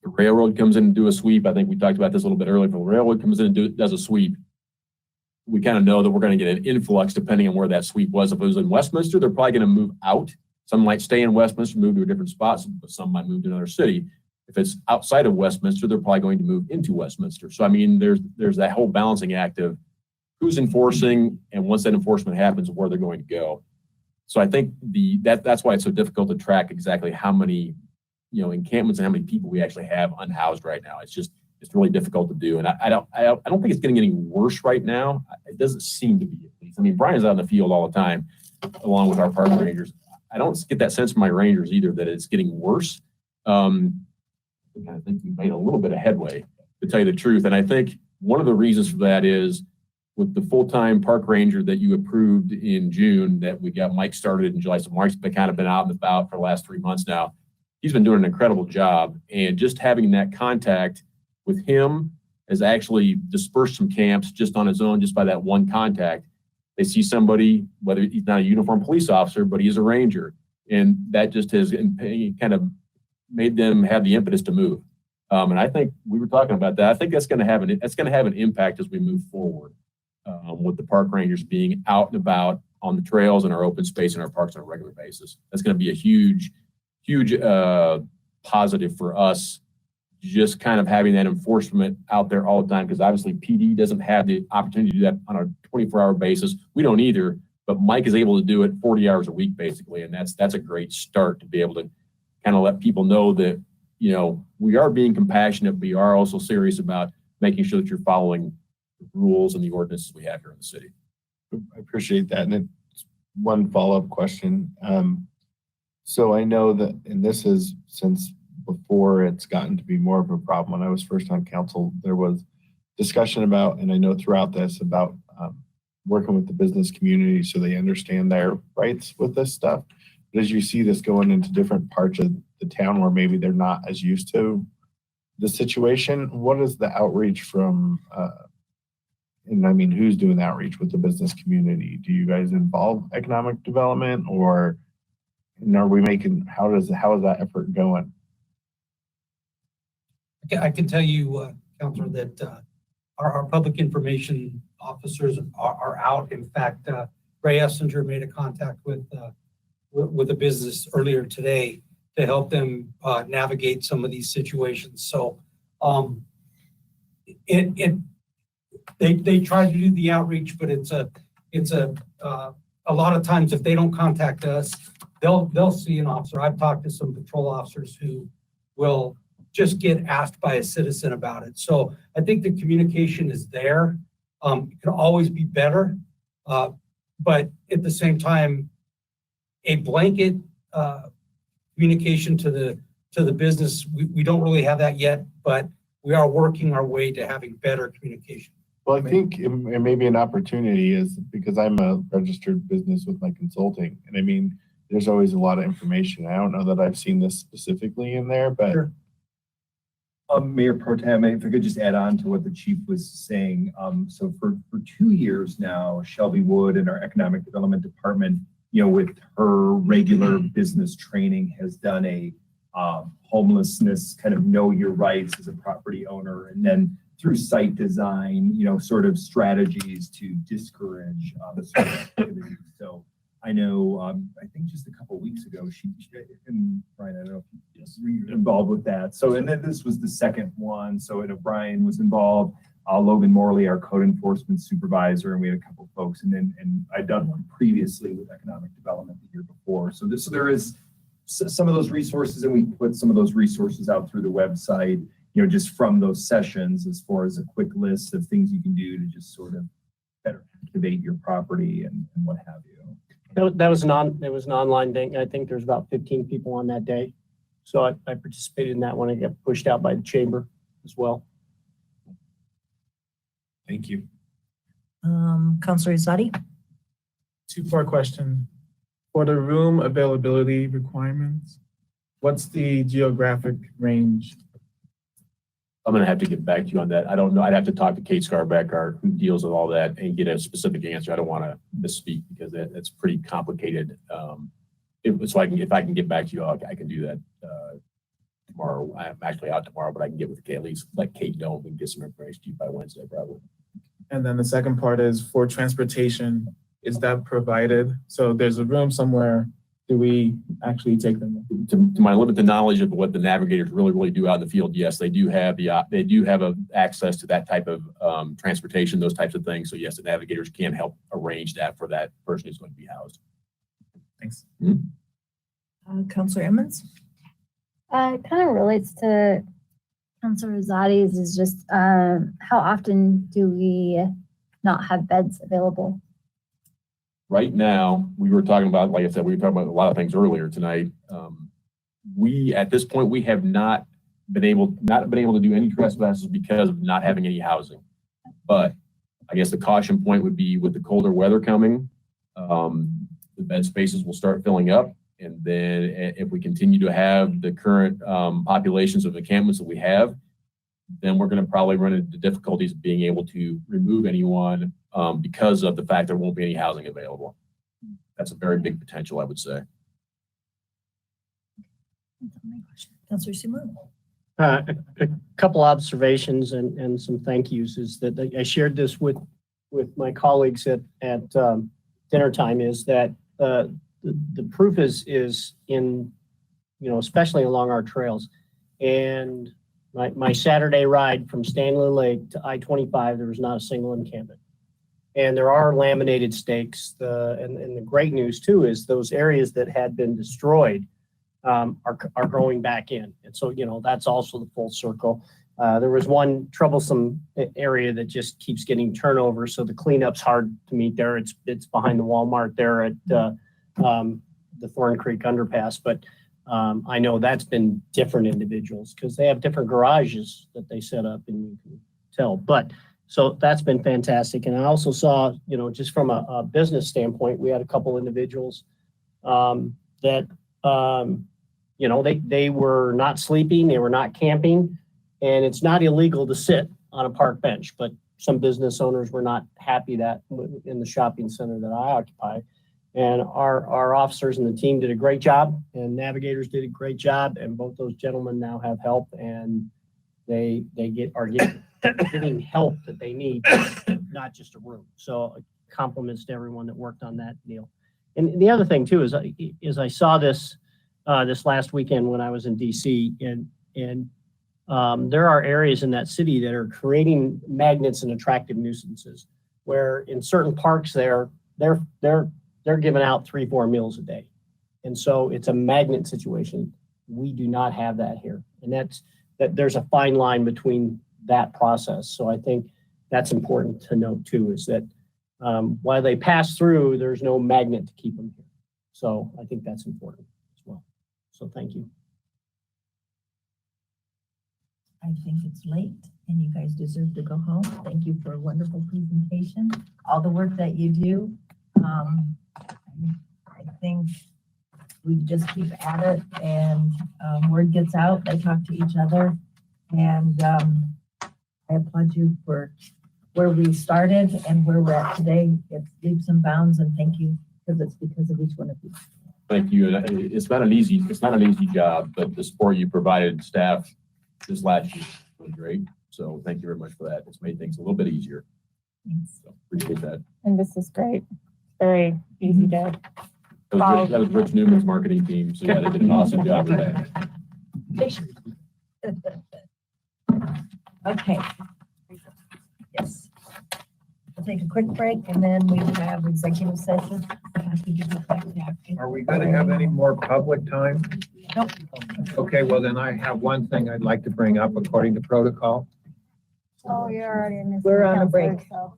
the railroad comes in and do a sweep, I think we talked about this a little bit earlier. If the railroad comes in and does a sweep, we kind of know that we're going to get an influx depending on where that sweep was. If it was in Westminster, they're probably going to move out. Some might stay in Westminster, move to a different spot, but some might move to another city. If it's outside of Westminster, they're probably going to move into Westminster. So I mean, there's that whole balancing act of who's enforcing, and once that enforcement happens, where they're going to go. So I think that's why it's so difficult to track exactly how many, encampments and how many people we actually have unhoused right now. It's really difficult to do. And I don't think it's getting any worse right now. It doesn't seem to be, at least. I mean, Brian's out in the field all the time, along with our park rangers. I don't get that sense from my rangers either that it's getting worse. I think we made a little bit of headway, to tell you the truth. And I think one of the reasons for that is with the full-time park ranger that you approved in June, that we got Mike started in July. So Mike's kind of been out and about for the last 3 months now. He's been doing an incredible job. And just having that contact with him has actually dispersed some camps just on his own, just by that one contact. They see somebody, whether he's not a uniformed police officer, but he's a ranger. And that just has kind of made them have the impetus to move. And I think we were talking about that. I think that's going to have an impact as we move forward, with the park rangers being out and about on the trails and our open space and our parks on a regular basis. That's going to be a huge positive for us, just kind of having that enforcement out there all the time, because obviously PD doesn't have the opportunity to do that on a 24-hour basis. We don't either, but Mike is able to do it 40 hours a week, basically. And that's a great start to be able to kind of let people know that, we are being compassionate. We are also serious about making sure that you're following the rules and the ordinances we have here in the city. I appreciate that. And then one follow-up question. So I know that, and this is since before it's gotten to be more of a problem. When I was first on council, there was discussion about, and I know throughout this, about working with the business community so they understand their rights with this stuff. But as you see this going into different parts of the town where maybe they're not as used to the situation, what is the outreach from, and I mean, who's doing the outreach with the business community? Do you guys involve economic development, or are we making, how is that effort going? I can tell you, Counselor, that our public information officers are out. In fact, Ray Essinger made a contact with a business earlier today to help them navigate some of these situations. So they try to do the outreach, but it's a lot of times if they don't contact us, they'll see an officer. I've talked to some patrol officers who will just get asked by a citizen about it. So I think the communication is there. It can always be better, but at the same time, a blanket communication to the business, we don't really have that yet, but we are working our way to having better communication. Well, I think it may be an opportunity, is because I'm a registered business with my consulting, and I mean, there's always a lot of information. I don't know that I've seen this specifically in there, but. Sure. Mayor Pro Tem, if I could just add on to what the chief was saying. So for 2 years now, Shelby Wood and our economic development department, with her regular business training, has done a homelessness kind of know your rights as a property owner, and then through site design, sort of strategies to discourage this sort of activity. So I know, I think just a couple of weeks ago, she and Brian, I don't know if you're involved with that. So, and then this was the second one. So, Brian was involved, Logan Morley, our code enforcement supervisor, and we had a couple of folks. And I'd done one previously with economic development the year before. So there is some of those resources, and we put some of those resources out through the website, just from those sessions, as far as a quick list of things you can do to just sort of better activate your property and what have you. That was an online thing. I think there's about 15 people on that day. So I participated in that one. I got pushed out by the chamber as well. Thank you. Counselor Izadi? Two-part question. For the room availability requirements, what's the geographic range? I'm going to have to get back to you on that. I don't know. I'd have to talk to Kate Scarbeck, who deals with all that, and get a specific answer. I don't want to misspeak because that's pretty complicated. If I can get back to you, I can do that tomorrow. I'm actually out tomorrow, but I can get with Kate, at least let Kate know, and get some information to you by Wednesday, probably. And then the second part is for transportation, is that provided? So there's a room somewhere do we actually take them? To my limited knowledge of what the navigators really do out in the field, yes, they do have access to that type of transportation, those types of things. So yes, the navigators can help arrange that for that person who's going to be housed. Thanks. Counselor Emmons? It kind of relates to Counselor Rosati's is just, how often do we not have beds available? Right now, we were talking about, like I said, we were talking about a lot of things earlier tonight. At this point, we have not been able to do any trespasses because of not having any housing. But I guess the caution point would be with the colder weather coming, the bed spaces will start filling up. And then if we continue to have the current populations of encampments that we have, then we're going to probably run into difficulties of being able to remove anyone because of the fact there won't be any housing available. That's a very big potential, I would say. Counselor Simon? A couple observations and some thank yous is that I shared this with my colleagues at dinner time is that the proof is in, especially along our trails. And my Saturday ride from Stanley Lake to I-25, there was not a single encampment. And there are laminated stakes. And the great news too is those areas that had been destroyed are growing back in. And so, that's also the full circle. There was one troublesome area that just keeps getting turnover. So the cleanup's hard to meet there. It's behind the Walmart there at the Thorn Creek underpass. But I know that's been different individuals because they have different garages that they set up and you can tell. But so that's been fantastic. And I also saw, just from a business standpoint, we had a couple individuals that, they were not sleeping, they were not camping, and it's not illegal to sit on a park bench, but some business owners were not happy that in the shopping center that I occupy. And our officers and the team did a great job, and navigators did a great job, and both those gentlemen now have help, and they are getting help that they need, not just a room. So compliments to everyone that worked on that deal. And the other thing too is I saw this this last weekend when I was in DC, and there are areas in that city that are creating magnets and attractive nuisances, where in certain parks they're giving out 3-4 meals a day. And so it's a magnet situation. We do not have that here. And that there's a fine line between that process. So I think that's important to note too, is that while they pass through, there's no magnet to keep them here. So I think that's important as well. So thank you. I think it's late and you guys deserve to go home. Thank you for a wonderful presentation, all the work that you do. I think we just keep at it and word gets out, they talk to each other. And I applaud you for where we started and where we're at today. It's leaps and bounds, and thank you because it's because of each one of you. Thank you. It's not an easy job, but the support you provided staff this last year was great. So thank you very much for that. It's made things a little bit easier. Thanks. So appreciate that. And this is great. Very easy to That was Rich Newman's marketing team. So yeah, they did an awesome job with that. Okay. Yes. We'll take a quick break and then we have executive session. Are we going to have any more public time? Nope. Okay, well then I have one thing I'd like to bring up according to protocol. Oh, you're already in this. We're on a break. So.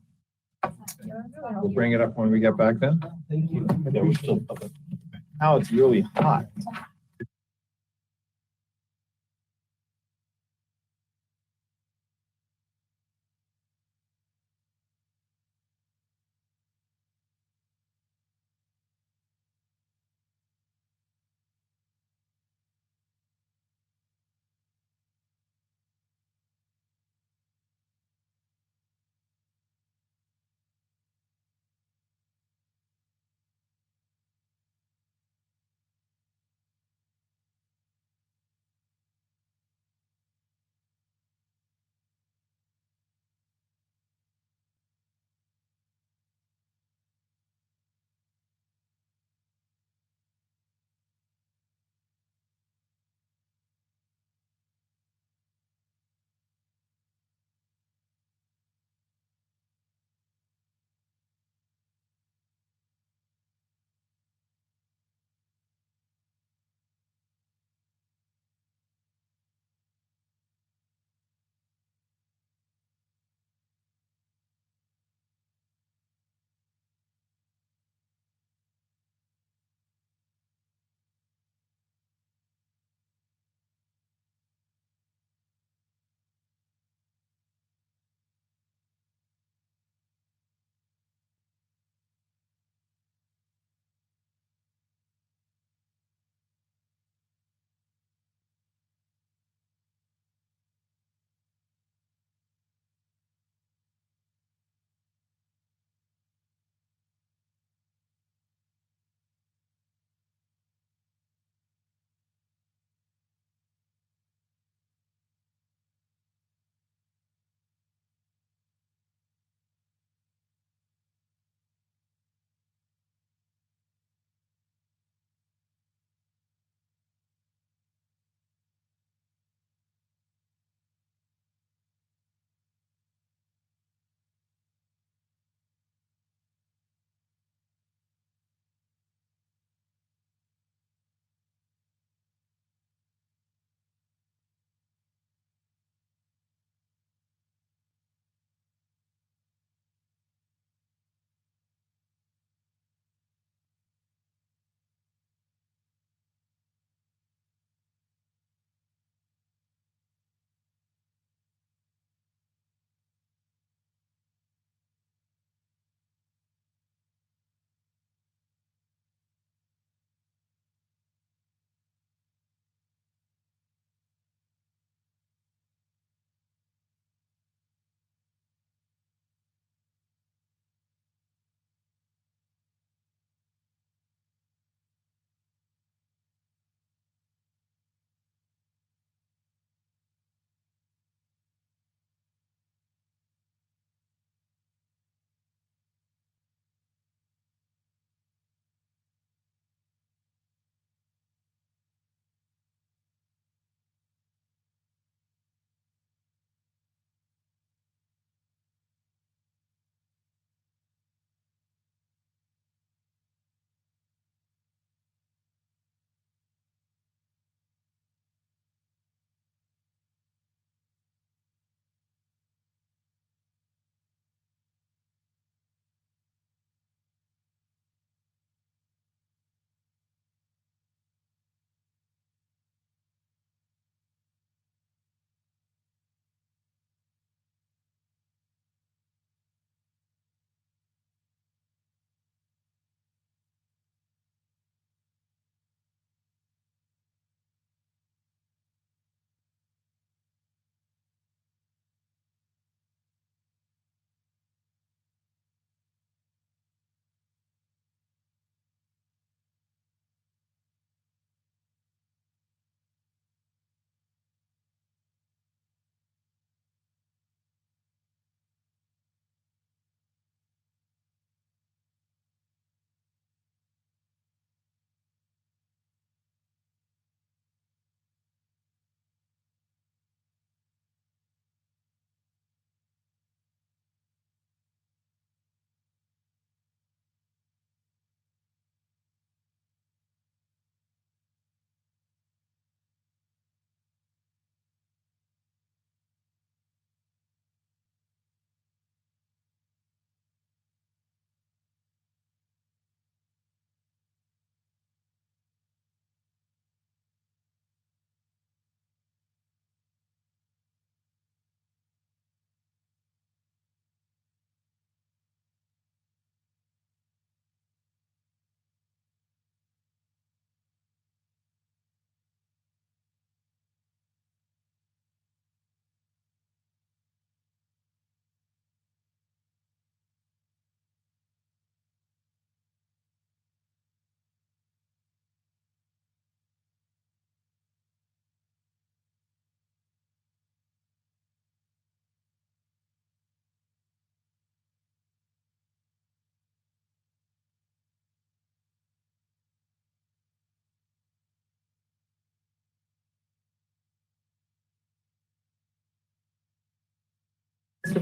We'll bring it up when we get back then. Thank you. Yeah, we're still public. Now it's really hot.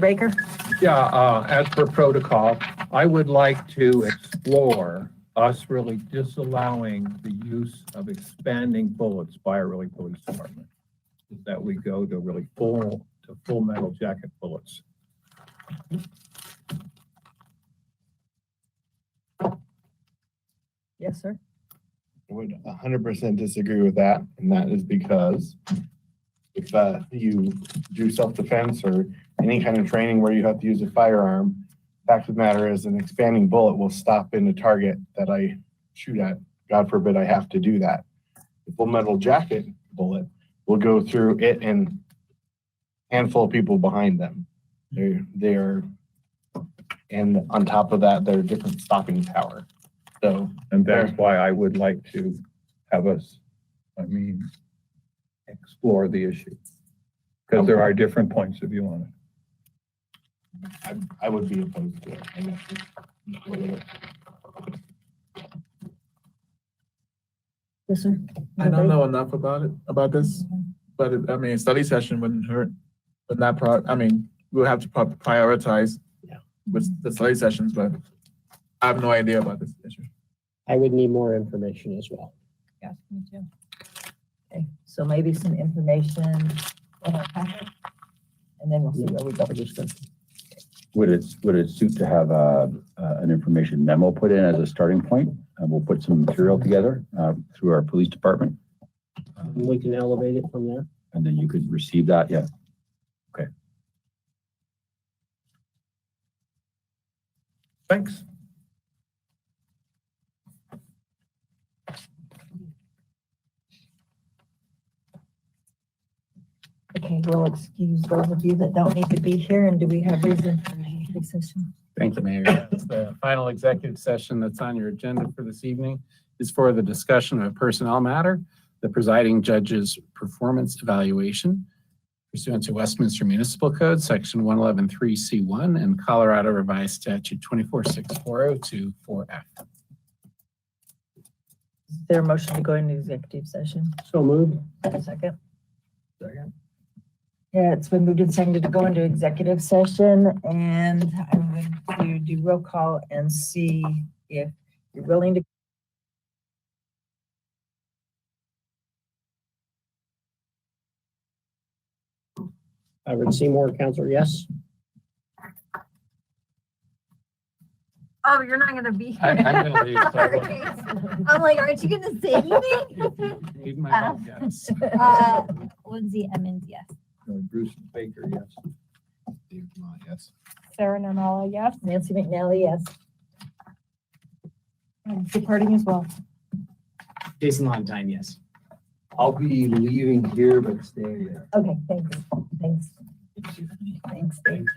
Mr. Baker? Yeah, as per protocol, I would like to explore us really disallowing the use of expanding bullets by our really police department. Is that we go to really full metal jacket bullets. Yes, sir. I would 100% disagree with that, and that is because if you do self-defense or any kind of training where you have to use a firearm, fact of the matter is an expanding bullet will stop in the target that I shoot at. God forbid I have to do that. The full metal jacket bullet will go through it and handful of people behind them. They are, and on top of that, they're different stopping power. So, and that's why I would like to have us, explore the issue. Because there are different points of view on it. I would be opposed to it. Yes, sir. I don't know enough about this, but a study session wouldn't hurt. But we'll have to prioritize with the study sessions, but I have no idea about this issue. I would need more information as well. Yeah, me too. Okay, so maybe some information in our packet, and then we'll see where we go. Would it suit to have an information memo put in as a starting point? And we'll put some material together through our police department. We can elevate it from there. And then you could receive that, yeah. Okay. Thanks. Okay, we'll excuse those of you that don't need to be here, and do we have reason for executive session? Thank you, Mayor. The final executive session that's on your agenda for this evening is for the discussion of a personnel matter, the presiding judge's performance evaluation pursuant to Westminster Municipal Code, Section 111.3C1 and Colorado Revised Statute 246402-4F. Is there a motion to go into executive session? So moved. Second. Second. Yeah, it's been moved and seconded to go into executive session, and I'm going to do roll call and see if you're willing to. Howard Seymour, Counselor, yes. Oh, you're not gonna be here. I'm gonna leave, so- Sorry. I'm like, aren't you gonna say anything? Need my help, yes. Lindsay Emmons, yes. Bruce Baker, yes. Yes. Sarah Nanala, yes. Nancy McNally, yes. Departing as well. Jason Lontine, yes. I'll be leaving here, but staying there. Okay, thanks. Thanks. Thanks.